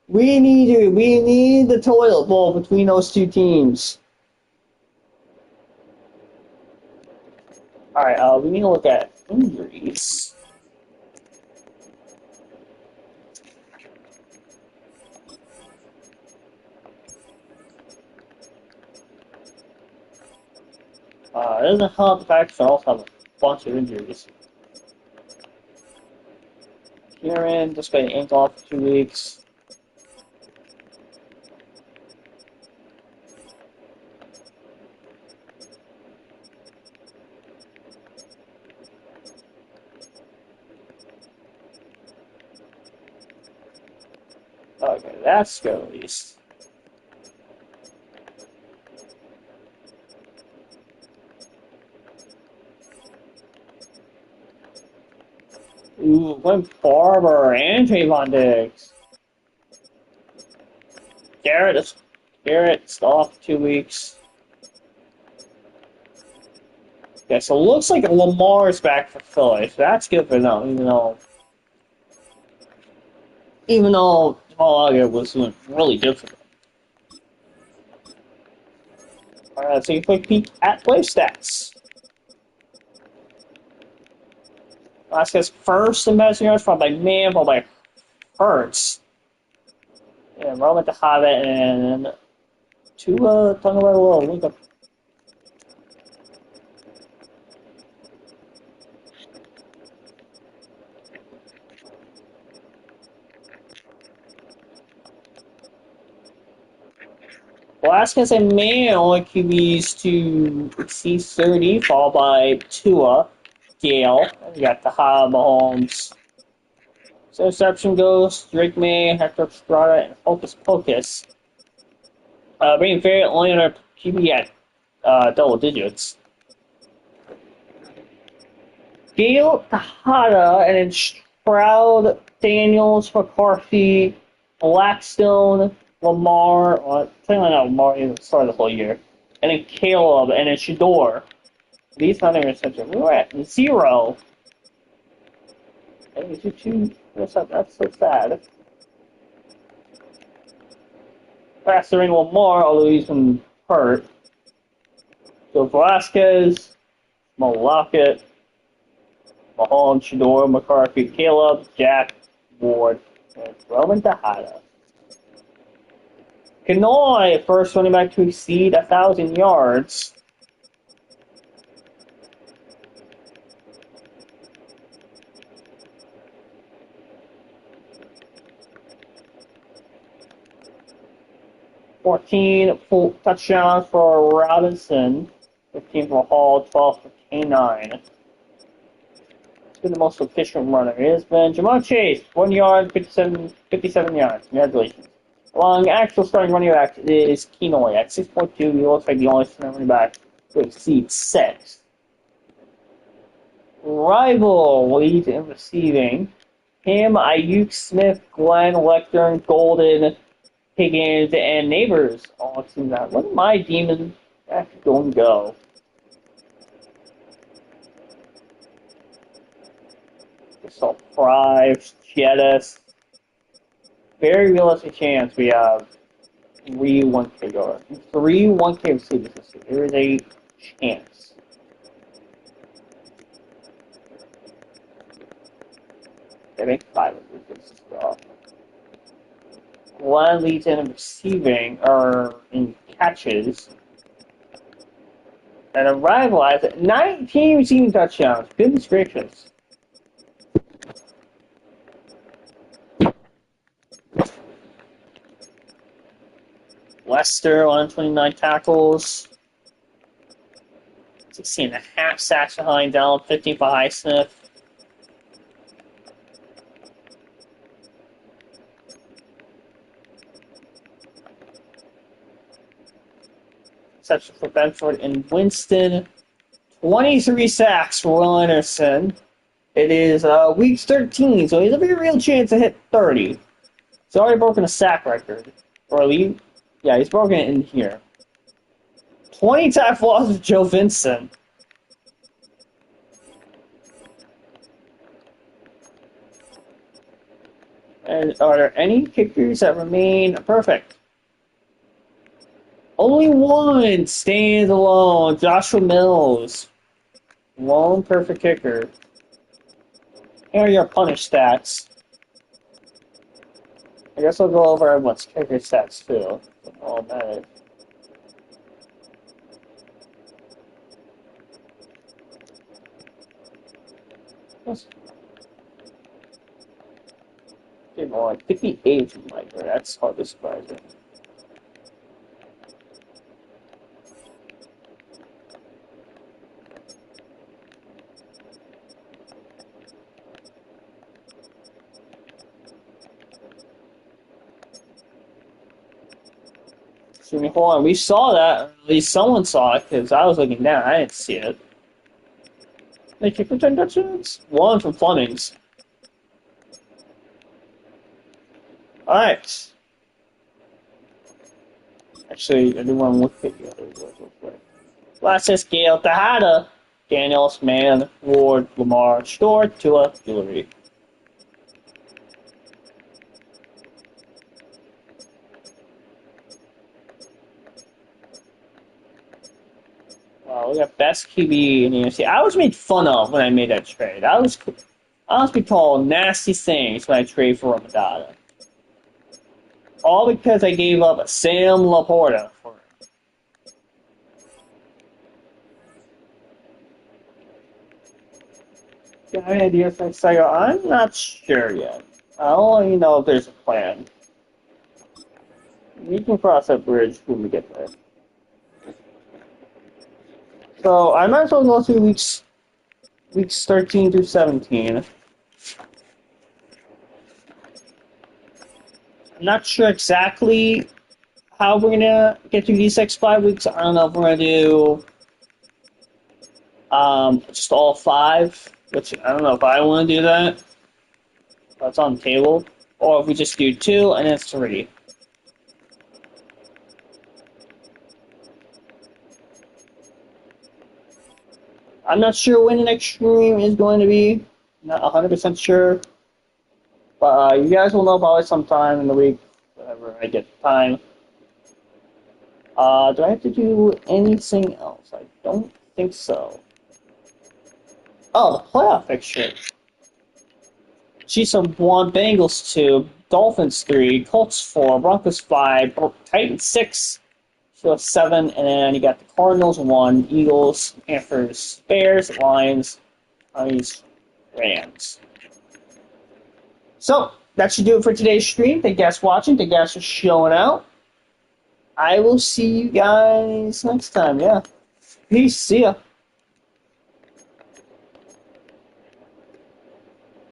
We need you. We need the toilet bowl between those two teams. Alright, we need to look at injuries. It doesn't help the Packers also have a bunch of injuries. Kieran just got ankle off for 2 weeks. Okay, that's good at least. Ooh, Went Barber and Trayvon Diggs. Garrett's off 2 weeks. Yeah, so it looks like Lamar's back for Philly, so that's good for them, even though Jamal Elliott was doing really good for them. Alright, let's take a quick peek at play stats. Vasquez first in passing yards, followed by Mann, followed by Hurts. And Roman to Hobbit, and Tua Tagovailoa. Look up. Velasquez and Mann only QBs to exceed 30, followed by Tua, Gale. And you got the Mahomes. So reception goes Drake May, Hector Estrada, and Hocus Pocus. Being fair, only on our QB at double digits. Gale, Tejada, and then Stroud, Daniels, McCarthy, Blackstone, Lamar, technically not Lamar, he started the whole year. And then Caleb, and then Shador. These not even reception. We were at 0. And that's so sad. Faster in Lamar, although he's been hurt. So Velasquez, Lockett, Mahomes, Shador, McCarthy, Caleb, Jack, Ward, and Roman Tejada. Kanoy, first running back to exceed 1,000 yards. $14 full touchdowns for Robinson, 15 for Hall, 12 for K9. He's been the most efficient runner. It has been Jamar Chase, 1 yard, 57 yards. Congratulations. Along actual starting running back is Kenoy at 6.2. He looks like the only starting running back to exceed 6. Rival leads in receiving. Him, Ayuk, Smith, Glenn, Lecter, Golden, Higgins, and Neighbors all seem that. What am my demon actually going to go? So Fry, Jettis. Very realistic chance we have 3 1K guards. 3 1K receivers this year. There is a chance. They make 5 of this as well. Glenn leads in receiving, or in catches. And a rival has 19 receiving touchdowns. Goodness gracious. Lester, 129 tackles. 16.5 sacks behind Dallin, 15 for Highsmith. Exception for Benford and Winston. 23 sacks for Will Anderson. It is week 13, so he has a very real chance to hit 30. He's already broken a sack record. Or at least, yeah, he's broken it in here. 20 tackle losses with Joe Vincent. And are there any kickers that remain perfect? Only one stands alone. Joshua Mills. Lone perfect kicker. Here are your punish stats. I guess I'll go over everyone's kicker stats too. All matters. More like 58 from Micah. That's hardly surprising. Hold on, we saw that. At least someone saw it because I was looking down. I didn't see it. They kick return touchdowns? One from Flemings. Alright. Actually, I do want to look at the other words real quick. Last is Gale Tejada, Daniels, Mann, Ward, Lamar, Shore, Tua, Jewelry. We got best QB in the NFC. I was made fun of when I made that trade. I was being called nasty things when I traded for Ramadada. All because I gave up Sam Laporta for him. Got any ideas for next cycle? I'm not sure yet. I don't even know if there's a plan. We can cross that bridge when we get there. So I might as well go through weeks 13 through 17. I'm not sure exactly how we're gonna get through these next 5 weeks. I don't know if we're gonna do just all 5, which I don't know if I want to do that. That's on the table, or if we just do 2 and then 3. I'm not sure when the next stream is going to be. Not 100% sure. But you guys will know probably sometime in the week, whenever I get the time. Do I have to do anything else? I don't think so. Oh, the playoff picture. Chiefs 1, Bengals 2, Dolphins 3, Colts 4, Broncos 5, Titans 6, Steelers 7, and then you got the Cardinals 1, Eagles, Panthers, Bears, Lions, Lions, Rams. So, that should do it for today's stream. Thank you guys for watching. Thank you guys for showing out. I will see you guys next time. Yeah. Peace. See ya.